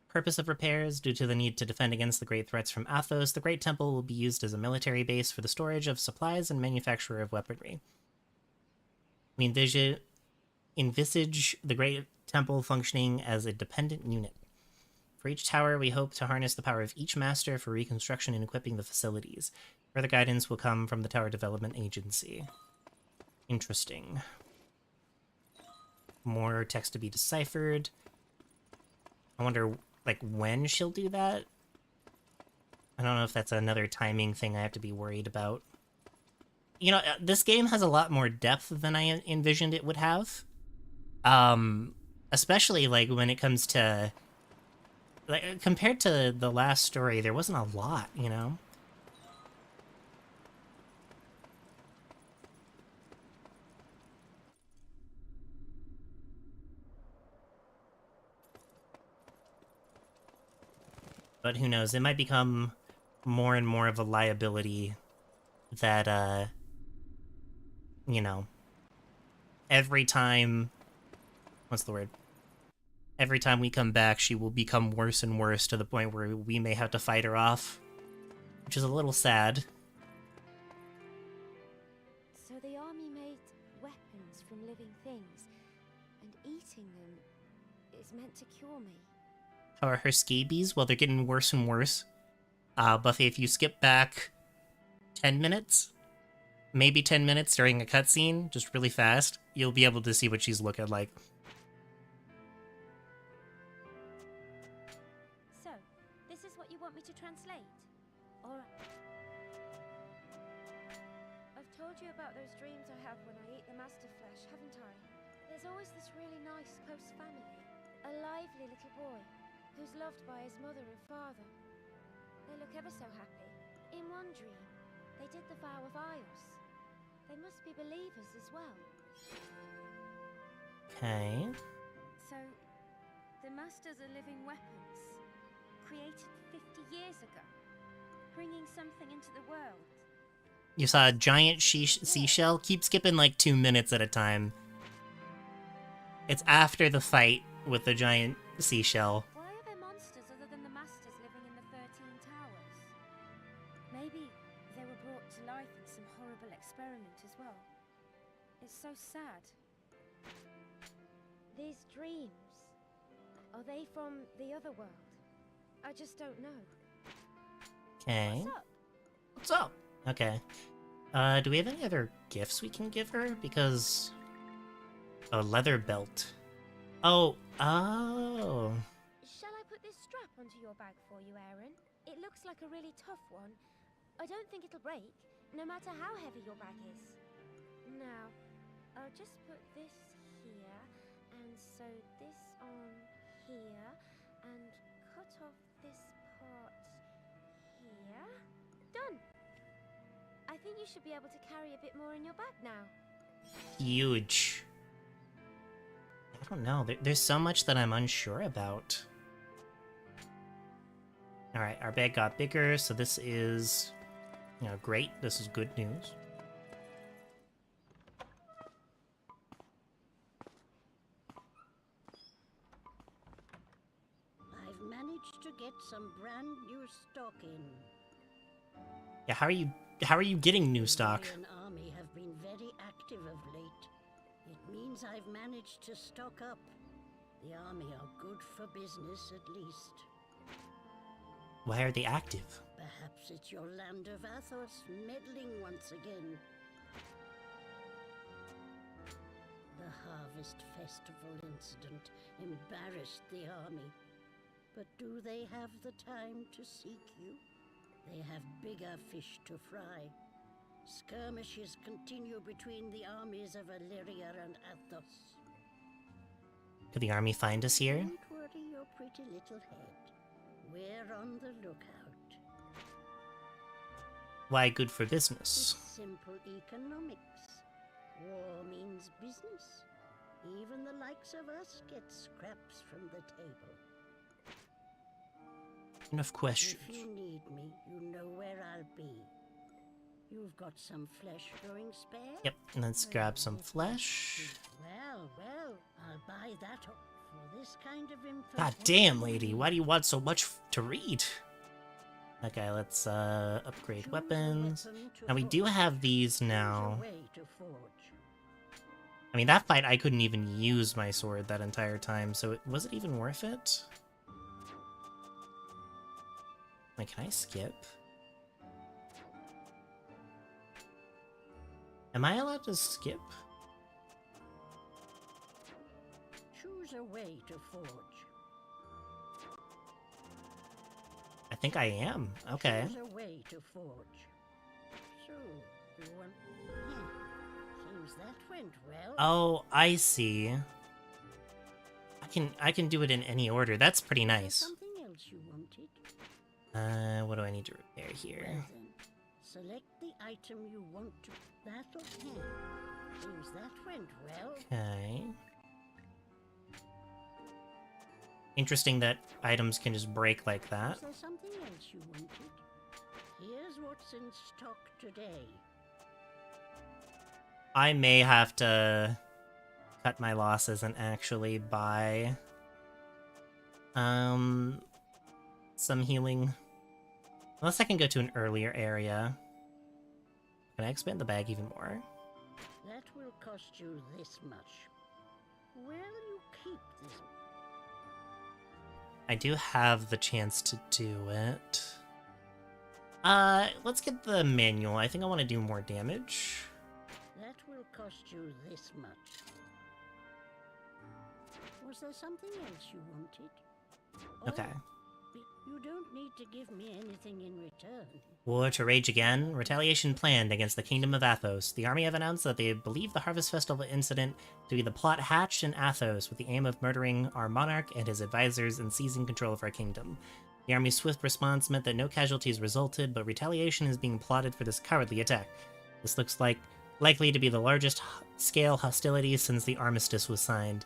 Purpose of repairs: due to the need to defend against the great threats from Athos, the Great Temple will be used as a military base for the storage of supplies and manufacture of weaponry. We envisage the Great Temple functioning as a dependent unit. For each tower, we hope to harness the power of each master for reconstruction and equipping the facilities. Further guidance will come from the Tower Development Agency. Interesting. More text to be deciphered. I wonder, like, when she'll do that? I don't know if that's another timing thing I have to be worried about. You know, this game has a lot more depth than I envisioned it would have. Especially, like, when it comes to... Like, compared to the last story, there wasn't a lot, you know? But who knows, it might become more and more of a liability that, you know, every time... What's the word? Every time we come back, she will become worse and worse to the point where we may have to fight her off. which is a little sad. So the army made weapons from living things, and eating them is meant to cure me. How are her scabies? Well, they're getting worse and worse. Buffy, if you skip back 10 minutes, maybe 10 minutes during a cutscene, just really fast, you'll be able to see what she's looking like. So, this is what you want me to translate? Or... I've told you about those dreams I have when I eat the master flesh, haven't I? There's always this really nice, close family. A lively little boy, who's loved by his mother and father. They look ever so happy. In one dream, they did the vow of Ios. They must be believers as well. Okay. So, the masters are living weapons, created 50 years ago, bringing something into the world. You saw a giant seashell? Keep skipping like 2 minutes at a time. It's after the fight with the giant seashell. Why are there monsters other than the masters living in the 13 towers? Maybe they were brought to life in some horrible experiment as well. It's so sad. These dreams, are they from the other world? I just don't know. Okay. What's up? What's up? Okay. Do we have any other gifts we can give her? Because... a leather belt. Oh. Shall I put this strap onto your bag for you, Aaron? It looks like a really tough one. I don't think it'll break, no matter how heavy your bag is. Now, I'll just put this here, and sew this on here, and cut off this part here. Done! I think you should be able to carry a bit more in your bag now. Huge. I don't know. There's so much that I'm unsure about. Alright, our bag got bigger, so this is... great. This is good news. I've managed to get some brand new stock in. Yeah, how are you getting new stock? The Aryan army have been very active of late. It means I've managed to stock up. The army are good for business, at least. Why are they active? Perhaps it's your land of Athos meddling once again. The Harvest Festival incident embarrassed the army. But do they have the time to seek you? They have bigger fish to fry. Skirmishes continue between the armies of Illyria and Athos. Could the army find us here? Don't worry your pretty little head. We're on the lookout. Why good for business? It's simple economics. War means business. Even the likes of us get scraps from the table. Enough questions. If you need me, you know where I'll be. You've got some flesh going spare? Yep, let's grab some flesh. Well, I'll buy that for this kind of info. God damn, lady, why do you want so much to read? Okay, let's upgrade weapons. Now we do have these now. I mean, that fight I couldn't even use my sword that entire time, so was it even worth it? Like, can I skip? Am I allowed to skip? Choose a way to forge. I think I am. Okay. Choose a way to forge. So, you want... Seems that went well. Oh, I see. I can do it in any order. That's pretty nice. Something else you wanted? What do I need to repair here? Well then, select the item you want to... That'll do. Seems that went well. Okay. Interesting that items can just break like that. Is there something else you wanted? Here's what's in stock today. I may have to cut my losses and actually buy some healing. Unless I can go to an earlier area. Can I expand the bag even more? That will cost you this much. Where will you keep this? I do have the chance to do it. Let's get the manual. I think I want to do more damage. That will cost you this much. Was there something else you wanted? Okay. You don't need to give me anything in return. War to rage again. Retaliation planned against the Kingdom of Athos. The army have announced that they believe the Harvest Festival incident to be the plot hatched in Athos with the aim of murdering our monarch and his advisors and seizing control of our kingdom. The army's swift response meant that no casualties resulted, but retaliation is being plotted for this cowardly attack. This looks likely to be the largest scale hostilities since the armistice was signed.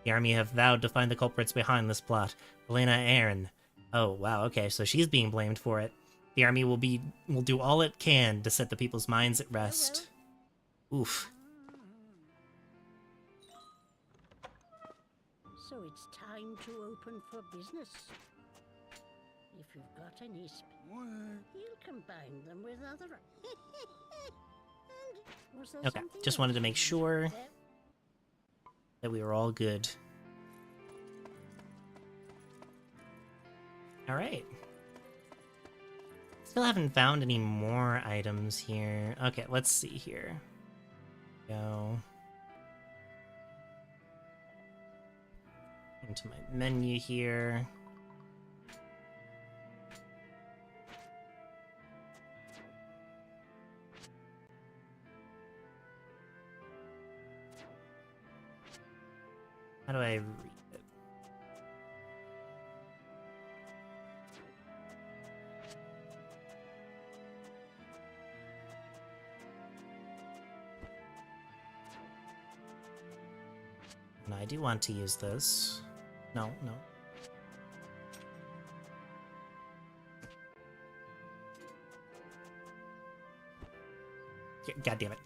The army have vowed to find the culprits behind this plot. Elena Aaron. Oh, wow, okay, so she's being blamed for it. The army will do all it can to set the people's minds at rest. Oof. So it's time to open for business. If you've got any you'll combine them with other... Okay, just wanted to make sure that we were all good. Alright. Still haven't found any more items here. Okay, let's see here. Go into my menu here. How do I read it? And I do want to use this. No. God damn it.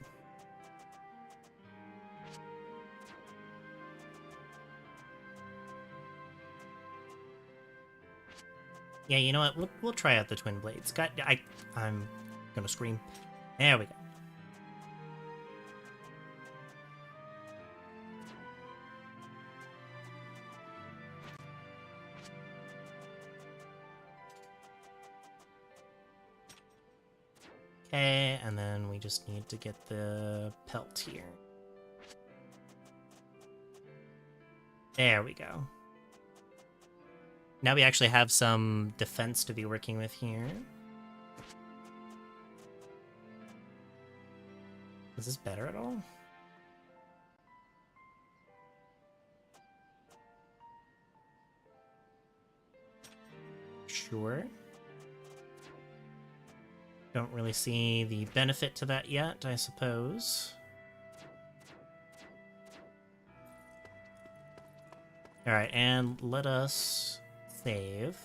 Yeah, you know what? We'll try out the twin blades. God, I'm gonna scream. There we go. Okay, and then we just need to get the pelt here. There we go. Now we actually have some defense to be working with here. Is this better at all? Sure. Don't really see the benefit to that yet, I suppose. Alright, and let us save.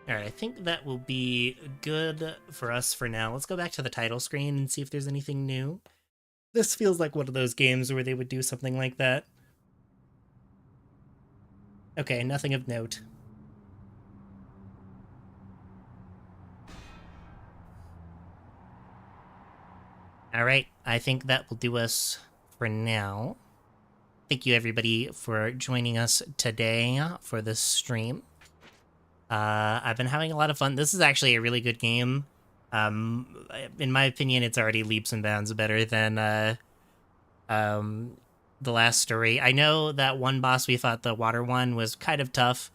Alright, I think that will be good for us for now. Let's go back to the title screen and see if there's anything new. This feels like one of those games where they would do something like that. Okay, nothing of note. Alright, I think that will do us for now. Thank you everybody for joining us today for this stream. I've been having a lot of fun. This is actually a really good game. In my opinion, it's already leaps and bounds better than the last story. I know that one boss we fought, the water one, was kind of tough,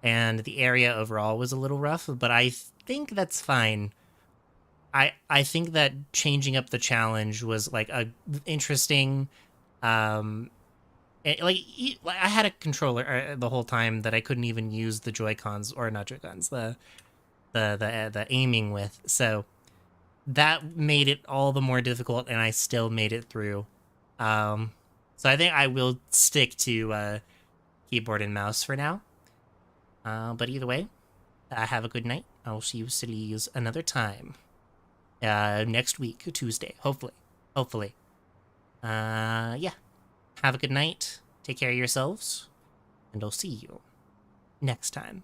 and the area overall was a little rough, but I think that's fine. I think that changing up the challenge was like a interesting, I had a controller the whole time that I couldn't even use the Joy-Cons, or not Joy-Cons, the aiming with, so that made it all the more difficult, and I still made it through. So I think I will stick to keyboard and mouse for now. But either way, have a good night. I'll see you sillies another time. Next week, Tuesday, hopefully. Yeah. Have a good night. Take care of yourselves. and I'll see you next time.